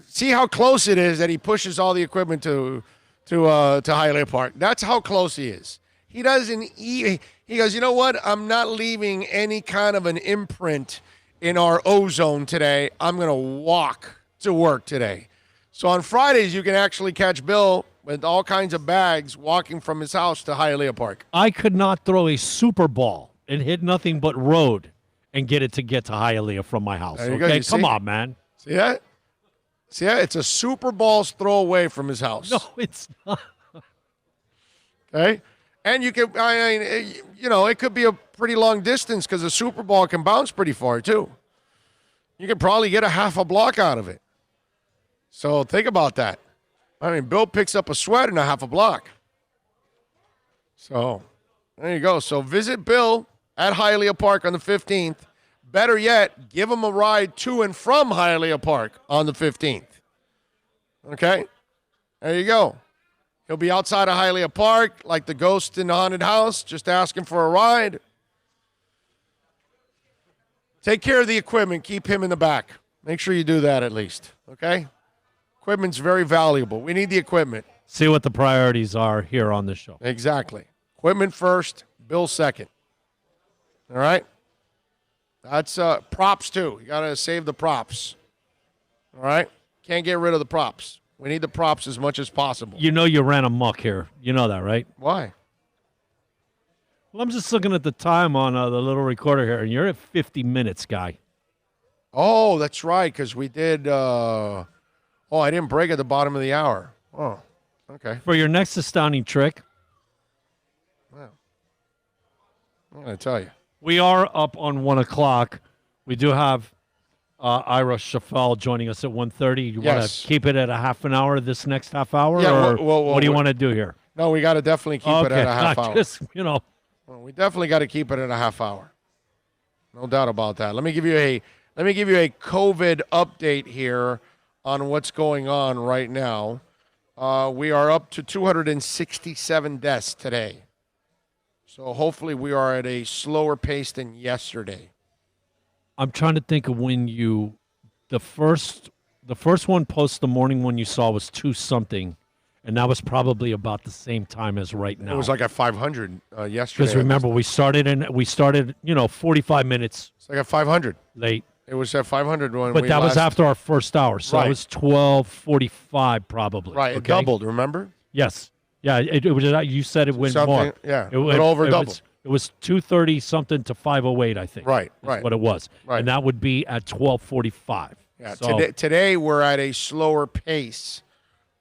See how close it is that he pushes all the equipment to Hialeah Park. That's how close he is. He doesn't he goes, you know what? I'm not leaving any kind of an imprint in our ozone today. I'm going to walk to work today. So on Fridays, you can actually catch Bill with all kinds of bags walking from his house to Hialeah Park. I could not throw a super ball and hit nothing but road and get to Hialeah from my house. Okay, come on, man. See that? It's a Super Bowl's throw away from his house. No, it's not. Okay? And you can, it could be a pretty long distance because a Super Bowl can bounce pretty far, too. You could probably get a half a block out of it. So think about that. Bill picks up a sweat and a half a block. So there you go. So visit Bill at Hialeah Park on the 15th. Better yet, give him a ride to and from Hialeah Park on the 15th. Okay? There you go. He'll be outside of Hialeah Park like the ghost in the haunted house, just asking for a ride. Take care of the equipment. Keep him in the back. Make sure you do that at least. Okay? Equipment's very valuable. We need the equipment. See what the priorities are here on the show. Exactly. Equipment first, Bill second. All right? That's props, too. You got to save the props. All right? Can't get rid of the props. We need the props as much as possible. You know you ran amok here. You know that, right? Why? Well, I'm just looking at the time on the little recorder here, and you're at 50 minutes, guy. Oh, that's right, because we did I didn't break at the bottom of the hour. Oh, okay. For your next astounding trick. Well, I'm going to tell you. We are up on 1 o'clock. We do have Ira Shafal joining us at 1:30. You want to keep it at a half an hour this next half hour? Yeah, or what do you want to do here? No, we got to definitely keep it at a half hour. Just, Well, we definitely got to keep it at a half hour. No doubt about that. Let me give you a COVID update here on what's going on right now. We are up to 267 deaths today. So hopefully we are at a slower pace than yesterday. I'm trying to think of when the first one post the morning one you saw was 2-something, and that was probably about the same time as right now. It was like at 500 yesterday. Because remember, we started 45 minutes. It's like at 500 late. It was at 500 when But that was after our first hour, so Right. it was 12:45 probably. Right, it okay? doubled, remember? Yes. Yeah, it was. You said it went Something- more. yeah, it, but over double. It was 2:30 something to 5:08, I think. Right, is right. what it was. Right. And that would be at 12:45. Yeah, So, today we're at a slower pace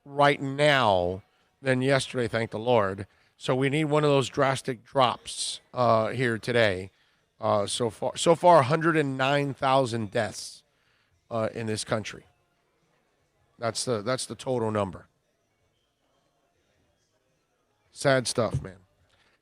right now than yesterday, thank the Lord. So we need one of those drastic drops here today. So far 109,000 deaths in this country. That's the total number. Sad stuff, man.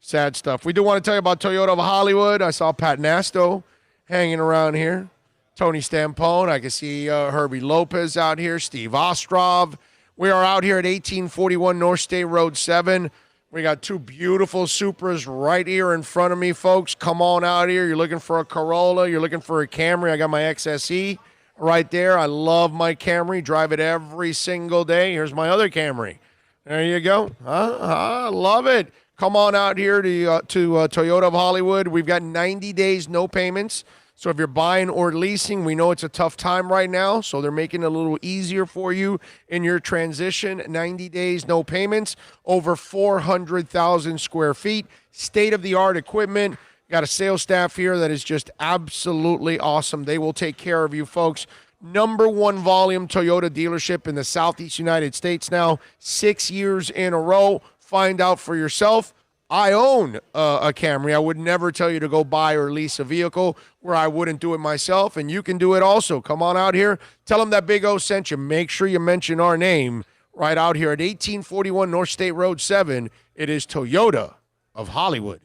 Sad stuff. We do want to tell you about Toyota of Hollywood. I saw Pat Nasto hanging around here. Tony Stampone. I can see Herbie Lopez out here. Steve Ostrov. We are out here at 1841 North State Road 7. We got two beautiful Supras right here in front of me, folks. Come on out here. You're looking for a Corolla. You're looking for a Camry. I got my XSE right there. I love my Camry. Drive it every single day. Here's my other Camry. There you go. Love it. Come on out here to Toyota of Hollywood. We've got 90 days, no payments. So if you're buying or leasing, we know it's a tough time right now, so they're making it a little easier for you in your transition. 90 days, no payments, over 400,000 square feet, state-of-the-art equipment. Got a sales staff here that is just absolutely awesome. They will take care of you, folks. Number one volume Toyota dealership in the Southeast United States now, 6 years in a row. Find out for yourself. I own a Camry. I would never tell you to go buy or lease a vehicle where I wouldn't do it myself, and you can do it also. Come on out here. Tell them that Big O sent you. Make sure you mention our name right out here at 1841 North State Road 7. It is Toyota of Hollywood.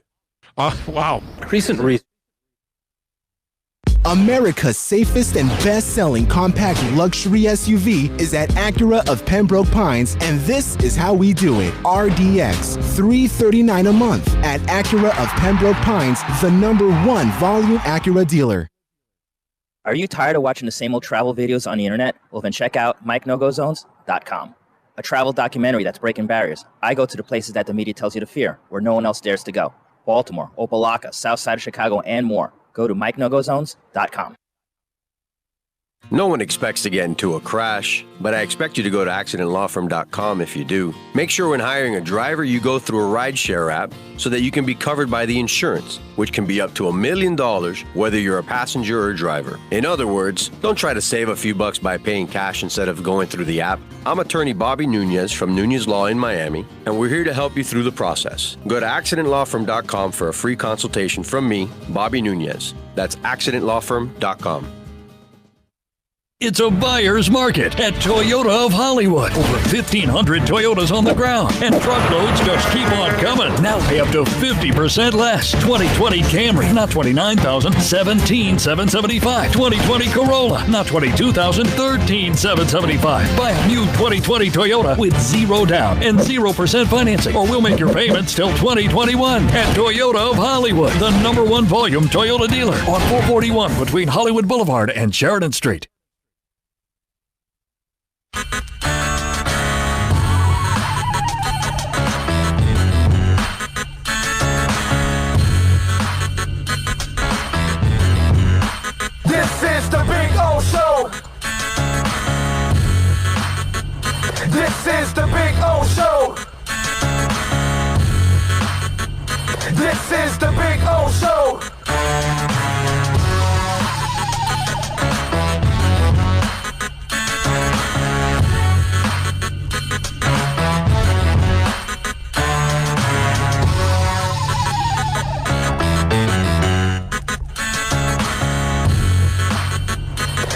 Wow. Recent research. America's safest and best-selling compact luxury SUV is at Acura of Pembroke Pines, and this is how we do it. RDX, $339 a month at Acura of Pembroke Pines, the #1 volume Acura dealer. Are you tired of watching the same old travel videos on the internet? Well, then check out MikeNoGoZones.com, a travel documentary that's breaking barriers. I go to the places that the media tells you to fear, where no one else dares to go. Baltimore, Opelika, South Side of Chicago, and more. Go to MikeNoGoZones.com. No one expects to get into a crash, but I expect you to go to accidentlawfirm.com if you do. Make sure when hiring a driver, you go through a rideshare app so that you can be covered by the insurance, which can be up to $1 million whether you're a passenger or a driver. In other words, don't try to save a few bucks by paying cash instead of going through the app. I'm attorney Bobby Nunez from Nunez Law in Miami, and we're here to help you through the process. Go to accidentlawfirm.com for a free consultation from me, Bobby Nunez. That's accidentlawfirm.com. It's a buyer's market at Toyota of Hollywood. Over 1,500 Toyotas on the ground, and truckloads just keep on coming. Now pay up to 50% less. 2020 Camry, not $29,000, $17,775. 2020 Corolla, not $22,000, $13,775. Buy a new 2020 Toyota with 0 down and 0% financing, or we'll make your payments till 2021. At Toyota of Hollywood, the #1 volume Toyota dealer on 441 between Hollywood Boulevard and Sheridan Street. This is the Big O Show. This is the Big O Show. This is the Big O Show.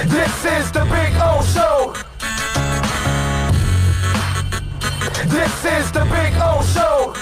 This is the Big O Show. This is the Big O Show.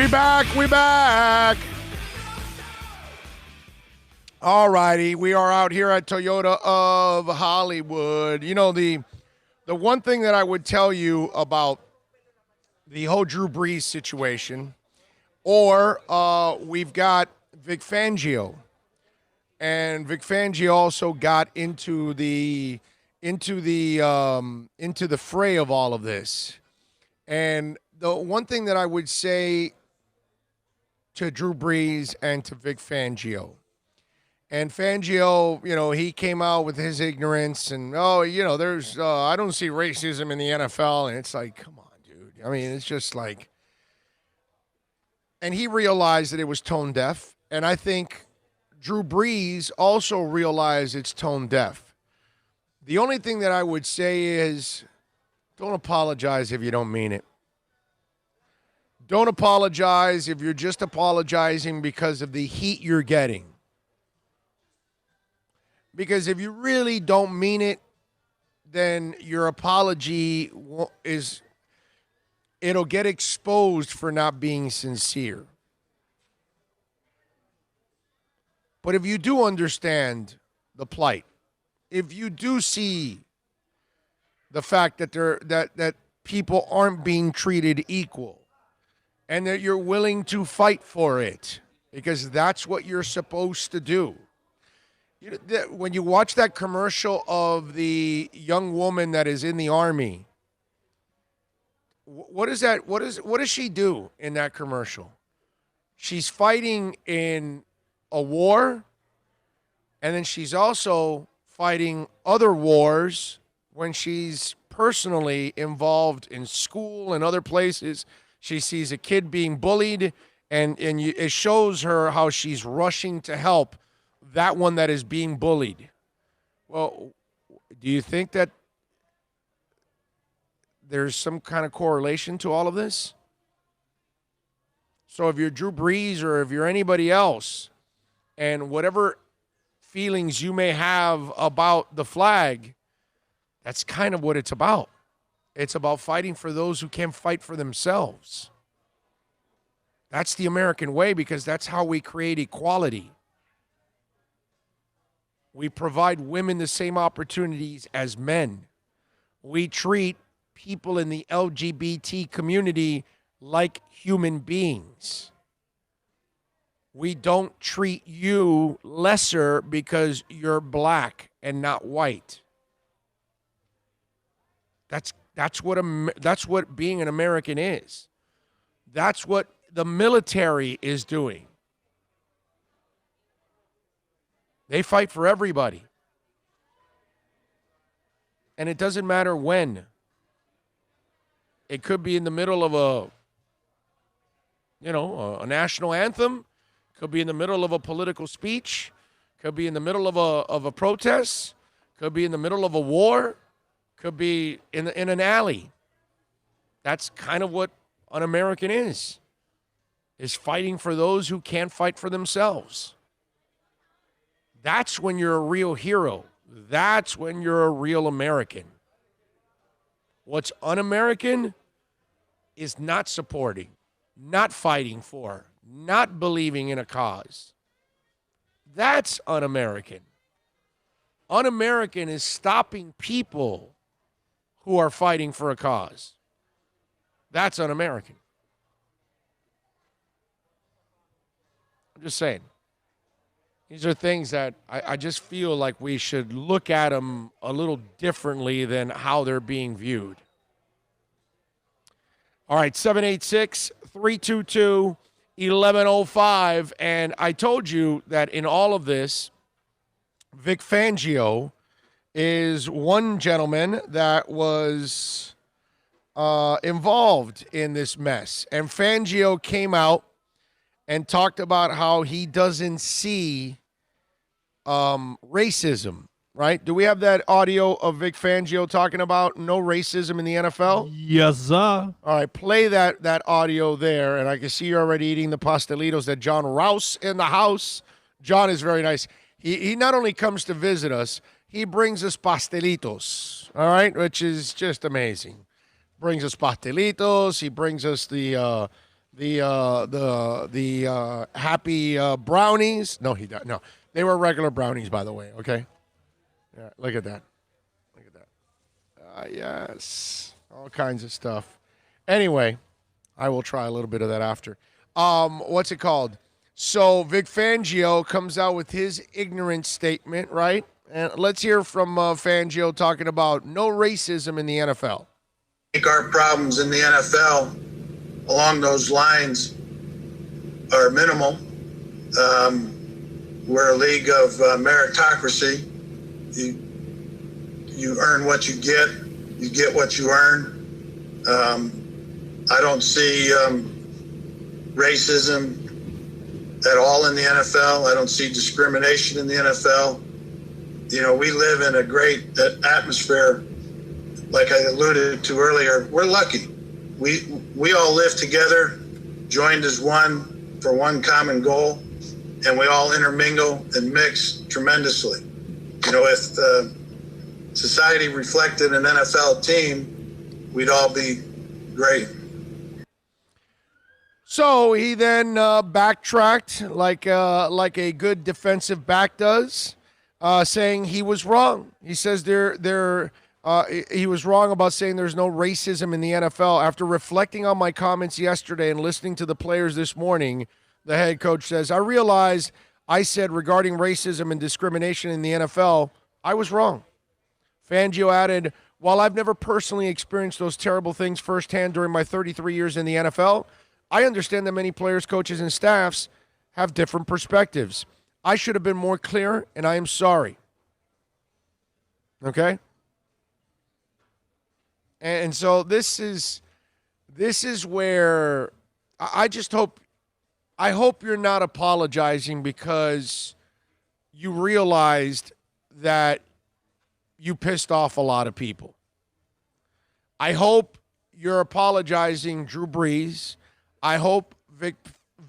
We back. All righty, we are out here at Toyota of Hollywood. You know, the one thing that I would tell you about the whole Drew Brees situation, or we've got Vic Fangio, and Vic Fangio also got into the fray of all of this. And the one thing that I would say to Drew Brees and to Vic Fangio, and Fangio, you know, he came out with his ignorance and, there's, I don't see racism in the NFL. And it's like, come on, dude. I mean, it's just like, and he realized that it was tone deaf. And I think Drew Brees also realized it's tone deaf. The only thing that I would say is don't apologize if you don't mean it. Don't apologize if you're just apologizing because of the heat you're getting. Because if you really don't mean it, then your apology it'll get exposed for not being sincere. But if you do understand the plight, if you do see the fact that that people aren't being treated equal, and that you're willing to fight for it, because that's what you're supposed to do. When you watch that commercial of the young woman that is in the Army, what is that? What does she do in that commercial? She's fighting in a war, and then she's also fighting other wars when she's personally involved in school and other places. She sees a kid being bullied, and it shows her how she's rushing to help that one that is being bullied. Well, do you think that there's some kind of correlation to all of this? So if you're Drew Brees or if you're anybody else, and whatever feelings you may have about the flag, that's kind of what it's about. It's about fighting for those who can't fight for themselves. That's the American way, because that's how we create equality. We provide women the same opportunities as men. We treat people in the LGBT community like human beings. We don't treat you lesser because you're black and not white. That's what being an American is. That's what the military is doing. They fight for everybody. And it doesn't matter when. It could be in the middle of a national anthem. Could be in the middle of a political speech. Could be in the middle of a protest. Could be in the middle of a war. Could be in an alley. That's kind of what an American is fighting for those who can't fight for themselves. That's when you're a real hero. That's when you're a real American. What's un-American is not supporting, not fighting for, not believing in a cause. That's un-American. Un-American is stopping people who are fighting for a cause. That's un-American. I'm just saying. These are things that I just feel like we should look at them a little differently than how they're being viewed. All right, 786-322-1105. And I told you that in all of this, Vic Fangio is one gentleman that was involved in this mess. And Fangio came out and talked about how he doesn't see racism, right? Do we have that audio of Vic Fangio talking about no racism in the NFL? Yes, sir. All right, play that audio there, and I can see you're already eating the pastelitos that John Rouse in the house. John is very nice. He not only comes to visit us, he brings us pastelitos, all right, which is just amazing. Brings us pastelitos. He brings us the happy brownies. No, he doesn't. No, they were regular brownies, by the way. Okay. Yeah, look at that. Look at that. Yes, all kinds of stuff. Anyway, I will try a little bit of that after. What's it called? So Vic Fangio comes out with his ignorant statement, right? And let's hear from Fangio talking about no racism in the NFL. I think our problems in the NFL along those lines are minimal. We're a league of meritocracy. You earn what you get what you earn. I don't see racism at all in the NFL. I don't see discrimination in the NFL. You know, we live in a great atmosphere. Like I alluded to earlier, we're lucky. We all live together, joined as one for one common goal, and we all intermingle and mix tremendously. You know, if society reflected an NFL team, we'd all be great. So he then backtracked like a good defensive back does, saying he was wrong. He says he was wrong about saying there's no racism in the NFL. After reflecting on my comments yesterday and listening to the players this morning, the head coach says, I realized I said regarding racism and discrimination in the NFL, I was wrong. Fangio added, while I've never personally experienced those terrible things firsthand during my 33 years in the NFL, I understand that many players, coaches, and staffs have different perspectives. I should have been more clear, and I am sorry. Okay? And so this is where I hope you're not apologizing because you realized that you pissed off a lot of people. I hope you're apologizing, Drew Brees. I hope, Vic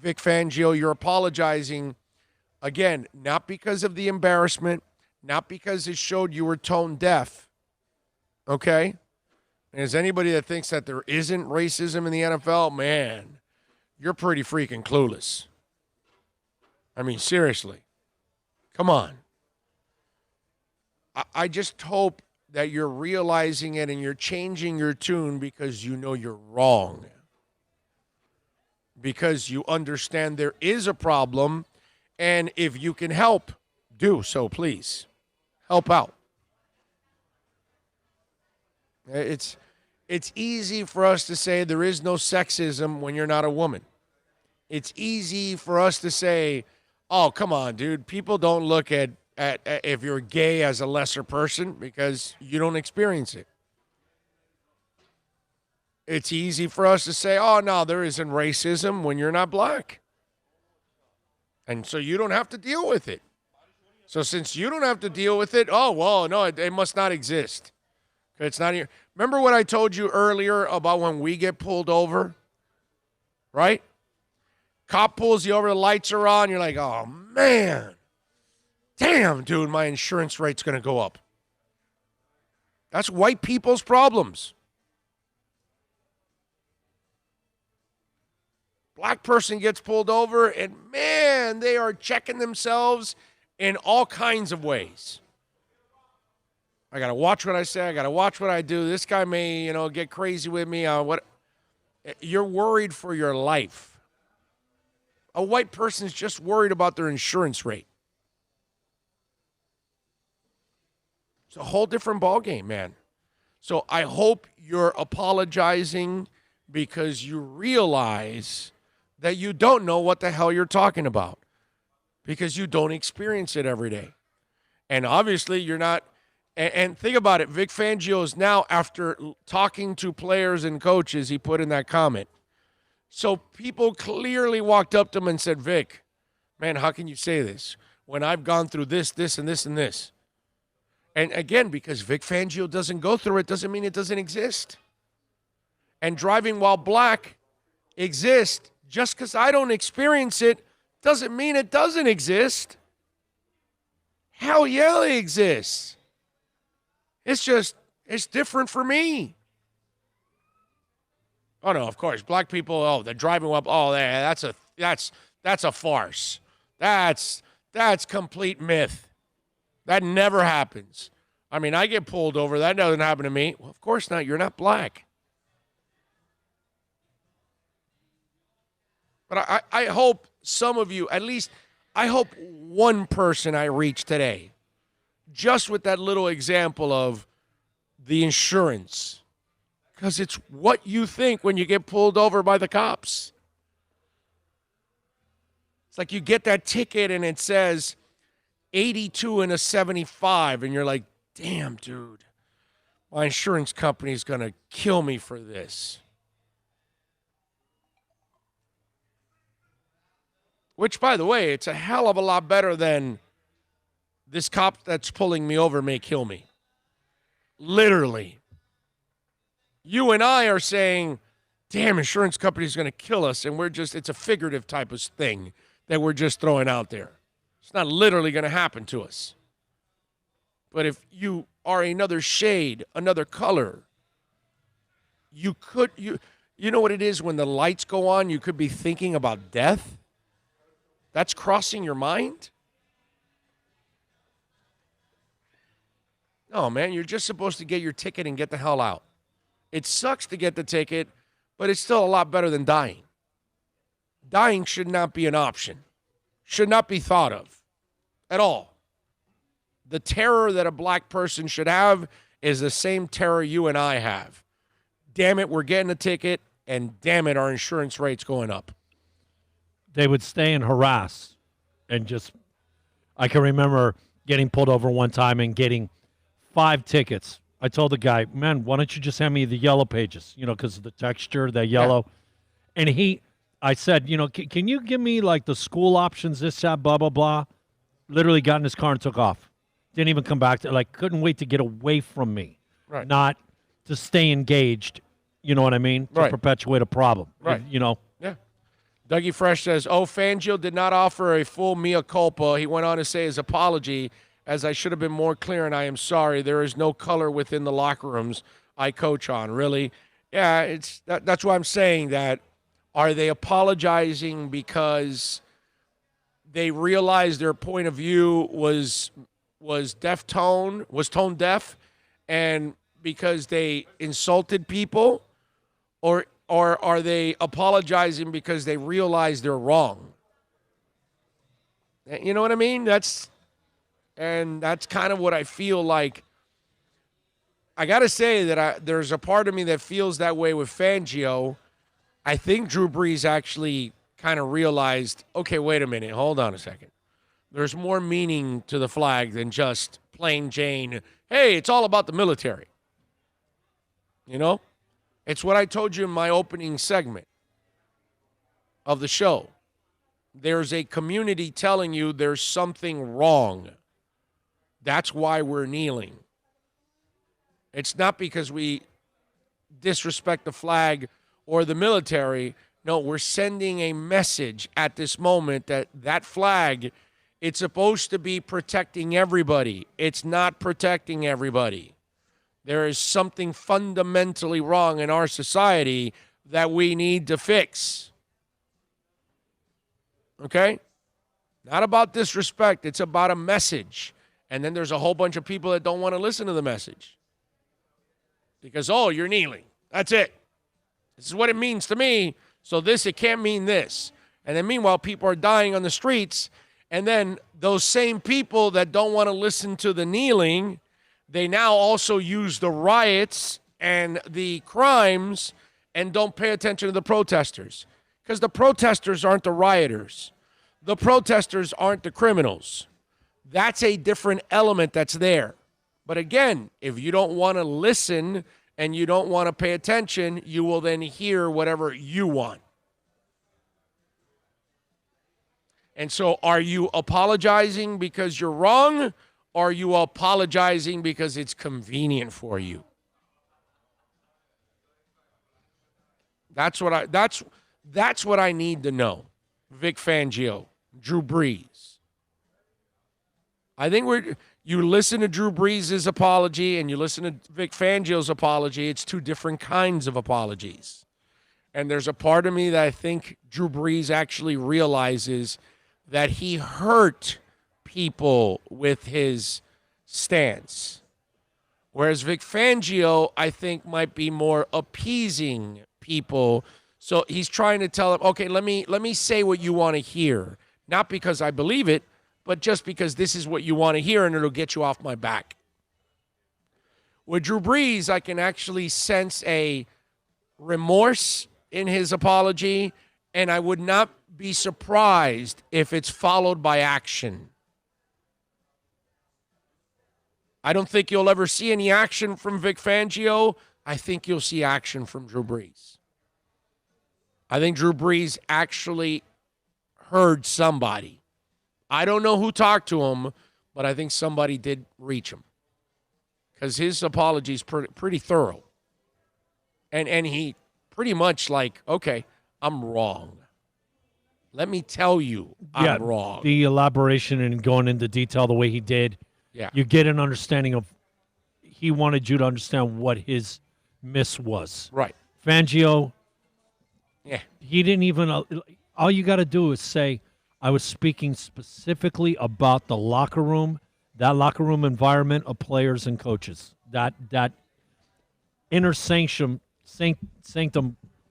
Fangio, you're apologizing, again, not because of the embarrassment, not because it showed you were tone deaf, okay? And as anybody that thinks that there isn't racism in the NFL, man, you're pretty freaking clueless. I mean, seriously. Come on. I just hope that you're realizing it and you're changing your tune because you know you're wrong. Because you understand there is a problem, and if you can help, do so, please. Help out. It's easy for us to say there is no sexism when you're not a woman. It's easy for us to say, oh, come on, dude. People don't look at if you're gay as a lesser person because you don't experience it. It's easy for us to say, oh, no, there isn't racism when you're not black. And so you don't have to deal with it. So since you don't have to deal with it, oh, well, no, it must not exist. It's not here. Remember what I told you earlier about when we get pulled over? Right? Cop pulls you over, the lights are on, you're like, oh, man. Damn, dude, my insurance rate's going to go up. That's white people's problems. Black person gets pulled over, and, man, they are checking themselves in all kinds of ways. I got to watch what I say. I got to watch what I do. This guy may, get crazy with me. You're worried for your life. A white person's just worried about their insurance rate. It's a whole different ballgame, man. So I hope you're apologizing because you realize that you don't know what the hell you're talking about because you don't experience it every day. And obviously you're not. And think about it. Vic Fangio is now, after talking to players and coaches, he put in that comment. So people clearly walked up to him and said, Vic, man, how can you say this when I've gone through this, this, and this, and this? And again, because Vic Fangio doesn't go through it doesn't mean it doesn't exist. And driving while black exists. Just because I don't experience it doesn't mean it doesn't exist. Hell yeah, it exists. It's different for me. Oh no, of course. Black people, oh, they're driving up. Oh, that's a farce. That's complete myth. That never happens. I mean, I get pulled over. That doesn't happen to me. Well, of course not. You're not black. But I hope some of you, at least, I hope one person I reach today, just with that little example of the insurance, because it's what you think when you get pulled over by the cops. It's like you get that ticket and it says 82 and a 75, and you're like, damn, dude, my insurance company's going to kill me for this. Which, by the way, it's a hell of a lot better than this cop that's pulling me over may kill me. Literally. You and I are saying, damn, insurance company's going to kill us, and it's a figurative type of thing that we're just throwing out there. It's not literally going to happen to us. But if you are another shade, another color, you know what it is when the lights go on, you could be thinking about death? That's crossing your mind? No, man, you're just supposed to get your ticket and get the hell out. It sucks to get the ticket, but it's still a lot better than dying. Dying should not be an option. Should not be thought of at all. The terror that a black person should have is the same terror you and I have. Damn it, we're getting a ticket, and damn it, our insurance rate's going up. They would stay and harass and just, I can remember getting pulled over one time and getting 5 tickets. I told the guy, man, why don't you just hand me the yellow pages, because of the texture, the yellow. Yeah. And I said, can you give me like the school options, this, that, blah, blah, blah. Literally got in his car and took off. Didn't even come back couldn't wait to get away from me. Right. Not to stay engaged, you know what I mean? To perpetuate a problem. Right. Yeah. Dougie Fresh says, Fangio did not offer a full mea culpa. He went on to say his apology, as I should have been more clear, and I am sorry. There is no color within the locker rooms I coach on. Really? Yeah, that's why I'm saying that. Are they apologizing because they realized their point of view was tone deaf, and because they insulted people, or are they apologizing because they realize they're wrong? You know what I mean? That's kind of what I feel like. I got to say that there's a part of me that feels that way with Fangio. I think Drew Brees actually kind of realized, okay, wait a minute, hold on a second. There's more meaning to the flag than just plain Jane, hey, it's all about the military. It's what I told you in my opening segment of the show. There's a community telling you there's something wrong. That's why we're kneeling. It's not because we disrespect the flag or the military. No, we're sending a message at this moment that flag, it's supposed to be protecting everybody. It's not protecting everybody. There is something fundamentally wrong in our society that we need to fix. Okay? Not about disrespect. It's about a message. And then there's a whole bunch of people that don't want to listen to the message. Because, you're kneeling. That's it. This is what it means to me. So it can't mean this. And then meanwhile, people are dying on the streets. And then those same people that don't want to listen to the kneeling, they now also use the riots and the crimes and don't pay attention to the protesters. Because the protesters aren't the rioters. The protesters aren't the criminals. That's a different element that's there. But again, if you don't want to listen and you don't want to pay attention, you will then hear whatever you want. And so are you apologizing because you're wrong? Or are you apologizing because it's convenient for you? That's what I need to know. Vic Fangio, Drew Brees. I think you listen to Drew Brees' apology and you listen to Vic Fangio's apology, it's two different kinds of apologies. And there's a part of me that I think Drew Brees actually realizes that he hurt people with his stance. Whereas Vic Fangio, I think, might be more appeasing people. So he's trying to tell them, okay, let me say what you want to hear. Not because I believe it, but just because this is what you want to hear and it'll get you off my back. With Drew Brees, I can actually sense a remorse in his apology, and I would not be surprised if it's followed by action. I don't think you'll ever see any action from Vic Fangio. I think you'll see action from Drew Brees. I think Drew Brees actually heard somebody. I don't know who talked to him, but I think somebody did reach him. Because his apology is pretty thorough. And he pretty much like, okay, I'm wrong. Let me tell you I'm wrong. The elaboration and going into detail the way he did, you get an understanding of he wanted you to understand what his miss was. Right. Fangio, he didn't even, all you got to do is say, I was speaking specifically about the locker room, that locker room environment of players and coaches, that inner sanctum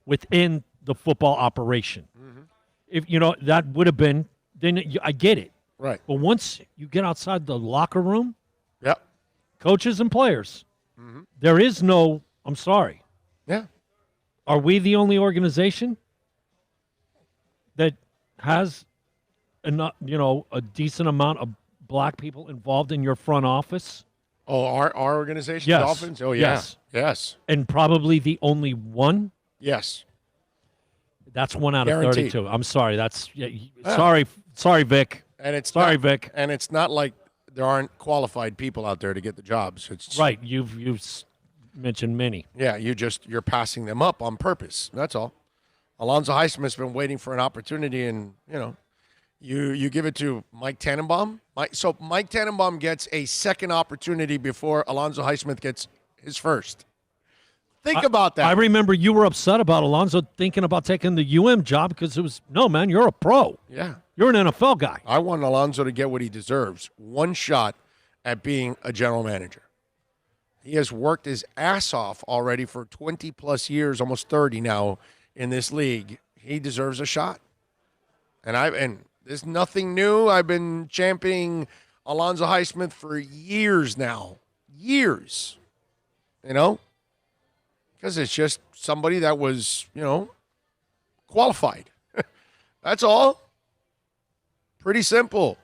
within the football operation. Mm-hmm. If that would have been, then I get it. Right. But once you get outside the locker room, yep, coaches and players, there is no, I'm sorry. Yeah. Are we the only organization that has enough, a decent amount of black people involved in your front office? Oh, our organization, yes. Dolphins? Oh, yeah. Yes. And probably the only one? Yes. That's 1 out of Guaranteed. 32. I'm sorry. Sorry, Vic. And it's sorry, not, Vic. And it's not like there aren't qualified people out there to get the jobs. It's right. You've mentioned many. Yeah, you're passing them up on purpose. That's all. Alonzo Highsmith's been waiting for an opportunity, and you give it to Mike Tannenbaum. So Mike Tannenbaum gets a second opportunity before Alonzo Highsmith gets his first. Think about that. I remember you were upset about Alonzo thinking about taking the job because it was, no, man, you're a pro. Yeah. You're an NFL guy. I want Alonzo to get what he deserves. One shot at being a general manager. He has worked his ass off already for 20-plus years, almost 30 now in this league. He deserves a shot. And there's nothing new. I've been championing Alonzo Highsmith for years now. Years. Because it's just somebody that was, qualified. That's all. Pretty simple.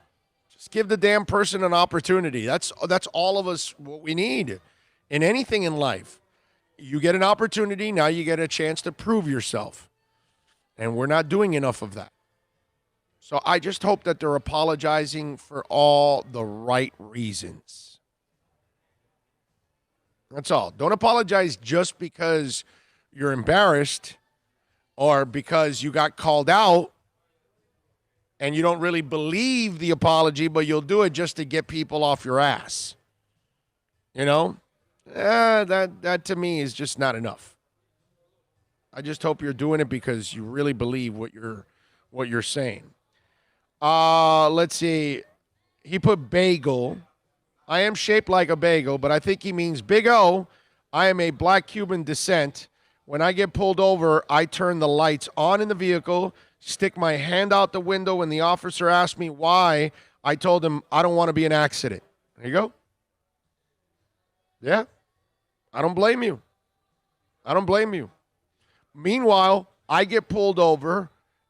Just give the damn person an opportunity. That's all of us what we need in anything in life. You get an opportunity, now you get a chance to prove yourself. And we're not doing enough of that. So I just hope that they're apologizing for all the right reasons. That's all. Don't apologize just because you're embarrassed or because you got called out and you don't really believe the apology, but you'll do it just to get people off your ass. That to me is just not enough. I just hope you're doing it because you really believe what you're saying. Let's see. He put bagel. I am shaped like a bagel, but I think he means Big O. I am a black Cuban descent. When I get pulled over, I turn the lights on in the vehicle, stick my hand out the window. When the officer asked me why, I told him I don't want to be in an accident. There you go. Yeah. I don't blame you. Meanwhile, I get pulled over,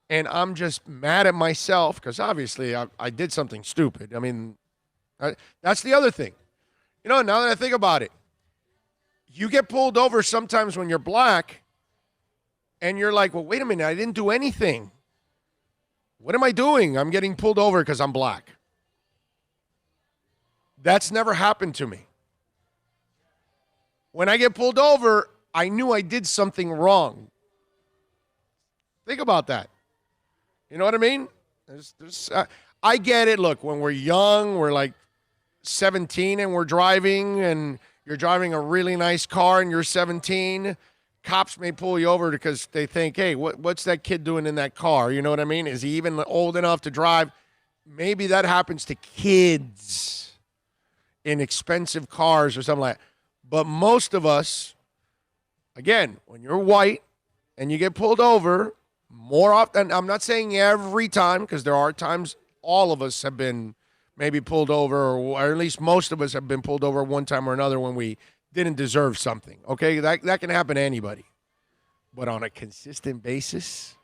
and I'm just mad at myself because obviously I did something stupid. I mean, that's the other thing. Now that I think about it, you get pulled over sometimes when you're black, and you're like, well, wait a minute, I didn't do anything. What am I doing? I'm getting pulled over because I'm black. That's never happened to me. When I get pulled over, I knew I did something wrong. Think about that. You know what I mean? I get it. Look, when we're young, we're like 17 and we're driving, and you're driving a really nice car and you're 17. cops may pull you over because they think, hey, what's that kid doing in that car? You know what I mean? Is he even old enough to drive? Maybe that happens to kids in expensive cars or something like that. But most of us, again, when you're white and you get pulled over, more often, I'm not saying every time, because there are times all of us have been maybe pulled over, or at least most of us have been pulled over one time or another when we didn't deserve something. Okay, that can happen to anybody. But on a consistent basis,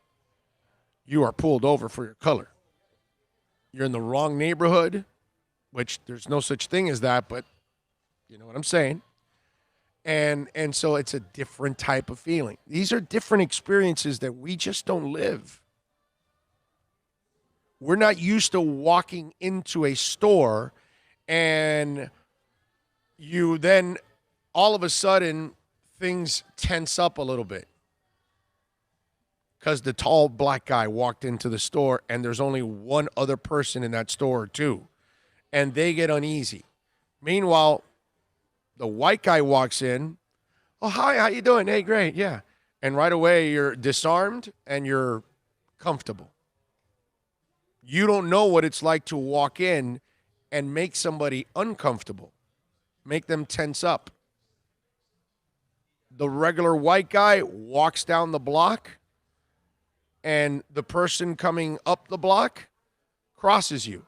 you are pulled over for your color. You're in the wrong neighborhood, which there's no such thing as that, but you know what I'm saying. And so it's a different type of feeling. These are different experiences that we just don't live. We're not used to walking into a store and you then all of a sudden things tense up a little bit because the tall black guy walked into the store and there's only one other person in that store or two, and they get uneasy. Meanwhile, the white guy walks in. Oh, hi, how you doing? Hey, great, yeah. And right away, you're disarmed and you're comfortable. You don't know what it's like to walk in and make somebody uncomfortable, make them tense up. The regular white guy walks down the block, and the person coming up the block crosses you.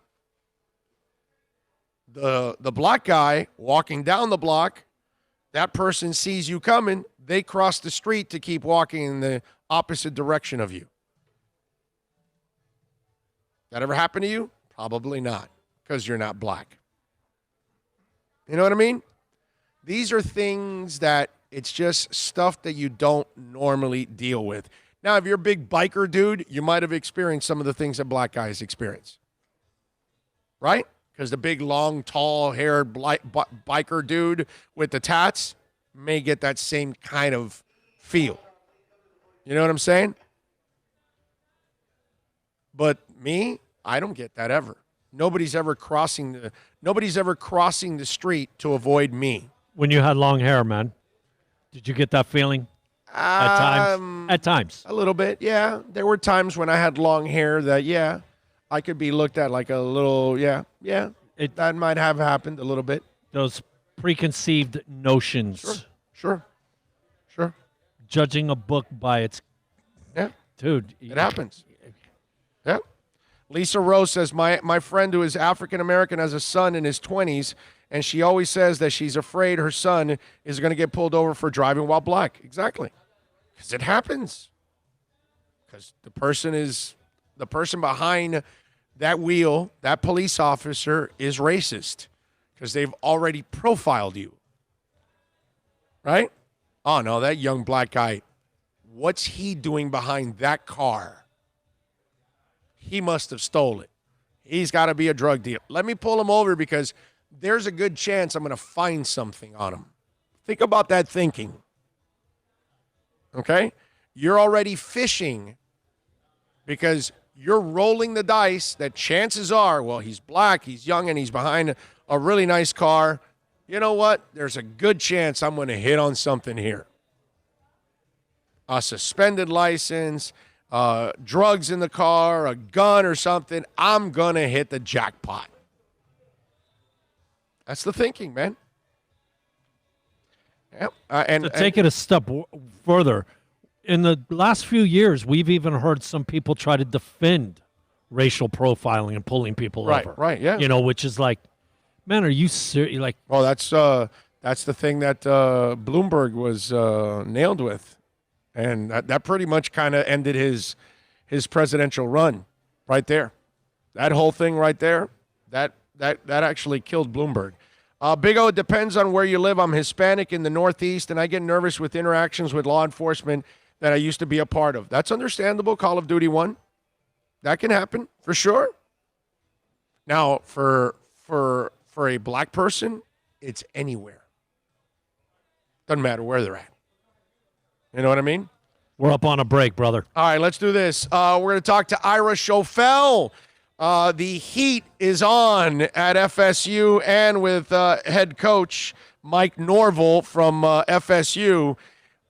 The black guy walking down the block, that person sees you coming, they cross the street to keep walking in the opposite direction of you. That ever happened to you? Probably not, because you're not black. You know what I mean? These are things that it's just stuff that you don't normally deal with. Now, if you're a big biker dude, you might have experienced some of the things that black guys experience. Right? Because the big, long, tall-haired biker dude with the tats may get that same kind of feel. You know what I'm saying? But me, I don't get that ever. Nobody's ever crossing the street to avoid me. When you had long hair, man, did you get that feeling? At times? At times. A little bit, yeah. There were times when I had long hair that, yeah, I could be looked at like a little, yeah. That might have happened a little bit. Those preconceived notions. Sure. Judging a book by its... Yeah. Dude. It happens. Yeah. Lisa Rose says, my friend who is African-American has a son in his 20s, and she always says that she's afraid her son is going to get pulled over for driving while black. Exactly. Because it happens. Because the person behind that wheel, that police officer, is racist. Because they've already profiled you. Right? Oh, no, that young black guy, what's he doing behind that car? He must have stolen it. He's got to be a drug dealer. Let me pull him over because there's a good chance I'm going to find something on him. Think about that thinking. Okay? You're already fishing because you're rolling the dice that chances are, well, he's black, he's young, and he's behind a really nice car. You know what? There's a good chance I'm going to hit on something here. A suspended license, drugs in the car, a gun or something. I'm going to hit the jackpot. That's the thinking, man. Yep. To take it a step further, in the last few years, we've even heard some people try to defend racial profiling and pulling people over. Right, yeah. You know, which is like, man, are you serious? Like, well, that's the thing that Bloomberg was nailed with, and that pretty much kind of ended his presidential run, right there. That whole thing right there, that actually killed Bloomberg. Big O, it depends on where you live. I'm Hispanic in the Northeast, and I get nervous with interactions with law enforcement that I used to be a part of. That's understandable, Call of Duty 1. That can happen, for sure. Now, for a black person, it's anywhere. Doesn't matter where they're at. You know what I mean? We're up on a break, brother. All right, let's do this. We're going to talk to Ira Schofel. The heat is on at FSU and with head coach Mike Norvell from FSU.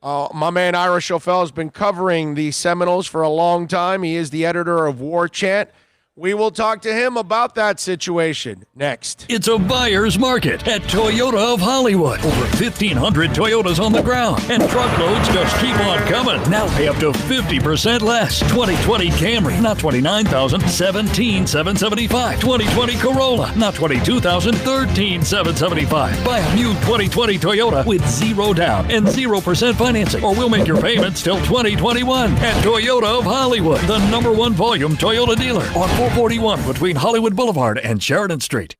My man Ira Schofel has been covering the Seminoles for a long time. He is the editor of War Chant. We will talk to him about that situation next. It's a buyer's market at Toyota of Hollywood. Over 1,500 Toyotas on the ground, and truckloads just keep on coming. Now pay up to 50% less. 2020 Camry, not $29,000, $17,775. 2020 Corolla, not $22,000, $13,775. Buy a new 2020 Toyota with 0 down and 0% financing, or we'll make your payments till 2021 at Toyota of Hollywood, the #1 volume Toyota dealer on 441 between Hollywood Boulevard and Sheridan Street.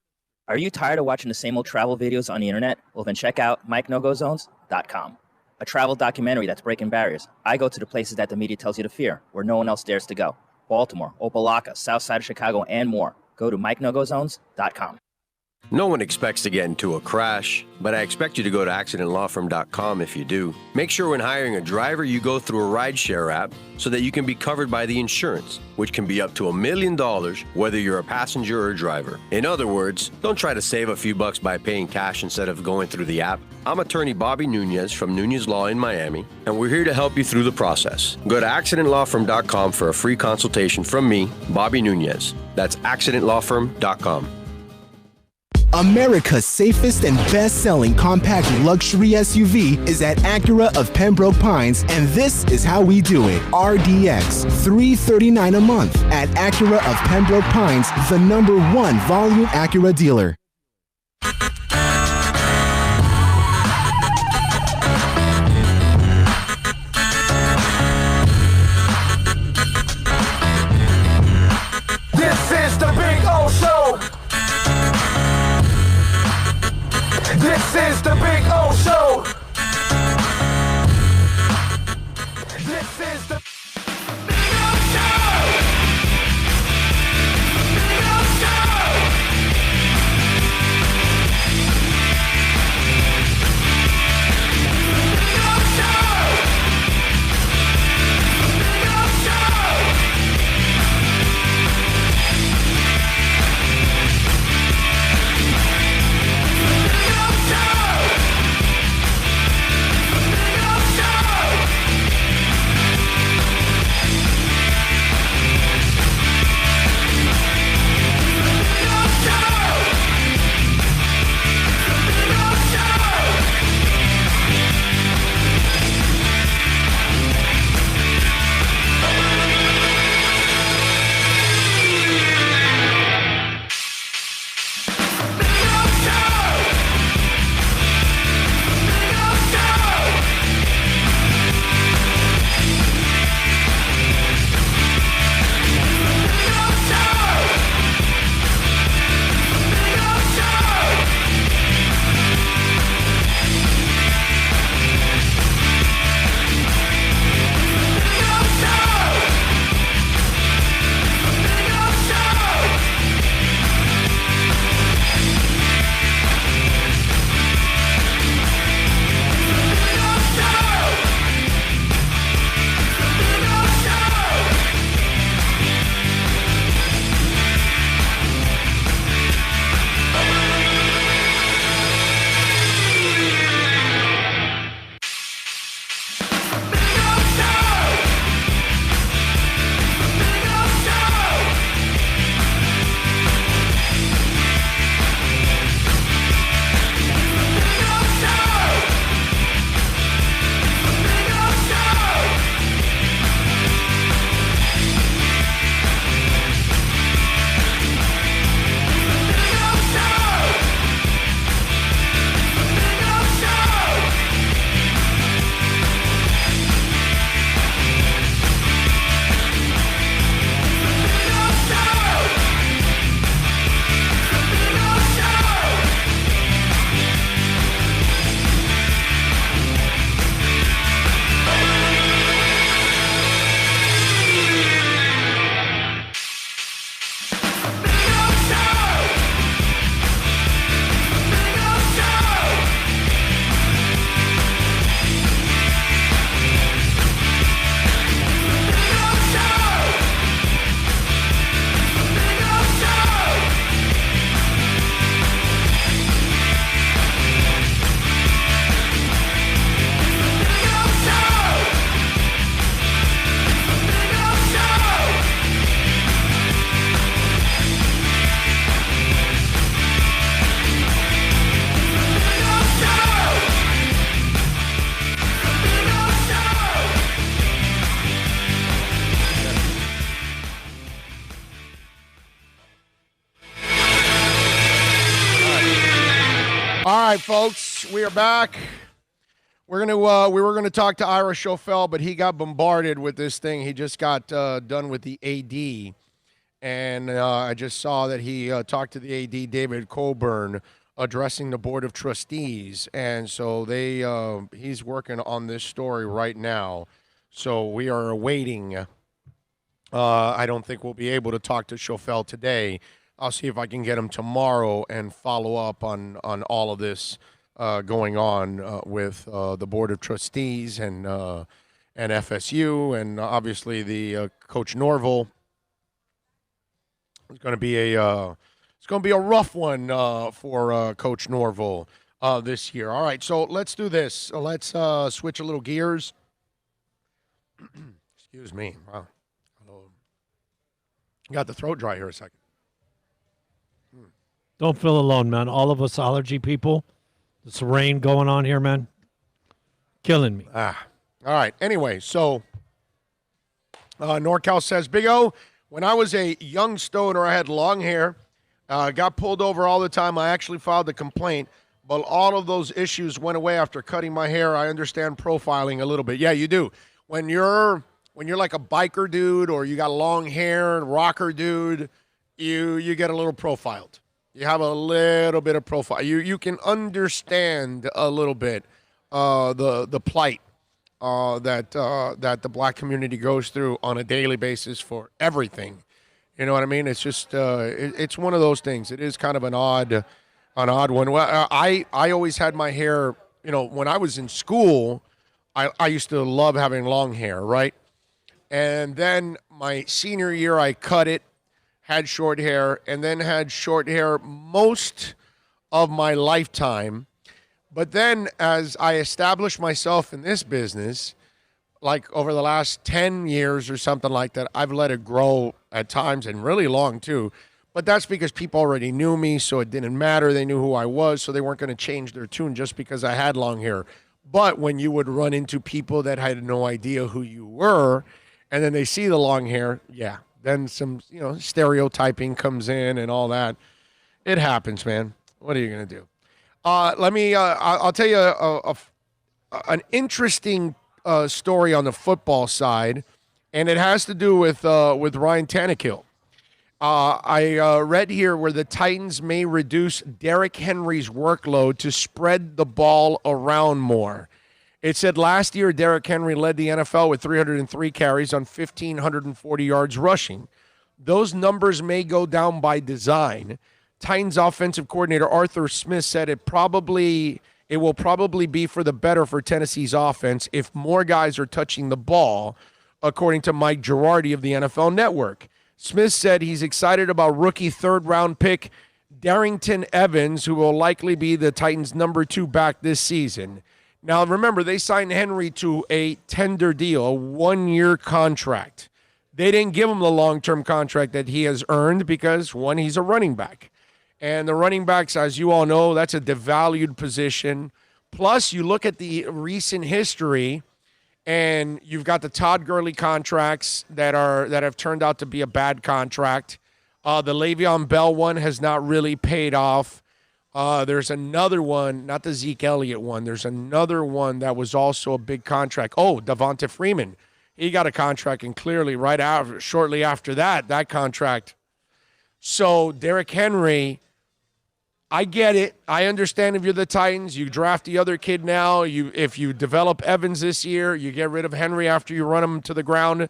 Are you tired of watching the same old travel videos on the internet? Well, then check out MikeNoGoZones.com, a travel documentary that's breaking barriers. I go to the places that the media tells you to fear, where no one else dares to go. Baltimore, Opelika, South Side of Chicago, and more. Go to MikeNoGoZones.com. No one expects to get into a crash, but I expect you to go to accidentlawfirm.com if you do. Make sure when hiring a driver, you go through a rideshare app so that you can be covered by the insurance, which can be up to $1 million whether you're a passenger or a driver. In other words, don't try to save a few bucks by paying cash instead of going through the app. I'm attorney Bobby Nunez from Nunez Law in Miami, and we're here to help you through the process. Go to accidentlawfirm.com for a free consultation from me, Bobby Nunez. That's accidentlawfirm.com. America's safest and best-selling compact luxury SUV is at Acura of Pembroke Pines, and this is how we do it. RDX, $339 a month at Acura of Pembroke Pines, the #1 volume Acura dealer. This is the Big O Show. This is the Big O Show. This is the Big O Show. Big O Show. All right, folks, we are back. We were gonna talk to Ira Schofel, but he got bombarded with this thing. He just got done with the AD, and I just saw that he talked to the AD, David Coburn, addressing the Board of Trustees, and so he's working on this story right now. So we are awaiting. I don't think we'll be able to talk to Schofel today. I'll see if I can get him tomorrow and follow up on all of this going on with the Board of Trustees and FSU, and obviously the Coach Norville. It's going to be a rough one for Coach Norville this year. All right, so let's do this. Let's switch a little gears. Excuse me. Wow. Got the throat dry here a second. Don't feel alone, man. All of us allergy people. This rain going on here, man. Killing me. All right. Anyway, so NorCal says, Big O, when I was a young stoner, I had long hair, got pulled over all the time. I actually filed a complaint, but all of those issues went away after cutting my hair. I understand profiling a little bit. Yeah, you do. When you're like a biker dude or you got long hair, rocker dude, you get a little profiled. You have a little bit of profile. You can understand a little bit the plight that the black community goes through on a daily basis for everything. You know what I mean? It's just it's one of those things. It is kind of an odd one. Well, I always had my hair. You know, when I was in school, I used to love having long hair, right? And then my senior year, I cut it. Had short hair, and then had short hair most of my lifetime. But then as I established myself in this business, like over the last 10 years or something like that, I've let it grow at times and really long too. But that's because people already knew me, so it didn't matter. They knew who I was, so they weren't going to change their tune just because I had long hair. But when you would run into people that had no idea who you were, and then they see the long hair, yeah. Then some, stereotyping comes in and all that. It happens, man. What are you going to do? I'll tell you an interesting story on the football side, and it has to do with Ryan Tannehill. I read here where the Titans may reduce Derrick Henry's workload to spread the ball around more. It said last year, Derrick Henry led the NFL with 303 carries on 1,540 yards rushing. Those numbers may go down by design. Titans offensive coordinator Arthur Smith said it will probably be for the better for Tennessee's offense if more guys are touching the ball, according to Mike Girardi of the NFL Network. Smith said he's excited about rookie third-round pick Darrington Evans, who will likely be the Titans' number 2 back this season. Now, remember, they signed Henry to a tender deal, a one-year contract. They didn't give him the long-term contract that he has earned because, one, he's a running back. And the running backs, as you all know, that's a devalued position. Plus, you look at the recent history, and you've got the Todd Gurley contracts that have turned out to be a bad contract. The Le'Veon Bell one has not really paid off. There's another one, not the Zeke Elliott one. There's another one that was also a big contract. Oh, Devonta Freeman. He got a contract, and clearly shortly after that contract. So Derrick Henry, I get it. I understand if you're the Titans, you draft the other kid now. If you develop Evans this year, you get rid of Henry after you run him to the ground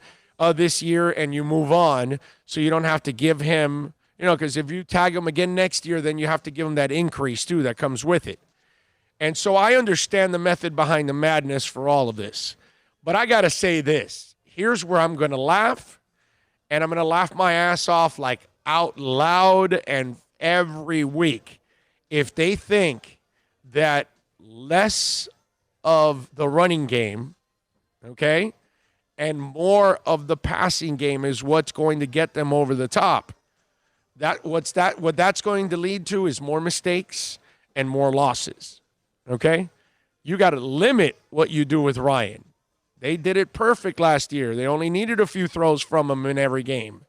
this year, and you move on. So you don't have to give him. Because if you tag him again next year, then you have to give him that increase, too, that comes with it. And so I understand the method behind the madness for all of this. But I got to say this. Here's where I'm going to laugh, and I'm going to laugh my ass off like out loud and every week. If they think that less of the running game, okay, and more of the passing game is what's going to get them over the top. What that's going to lead to is more mistakes and more losses. Okay? You got to limit what you do with Ryan. They did it perfect last year. They only needed a few throws from him in every game.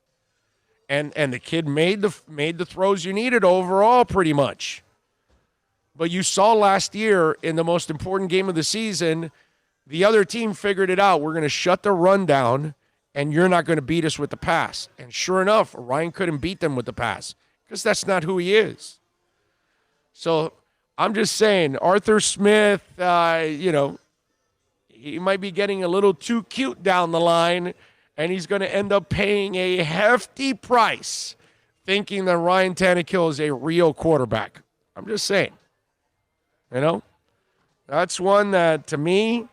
And the kid made the throws you needed overall pretty much. But you saw last year in the most important game of the season, the other team figured it out. We're going to shut the run down, and you're not going to beat us with the pass. And sure enough, Ryan couldn't beat them with the pass because that's not who he is. So I'm just saying, Arthur Smith, he might be getting a little too cute down the line, and he's going to end up paying a hefty price thinking that Ryan Tannehill is a real quarterback. I'm just saying. That's one that, to me,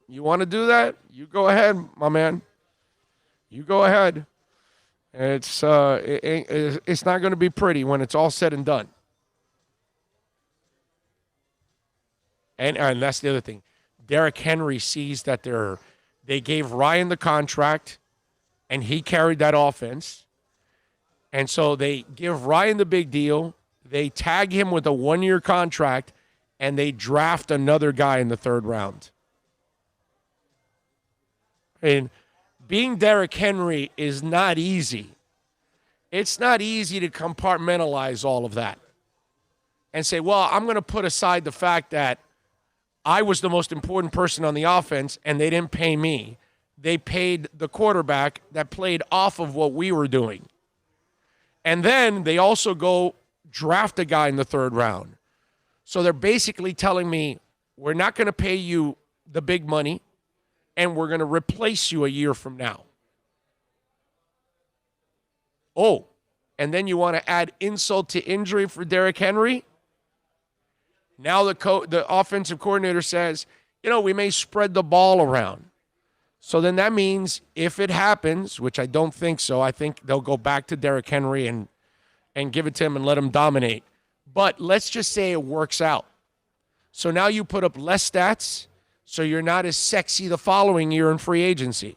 you want to do that? You go ahead, my man. You go ahead. It's not going to be pretty when it's all said and done. And that's the other thing. Derrick Henry sees that they gave Ryan the contract, and he carried that offense. And so they give Ryan the big deal. They tag him with a 1-year contract, and they draft another guy in the 3rd round. And being Derrick Henry is not easy. It's not easy to compartmentalize all of that and say, well, I'm going to put aside the fact that I was the most important person on the offense and they didn't pay me. They paid the quarterback that played off of what we were doing. And then they also go draft a guy in the 3rd round. So they're basically telling me, we're not going to pay you the big money, and we're going to replace you a year from now. Oh, and then you want to add insult to injury for Derrick Henry? Now the offensive coordinator says, we may spread the ball around. So then that means if it happens, which I don't think so, I think they'll go back to Derrick Henry and give it to him and let him dominate. But let's just say it works out. So now you put up less stats, so you're not as sexy the following year in free agency.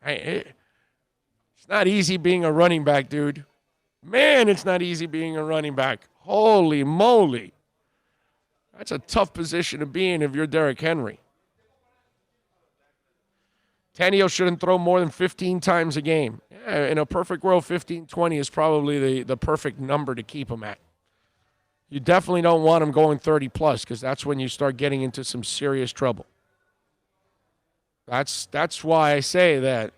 It's not easy being a running back, dude. Man, it's not easy being a running back. Holy moly. That's a tough position to be in if you're Derrick Henry. Tannehill shouldn't throw more than 15 times a game. Yeah, in a perfect world, 15, 20 is probably the perfect number to keep him at. You definitely don't want him going 30-plus because that's when you start getting into some serious trouble. That's why I say that,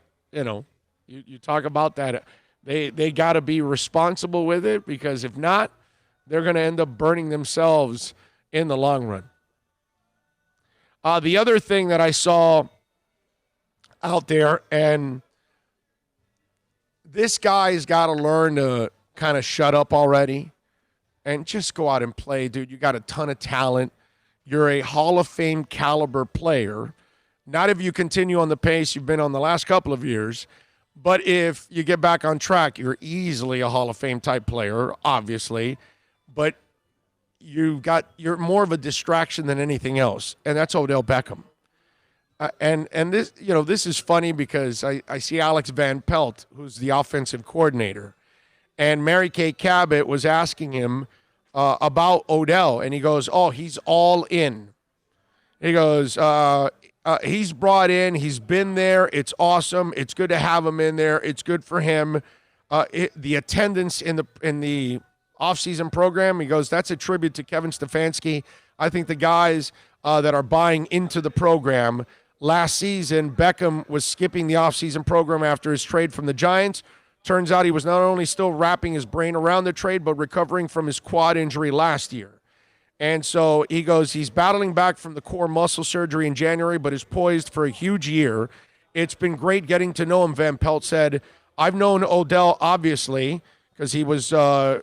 you talk about that. They got to be responsible with it because if not, they're going to end up burning themselves in the long run. The other thing that I saw out there, and this guy's got to learn to kind of shut up already and just go out and play, dude. You got a ton of talent. You're a Hall of Fame caliber player. Not if you continue on the pace you've been on the last couple of years, but if you get back on track, you're easily a Hall of Fame type player, obviously. But you're more of a distraction than anything else, and that's Odell Beckham. And this, this is funny because I see Alex Van Pelt, who's the offensive coordinator, and Mary Kay Cabot was asking him about Odell, and he goes, "Oh, he's all in." He goes, "He's brought in. He's been there. It's awesome. It's good to have him in there. It's good for him. The attendance in the offseason program," he goes, "that's a tribute to Kevin Stefanski. I think the guys that are buying into the program." Last season, Beckham was skipping the offseason program after his trade from the Giants. Turns out he was not only still wrapping his brain around the trade, but recovering from his quad injury last year. And so he goes, he's battling back from the core muscle surgery in January, but is poised for a huge year. It's been great getting to know him, Van Pelt said. I've known Odell, obviously, because he was the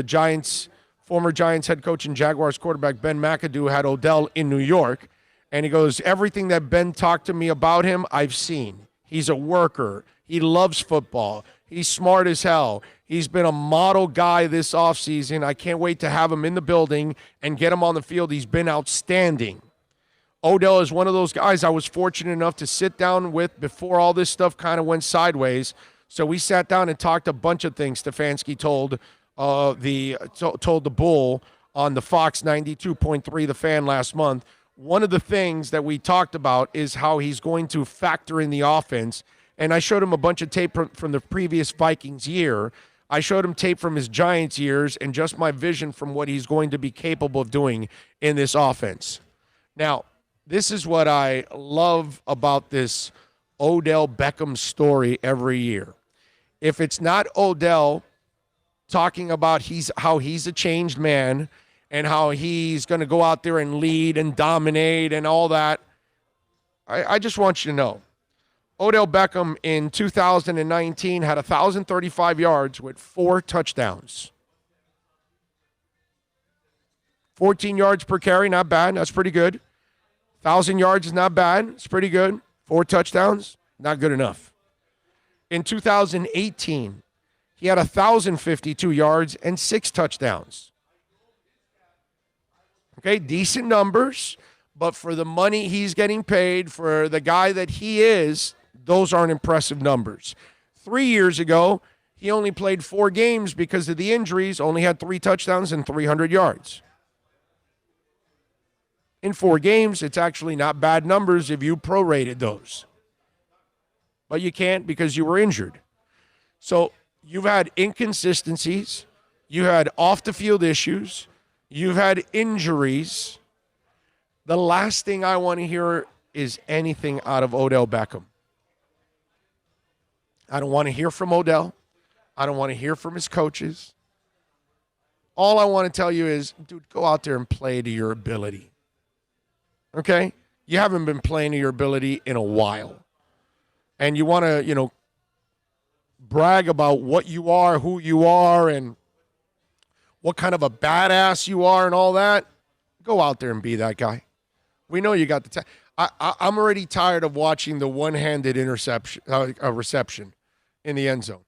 Giants, former Giants head coach and Jaguars quarterback Ben McAdoo had Odell in New York. And he goes, everything that Ben talked to me about him, I've seen. He's a worker. He loves football. He's smart as hell. He's been a model guy this offseason. I can't wait to have him in the building and get him on the field. He's been outstanding. Odell is one of those guys I was fortunate enough to sit down with before all this stuff kind of went sideways. So we sat down and talked a bunch of things. Stefanski told the Bull on the Fox 92.3 The Fan last month. One of the things that we talked about is how he's going to factor in the offense. And I showed him a bunch of tape from the previous Vikings year. I showed him tape from his Giants years and just my vision from what he's going to be capable of doing in this offense. Now, this is what I love about this Odell Beckham story every year. If it's not Odell talking about how he's a changed man and how he's going to go out there and lead and dominate and all that, I just want you to know, Odell Beckham in 2019 had 1,035 yards with 4 touchdowns. 14 yards per carry, not bad. That's pretty good. 1,000 yards is not bad. It's pretty good. 4 touchdowns, not good enough. In 2018, he had 1,052 yards and 6 touchdowns. Okay, decent numbers, but for the money he's getting paid, for the guy that he is, those aren't impressive numbers. 3 years ago, he only played 4 games because of the injuries, only had 3 touchdowns and 300 yards. In 4 games, it's actually not bad numbers if you prorated those. But you can't because you were injured. So you've had inconsistencies. You had off-the-field issues. You've had injuries. The last thing I want to hear is anything out of Odell Beckham. I don't want to hear from Odell. I don't want to hear from his coaches. All I want to tell you is, dude, go out there and play to your ability. Okay? You haven't been playing to your ability in a while. And you want to, brag about what you are, who you are, and what kind of a badass you are and all that. Go out there and be that guy. We know you got the I'm already tired of watching the one-handed reception in the end zone.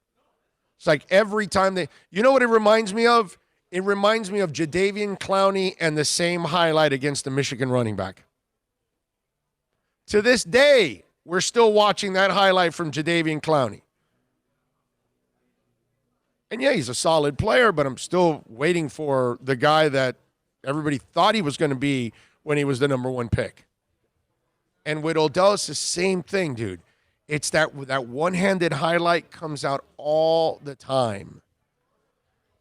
It's like every time you know what it reminds me of? It reminds me of Jadeveon Clowney and the same highlight against the Michigan running back. To this day, we're still watching that highlight from Jadeveon Clowney. And yeah, he's a solid player, but I'm still waiting for the guy that everybody thought he was going to be when he was the number 1 pick. And with Odell, it's the same thing, dude. It's that one-handed highlight comes out all the time.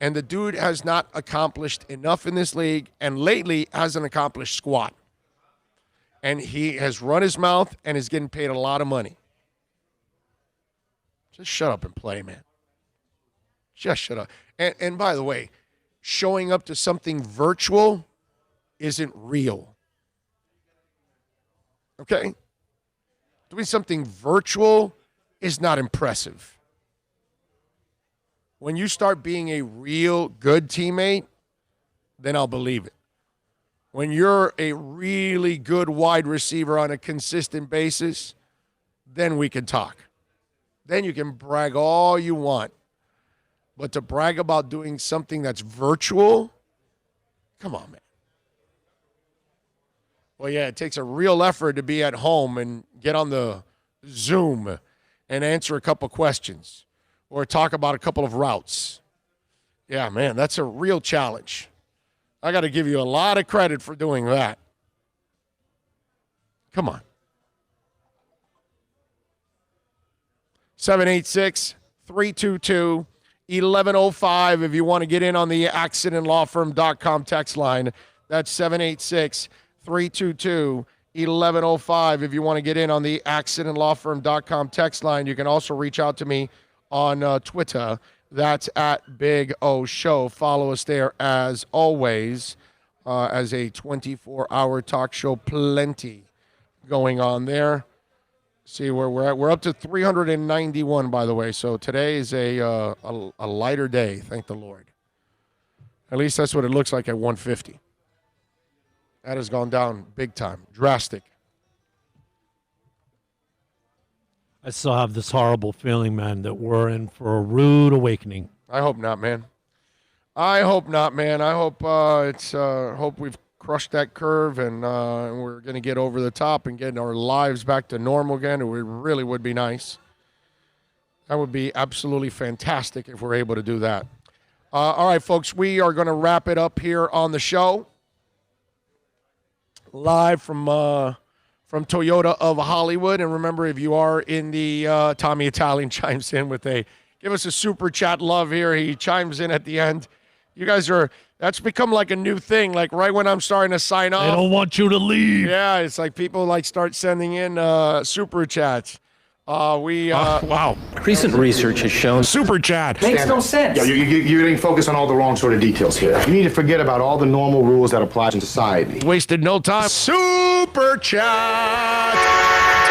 And the dude has not accomplished enough in this league, and lately hasn't accomplished squat. And he has run his mouth and is getting paid a lot of money. Just shut up and play, man. Just shut up. And by the way, showing up to something virtual isn't real. Okay? Doing something virtual is not impressive. When you start being a real good teammate, then I'll believe it. When you're a really good wide receiver on a consistent basis, then we can talk. Then you can brag all you want. But to brag about doing something that's virtual, come on, man. Well, yeah, it takes a real effort to be at home and get on the Zoom and answer a couple questions or talk about a couple of routes. Yeah, man, that's a real challenge. I got to give you a lot of credit for doing that. Come on. 786-322-1105 if you want to get in on the accidentlawfirm.com text line. That's 786-322-1105 if you want to get in on the accidentlawfirm.com text line. You can also reach out to me on Twitter. That's at Big O Show. Follow us there as always as a 24-hour talk show. Plenty going on there. See where we're at. We're up to 391, by the way. So today is a lighter day, thank the Lord. At least that's what it looks like at 150. That has gone down big time, drastic. I still have this horrible feeling, man, that we're in for a rude awakening. I hope not, man. I hope not, man. I hope hope we've crushed that curve and we're going to get over the top and get our lives back to normal again. It really would be nice. That would be absolutely fantastic if we're able to do that. All right, folks, we are going to wrap it up here on the show. Live from Toyota of Hollywood. And remember, if you are in the Tommy Italian chimes in with a give us a super chat love here. He chimes in at the end. You guys that's become like a new thing. Like right when I'm starting to sign off. They don't want you to leave. Yeah, it's like people like start sending in super chats. Wow. Recent research has shown Super chat. makes no sense. Yeah, you're getting focused on all the wrong sort of details here. You need to forget about all the normal rules that apply in society. Wasted no time. Super chat.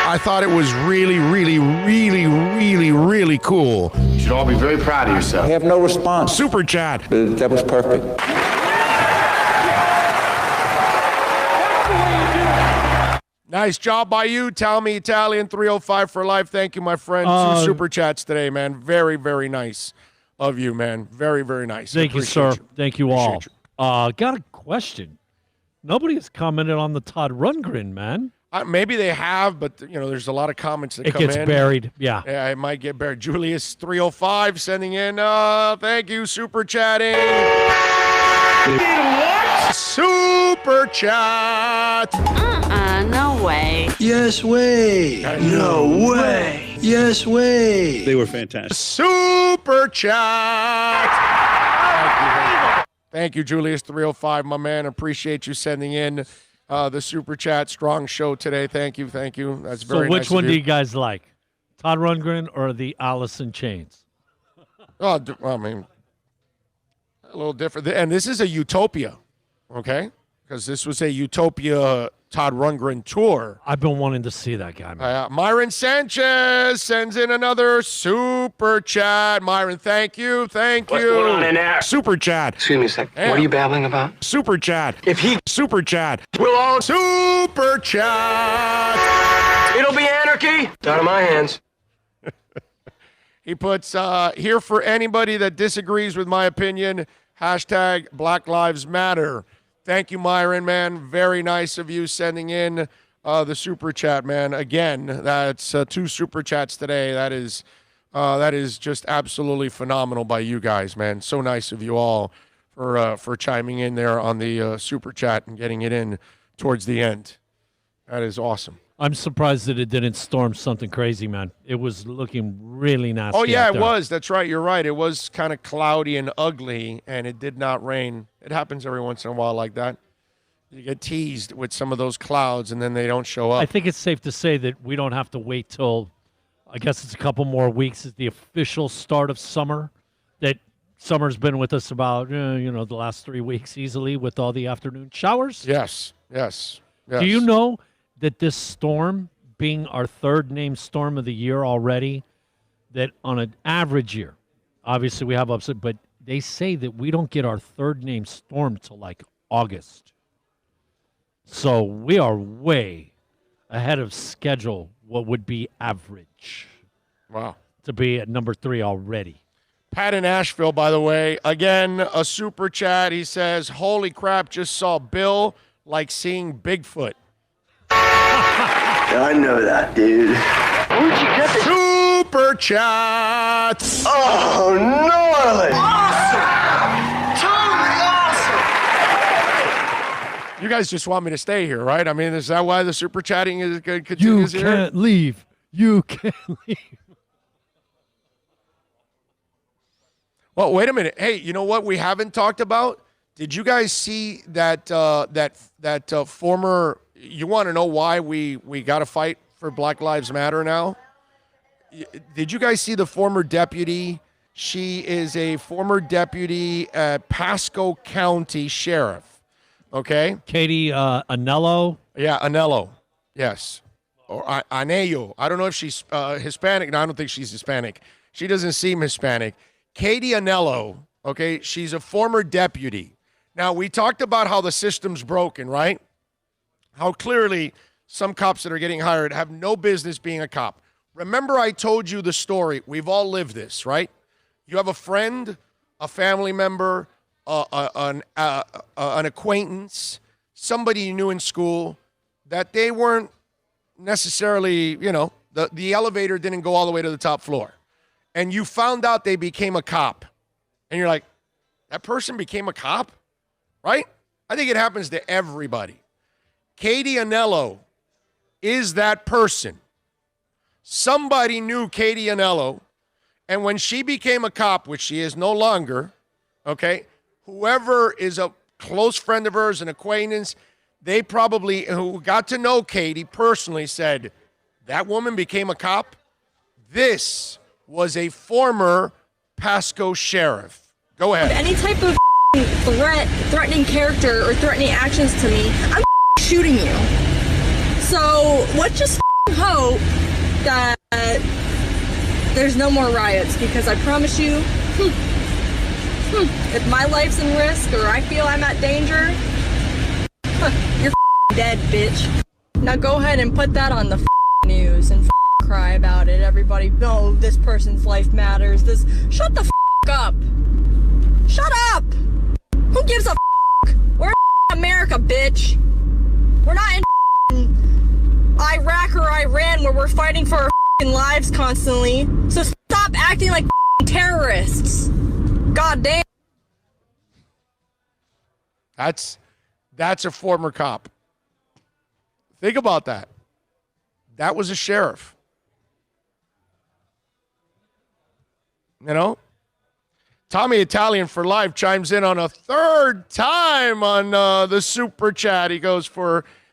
I thought it was really, really, really, really, really cool. You should all be very proud of yourself. I have no response. Super chat. That was perfect. Nice job by you. Tell me Italian 305 for life. Thank you, my friend. 2 super chats today, man. Very, very nice of you, man. Very, very nice. Thank you, sir. Thank you all. Got a question. Nobody has commented on the Todd Rundgren, man. Maybe they have, but there's a lot of comments that come in. It gets buried. Yeah. Yeah, it might get buried. Julius 305 sending in. Thank you, super chatting. What? Super chat. No way. Yes way. No way. Yes way. They were fantastic. Super chat. Thank you, Julius 305, my man. Appreciate you sending in the super chat. Strong show today. Thank you. That's very nice. So which one do you guys like? Todd Rundgren or the Allison Chains? Oh, I mean, a little different. And this is a utopia, okay? Because this was a utopia Todd Rundgren tour. I've been wanting to see that guy, man. Myron Sanchez sends in another super chat. Myron, thank you. What's going on in there? Super chat. Excuse me a second. What are you babbling about? Super chat. Super chat. We'll all Super chat. It'll be anarchy. It's out of my hands. He puts, here for anybody that disagrees with my opinion, hashtag Black Lives Matter. Thank you, Myron, man. Very nice of you sending in the super chat, man. Again, that's 2 super chats today. That is just absolutely phenomenal by you guys, man. So nice of you all for chiming in there on the super chat and getting it in towards the end. That is awesome. I'm surprised that it didn't storm something crazy, man. It was looking really nasty. Oh, yeah, out there. it was. That's right. You're right. It was kind of cloudy and ugly, and it did not rain. It happens every once in a while like that. You get teased with some of those clouds, and then they don't show up. I think it's safe to say that we don't have to wait till, I guess it's a couple more weeks, is the official start of summer. That summer's been with us about, the last 3 weeks easily with all the afternoon showers. Yes. Do you know that this storm, being our 3rd named storm of the year already, that on an average year, obviously we have upset, but they say that we don't get our 3rd named storm till like August. So we are way ahead of schedule, what would be average. Wow. To be at number 3 already. Pat in Asheville, by the way, again, a super chat. He says, holy crap, just saw Bill like seeing Bigfoot. I know that, dude. Where'd you get this? Super chat. Oh, gnarly. Awesome. Totally awesome. You guys just want me to stay here, right? I mean, is that why the super chatting is You continues here? can't leave. You can't leave. Well, wait a minute. Hey, you know what we haven't talked about? Did you guys see that former? You want to know why we got to fight for Black Lives Matter now? Did you guys see the former deputy? She is a former deputy at Pasco County Sheriff. Okay, Katie Anello. Yeah, Anello. Yes, or Anello. I don't know if she's Hispanic. No, I don't think she's Hispanic. She doesn't seem Hispanic. Katie Anello. Okay, she's a former deputy. Now, we talked about how the system's broken, right? How clearly some cops that are getting hired have no business being a cop. Remember I told you the story. We've all lived this, right? You have a friend, a family member, an acquaintance, somebody you knew in school that they weren't necessarily, the elevator didn't go all the way to the top floor. And you found out they became a cop. And you're like, that person became a cop? Right? I think it happens to everybody. Katie Anello is that person. Somebody knew Katie Anello, And when she became a cop, which she is no longer, okay, whoever is a close friend of hers, an acquaintance, they probably, who got to know Katie personally, said, that woman became a cop? This was a former Pasco sheriff. Go ahead. Any type of threatening character or threatening actions to me, I'm shooting you. So let's just hope that there's no more riots, because I promise you, if my life's in risk or I feel I'm at danger, you're dead, bitch. Now go ahead and put that on the news and cry about it. Everybody, no, this person's life matters. Shut the up. Shut up. Who gives a We're in America, bitch. We're not in Iraq or Iran where we're fighting for our lives constantly. So stop acting like terrorists. God damn. That's a former cop. Think about that. That was a sheriff. You know? Tommy Italian for Life chimes in on a third time on the super chat. He goes,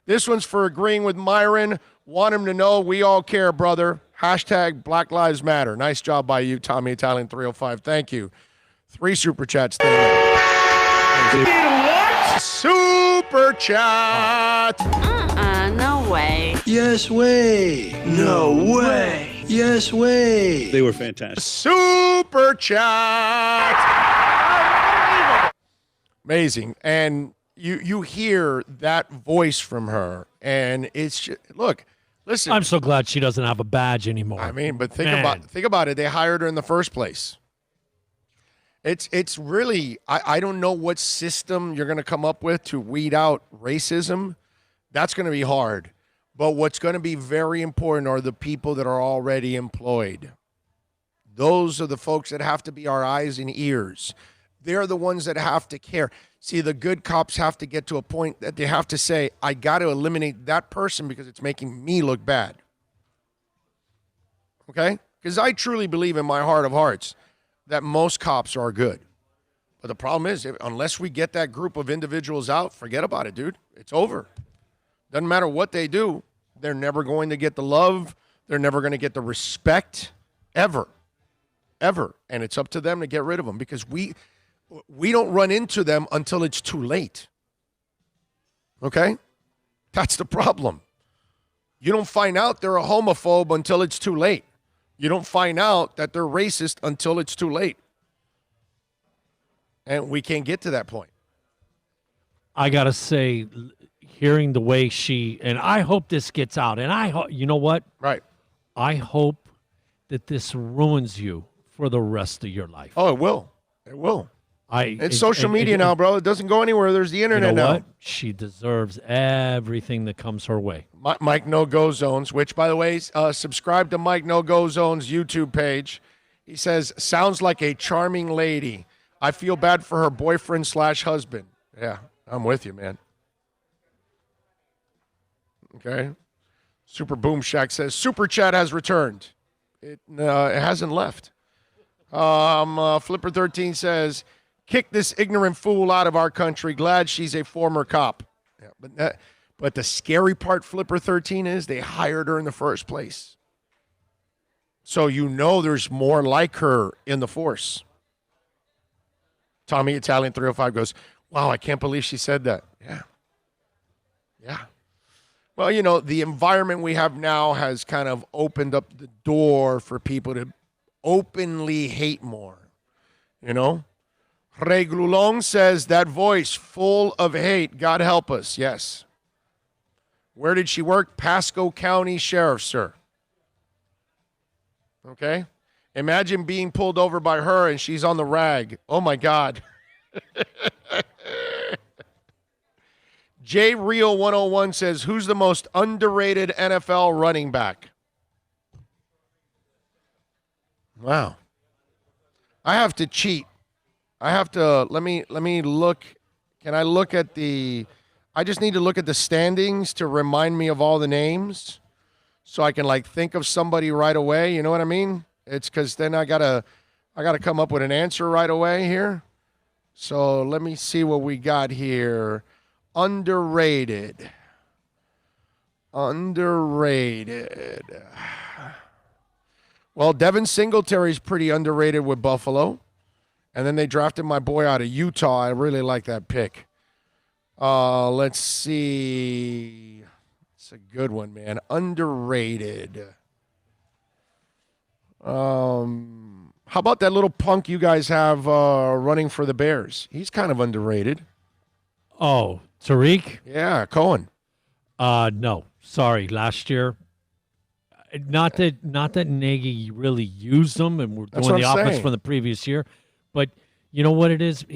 this one's for agreeing with Myron. Want him to know we all care, brother. Hashtag Black Lives Matter. Nice job by you, Tommy Italian 305. Thank you. 3 super chats. Super chat. No way. Yes way. No way. Yes way. They were fantastic. Super chat. Amazing. And you hear that voice from her, and it's just, look, listen. I'm so glad she doesn't have a badge anymore. I mean, but think about it. They hired her in the first place. It's really, I don't know what system you're going to come up with to weed out racism. That's going to be hard. But what's going to be very important are the people that are already employed. Those are the folks that have to be our eyes and ears. They're the ones that have to care. See, the good cops have to get to a point that they have to say, I got to eliminate that person because it's making me look bad. Okay? Because I truly believe in my heart of hearts that most cops are good. But the problem is, unless we get that group of individuals out, forget about it, dude. It's over. Doesn't matter what they do. They're never going to get the love. They're never going to get the respect, ever. Ever. And it's up to them to get rid of them, because we don't run into them until it's too late. Okay? That's the problem. You don't find out they're a homophobe until it's too late. You don't find out that they're racist until it's too late. And we can't get to that point. I got to say, hearing the way and I hope this gets out. And you know what? Right. I hope that this ruins you for the rest of your life. Oh, it will. It will. It's social media now, bro. It doesn't go anywhere. There's the internet now. What? She deserves everything that comes her way. Mike No Go Zones, which, by the way, subscribe to Mike No Go Zones YouTube page. He says, sounds like a charming lady. I feel bad for her boyfriend/husband. Yeah, I'm with you, man. Okay. Super Boom Shack says, Super Chat has returned. It hasn't left. Flipper 13 says, kick this ignorant fool out of our country. Glad she's a former cop. Yeah, but the scary part, Flipper 13, is they hired her in the first place. So there's more like her in the force. Tommy Italian 305 goes, wow, I can't believe she said that. Yeah. Yeah. Well, the environment we have now has kind of opened up the door for people to openly hate more. Rey Glulong says, that voice full of hate, God help us. Yes. Where did she work? Pasco County Sheriff, sir. Okay? Imagine being pulled over by her and she's on the rag. Oh, my God. J Real 101 says, who's the most underrated NFL running back? Wow. I have to cheat. I have to, let me look. Can I look at I just need to look at the standings to remind me of all the names so I can think of somebody right away. You know what I mean? It's because then I gotta come up with an answer right away here. So let me see what we got here. Underrated. Well, Devin Singletary's pretty underrated with Buffalo. And then they drafted my boy out of Utah. I really like that pick. Let's see. It's a good one, man. Underrated. How about that little punk you guys have running for the Bears? He's kind of underrated. Oh, Tariq? Yeah, Cohen. No. Sorry. Last year, not that Nagy really used them, and we're doing the offense from the previous year. But you know what it is?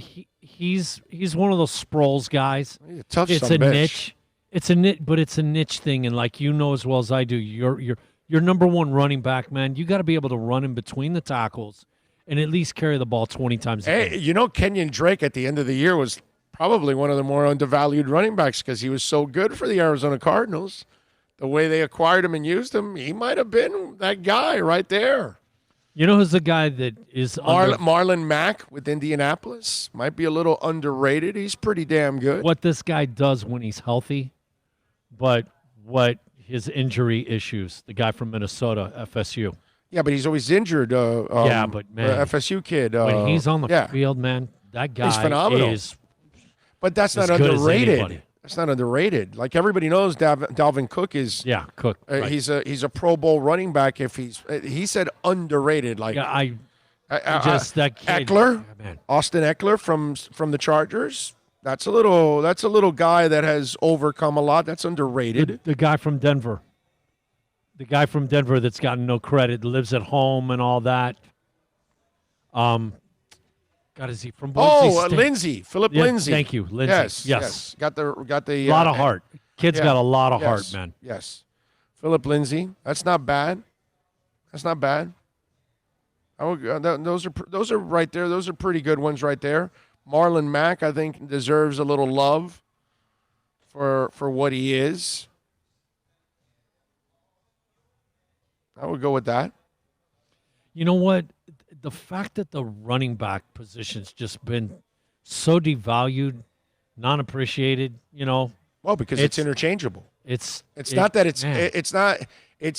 He's one of those Sproles guys. It's a niche. It's a niche, but it's a niche thing, and like you know as well as I do, you're number one running back, man. You got to be able to run in between the tackles and at least carry the ball 20 times a game. Hey, you know, Kenyon Drake at the end of the year was probably one of the more undervalued running backs because he was so good for the Arizona Cardinals. The way they acquired him and used him, he might have been that guy right there. You know who's the guy that is Marlon Mack with Indianapolis? Might be a little underrated. He's pretty damn good. What this guy does when he's healthy, but what his injury issues, the guy from Minnesota, FSU. Yeah, but he's always injured. Yeah, but man, FSU kid. When he's on the field, man, that guy he's phenomenal. is. But that's not underrated. That's not underrated. Like everybody knows, Dalvin Cook is. Yeah, Cook. Right. He's a Pro Bowl running back. If he said underrated, like that kid, Eckler, man. Austin Eckler from the Chargers. That's a little guy that has overcome a lot. That's underrated. The guy from Denver. The guy from Denver that's gotten no credit, lives at home and all that. God, is he from Boise State? Lindsey, Philip Lindsey. Thank you, Lindsey. Yes. Got the a lot of heart. Kid's got a lot of heart, man. Yes, Philip Lindsey. That's not bad. Those are right there. Those are pretty good ones right there. Marlon Mack, I think, deserves a little love for what he is. I would go with that. You know what? The fact that the running back position's just been so devalued, non-appreciated, you know. Well, because it's interchangeable. It's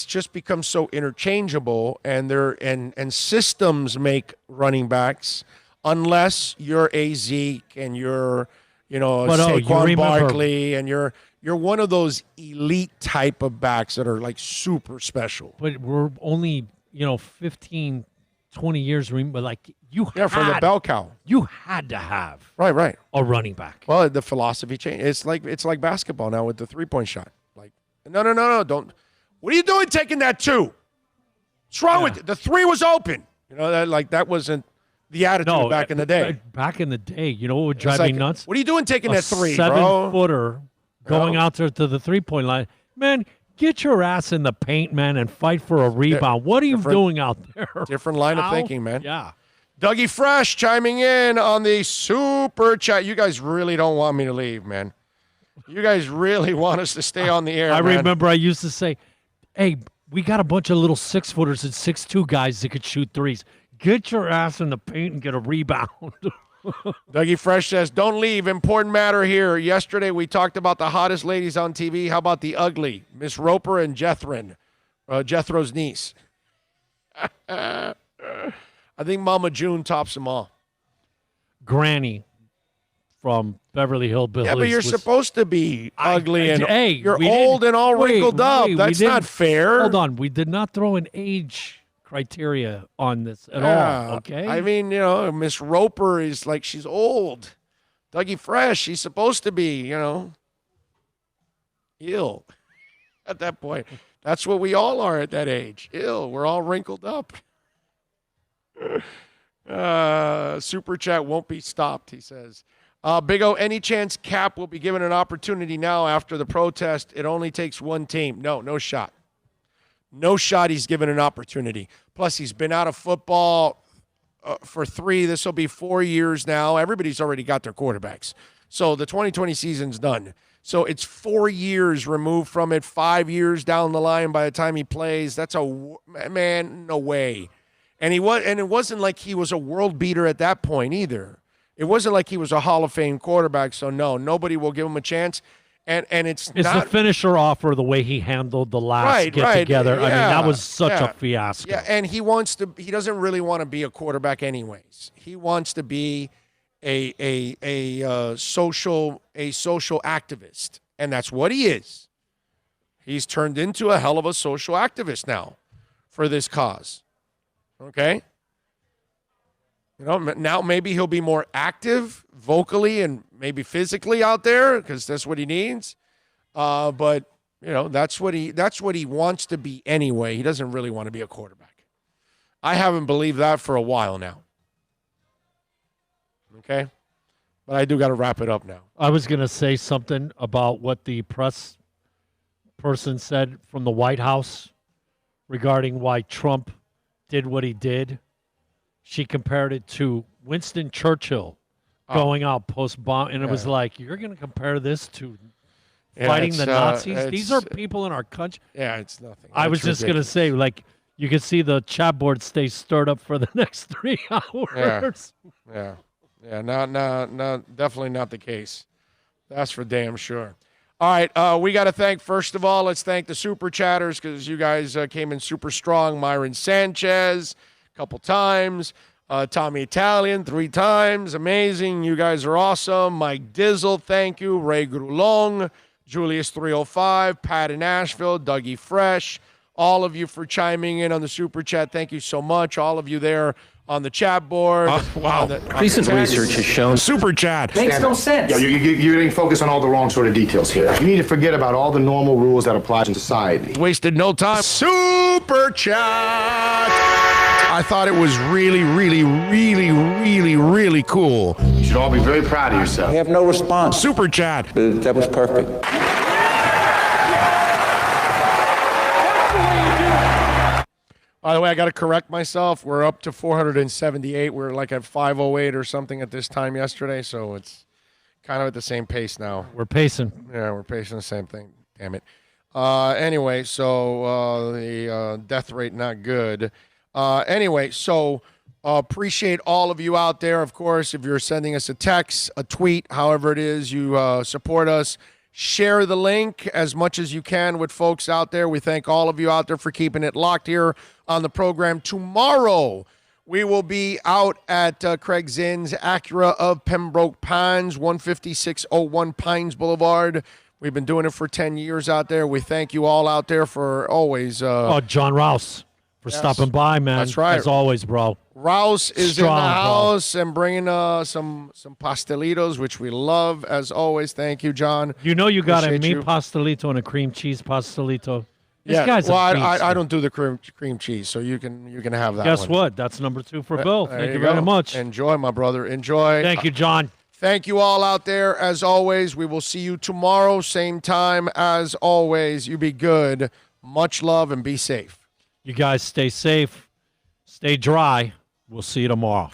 just become so interchangeable, and systems make running backs unless you're a Zeke and you're, Saquon Barkley and you're one of those elite type of backs that are like super special. But we're only, 15, 20 years, but like from the bell cow. You had to have right a running back. Well, the philosophy changed. It's like basketball now with the 3-point shot. Like, no, don't. What are you doing taking that 2? What's wrong with it? The 3 was open. That wasn't the attitude back in the day. Back in the day, you know what would drive me nuts? What are you doing taking that 3, bro? 7-footer going out there to the 3-point line. Man, get your ass in the paint, man, and fight for a rebound. What are you doing out there? Different line of thinking, man. Yeah. Dougie Fresh chiming in on the super chat. You guys really don't want me to leave, man. You guys really want us to stay on the air, I man. remember I used to say, hey, we got a bunch of little 6-footers and 6'2" guys that could shoot threes. Get your ass in the paint and get a rebound. Dougie Fresh says, don't leave. Important matter here. Yesterday we talked about the hottest ladies on TV. How about the ugly? Miss Roper and Jethro's niece. I think Mama June tops them all. Granny from Beverly Hillbillies. Yeah, but you're supposed to be ugly and you're we old and all wrinkled up. That's not fair. Hold on. We did not throw an age criteria on this at all, okay? I mean, Miss Roper is like she's old. Dougie Fresh, she's supposed to be, ill at that point. That's what we all are at that age. Ill. We're all wrinkled up. Super chat won't be stopped, he says. Big O, any chance Cap will be given an opportunity now after the protest? It only takes one team. No shot. No shot he's given an opportunity. Plus, he's been out of football for 3. This will be 4 years now. Everybody's already got their quarterbacks. So the 2020 season's done. So it's 4 years removed from it, 5 years down the line by the time he plays. That's no way. And it wasn't like he was a world beater at that point either. It wasn't like he was a Hall of Fame quarterback, so no, nobody will give him a chance. And it's not the finisher offer the way he handled the last get-together. Yeah, I mean, that was such a fiasco. Yeah, and he doesn't really want to be a quarterback anyways. He wants to be a social activist, and that's what he is. He's turned into a hell of a social activist now for this cause. Okay? Now maybe he'll be more active vocally and maybe physically out there because that's what he needs. But that's what he wants to be anyway. He doesn't really want to be a quarterback. I haven't believed that for a while now. Okay? But I do got to wrap it up now. I was going to say something about what the press person said from the White House regarding why Trump did what he did. She compared it to Winston Churchill going out post-bomb, and it was like, you're going to compare this to fighting the Nazis? These are people in our country. Yeah, it's nothing. I was just going to say, like, you can see the chat board stay stirred up for the next 3 hours. Yeah, not definitely not the case. That's for damn sure. All right, we got to first of all, let's thank the Super Chatters because you guys came in super strong. Myron Sanchez, couple times. Tommy Italian, 3 times. Amazing. You guys are awesome. Mike Dizzle, thank you. Ray Grulong, Julius 305, Pat in Asheville, Dougie Fresh. All of you for chiming in on the Super Chat. Thank you so much. All of you there on the chat board. Wow. Recent research has shown Super Chat. Makes no sense. Yeah, you're getting focused on all the wrong sort of details here. You need to forget about all the normal rules that apply in society. Wasted no time. Super Chat. I thought it was really, really, really, really, really cool. You should all be very proud of yourself. I have no response. Super Chat. That was perfect. By the way, I got to correct myself. We're up to 478. We're like at 508 or something at this time yesterday, so it's kind of at the same pace now. We're pacing. Yeah, we're pacing the same thing. Damn it. Anyway, so the death rate not good. Anyway, so appreciate all of you out there. Of course, if you're sending us a text, a tweet, however it is you support us, share the link as much as you can with folks out there. We thank all of you out there for keeping it locked here on the program. Tomorrow, we will be out at Craig Zinn's Acura of Pembroke Pines, 15601 Pines Boulevard. We've been doing it for 10 years out there. We thank you all out there for always. John Rouse. For stopping by, man. That's right. As always, bro. Rouse is Strong, in the house and bringing some pastelitos, which we love, as always. Thank you, John. You know you got a Appreciate meat pastelito and a cream cheese pastelito. This Yeah, guy's well, a beast, I don't do the cream cheese, so you can have that Guess one. what? That's number 2 for Bill. There Thank you go. very much. Enjoy, my brother. Enjoy. Thank you, John. Thank you all out there, as always. We will see you tomorrow, same time as always. You be good. Much love and be safe. You guys stay safe. Stay dry. We'll see you tomorrow.